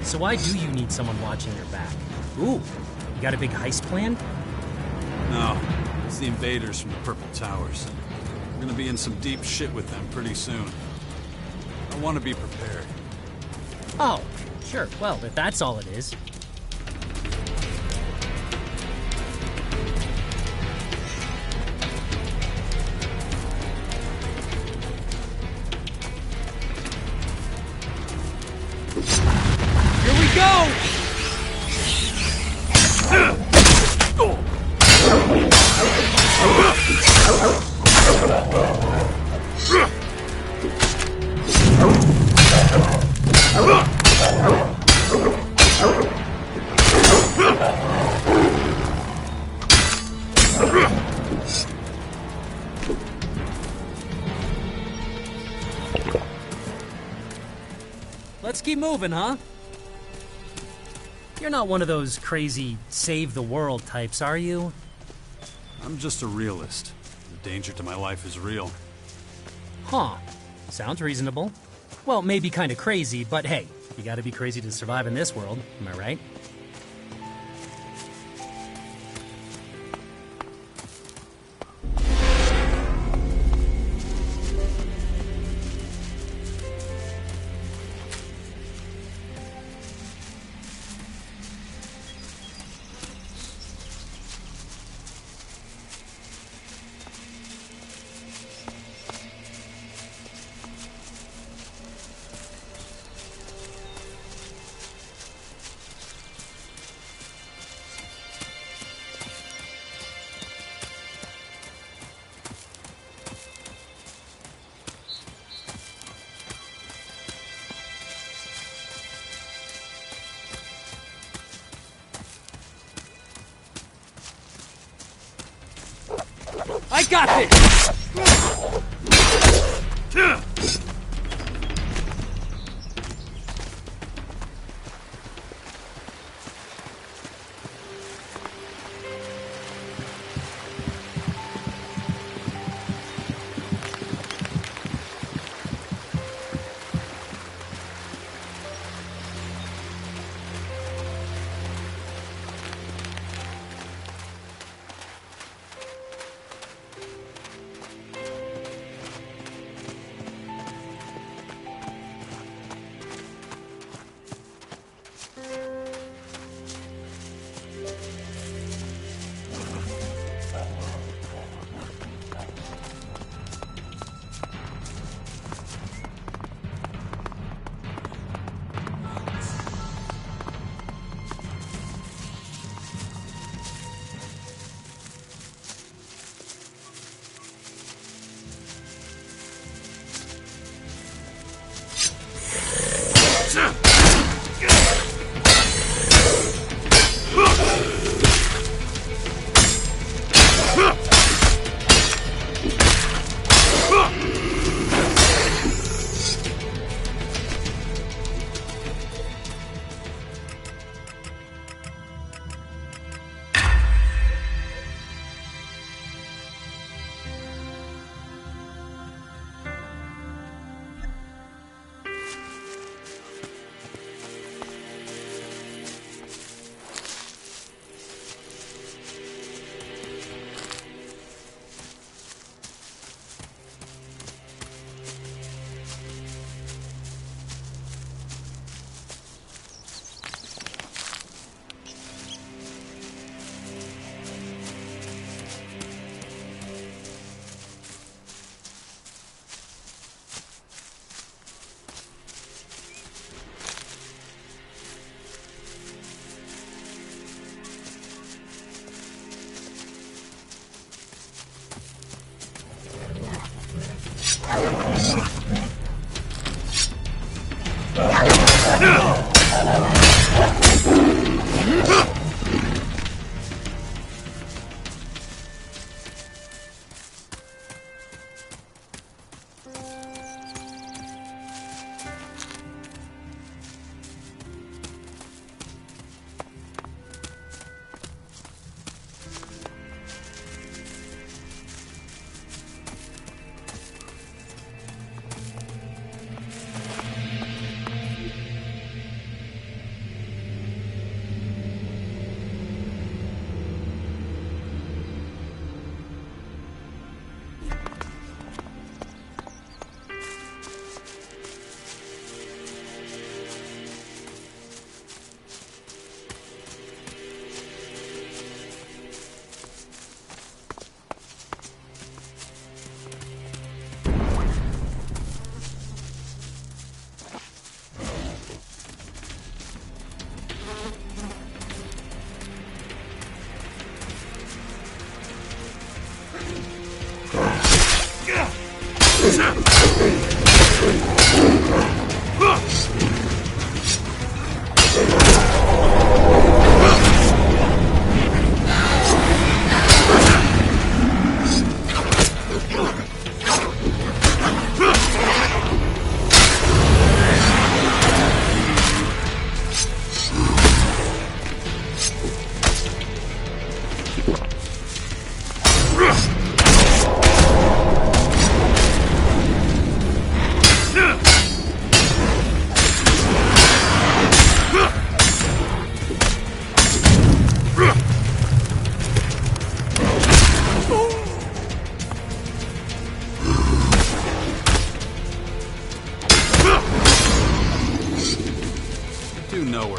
So why do you need someone watching your back? Ooh, you got a big heist planned? No, it's the invaders from the Purple Towers. We're gonna be in some deep shit with them pretty soon. I want to be prepared. Oh, sure. Well, if that's all it is. Here we go! Let's keep moving, huh? You're not one of those crazy save the world types, are you? I'm just a realist. The danger to my life is real. Huh. Sounds reasonable. Well, maybe kind of crazy, but hey, you gotta be crazy to survive in this world, am I right? I got this!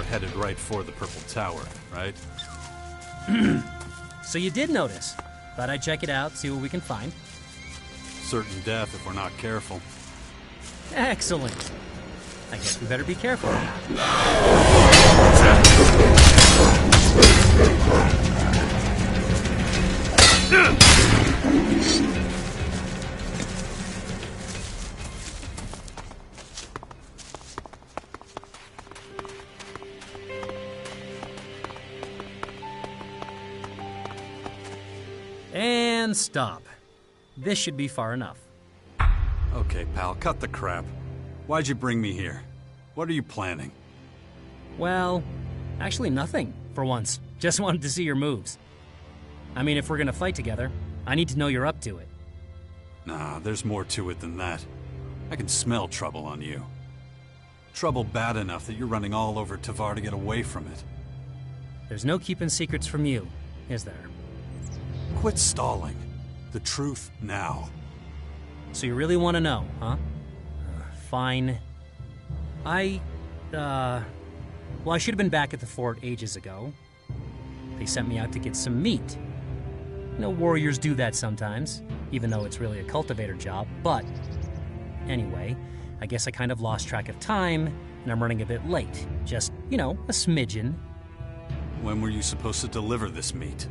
Headed right for the Purple Tower, right? So you did notice. Thought I'd check it out, see what we can find. Certain death if we're not careful. Excellent. I guess we better be careful. And stop. this should be far enough. Okay, pal, cut the crap. Why'd you bring me here? What are you planning? Well, actually nothing, for once. Just wanted to see your moves. I mean, if we're gonna fight together, I need to know you're up to it. Nah, there's more to it than that. I can smell trouble on you. Trouble bad enough that you're running all over Tavar to get away from it. There's no keeping secrets from you, is there? Quit stalling. The truth now. So you really want to know, huh? Fine. I should have been back at the fort ages ago. They sent me out to get some meat. You know, warriors do that sometimes, even though it's really a cultivator job, but... Anyway, I guess I kind of lost track of time, and I'm running a bit late. Just, you know, a smidgen. When were you supposed to deliver this meat?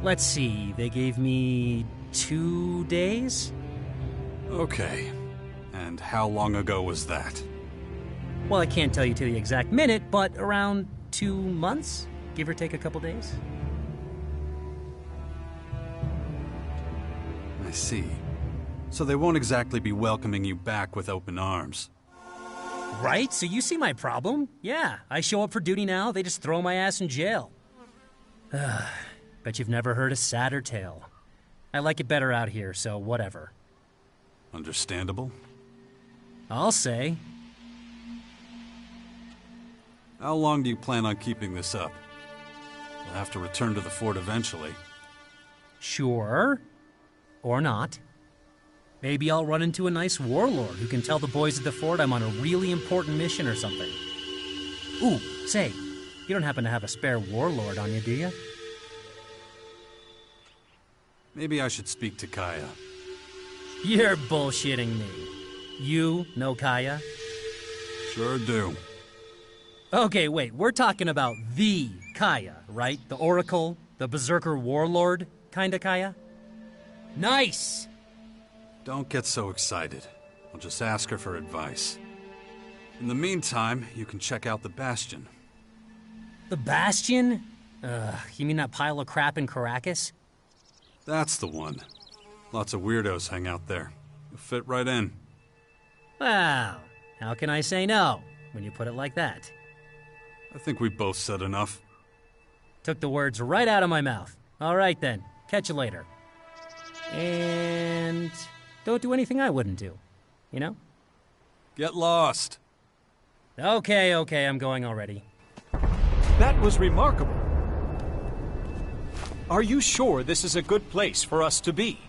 Let's see, they gave me 2 days? Okay. And how long ago was that? Well, I can't tell you to the exact minute, but around 2 months, give or take a couple days. I see. So they won't exactly be welcoming you back with open arms. Right? So you see my problem? Yeah, I show up for duty now, they just throw my ass in jail. Bet you've never heard a sadder tale. I like it better out here, so whatever. Understandable. I'll say. How long do you plan on keeping this up? You'll have to return to the fort eventually. Sure. Or not. Maybe I'll run into a nice warlord who can tell the boys at the fort I'm on a really important mission or something. Ooh, say, you don't happen to have a spare warlord on you, do you? Maybe I should speak to Kaya. You're bullshitting me. You know Kaya? Sure do. Okay, wait, we're talking about the Kaya, right? The Oracle, the Berserker Warlord kinda Kaya? Nice! Don't get so excited. I'll just ask her for advice. In the meantime, you can check out the Bastion. The Bastion? You mean that pile of crap in Caracas? That's the one. Lots of weirdos hang out there. You'll fit right in. Well, how can I say no when you put it like that? I think we both said enough. Took the words right out of my mouth. All right then, catch you later. And don't do anything I wouldn't do, you know? Get lost. Okay, I'm going already. That was remarkable. Are you sure this is a good place for us to be?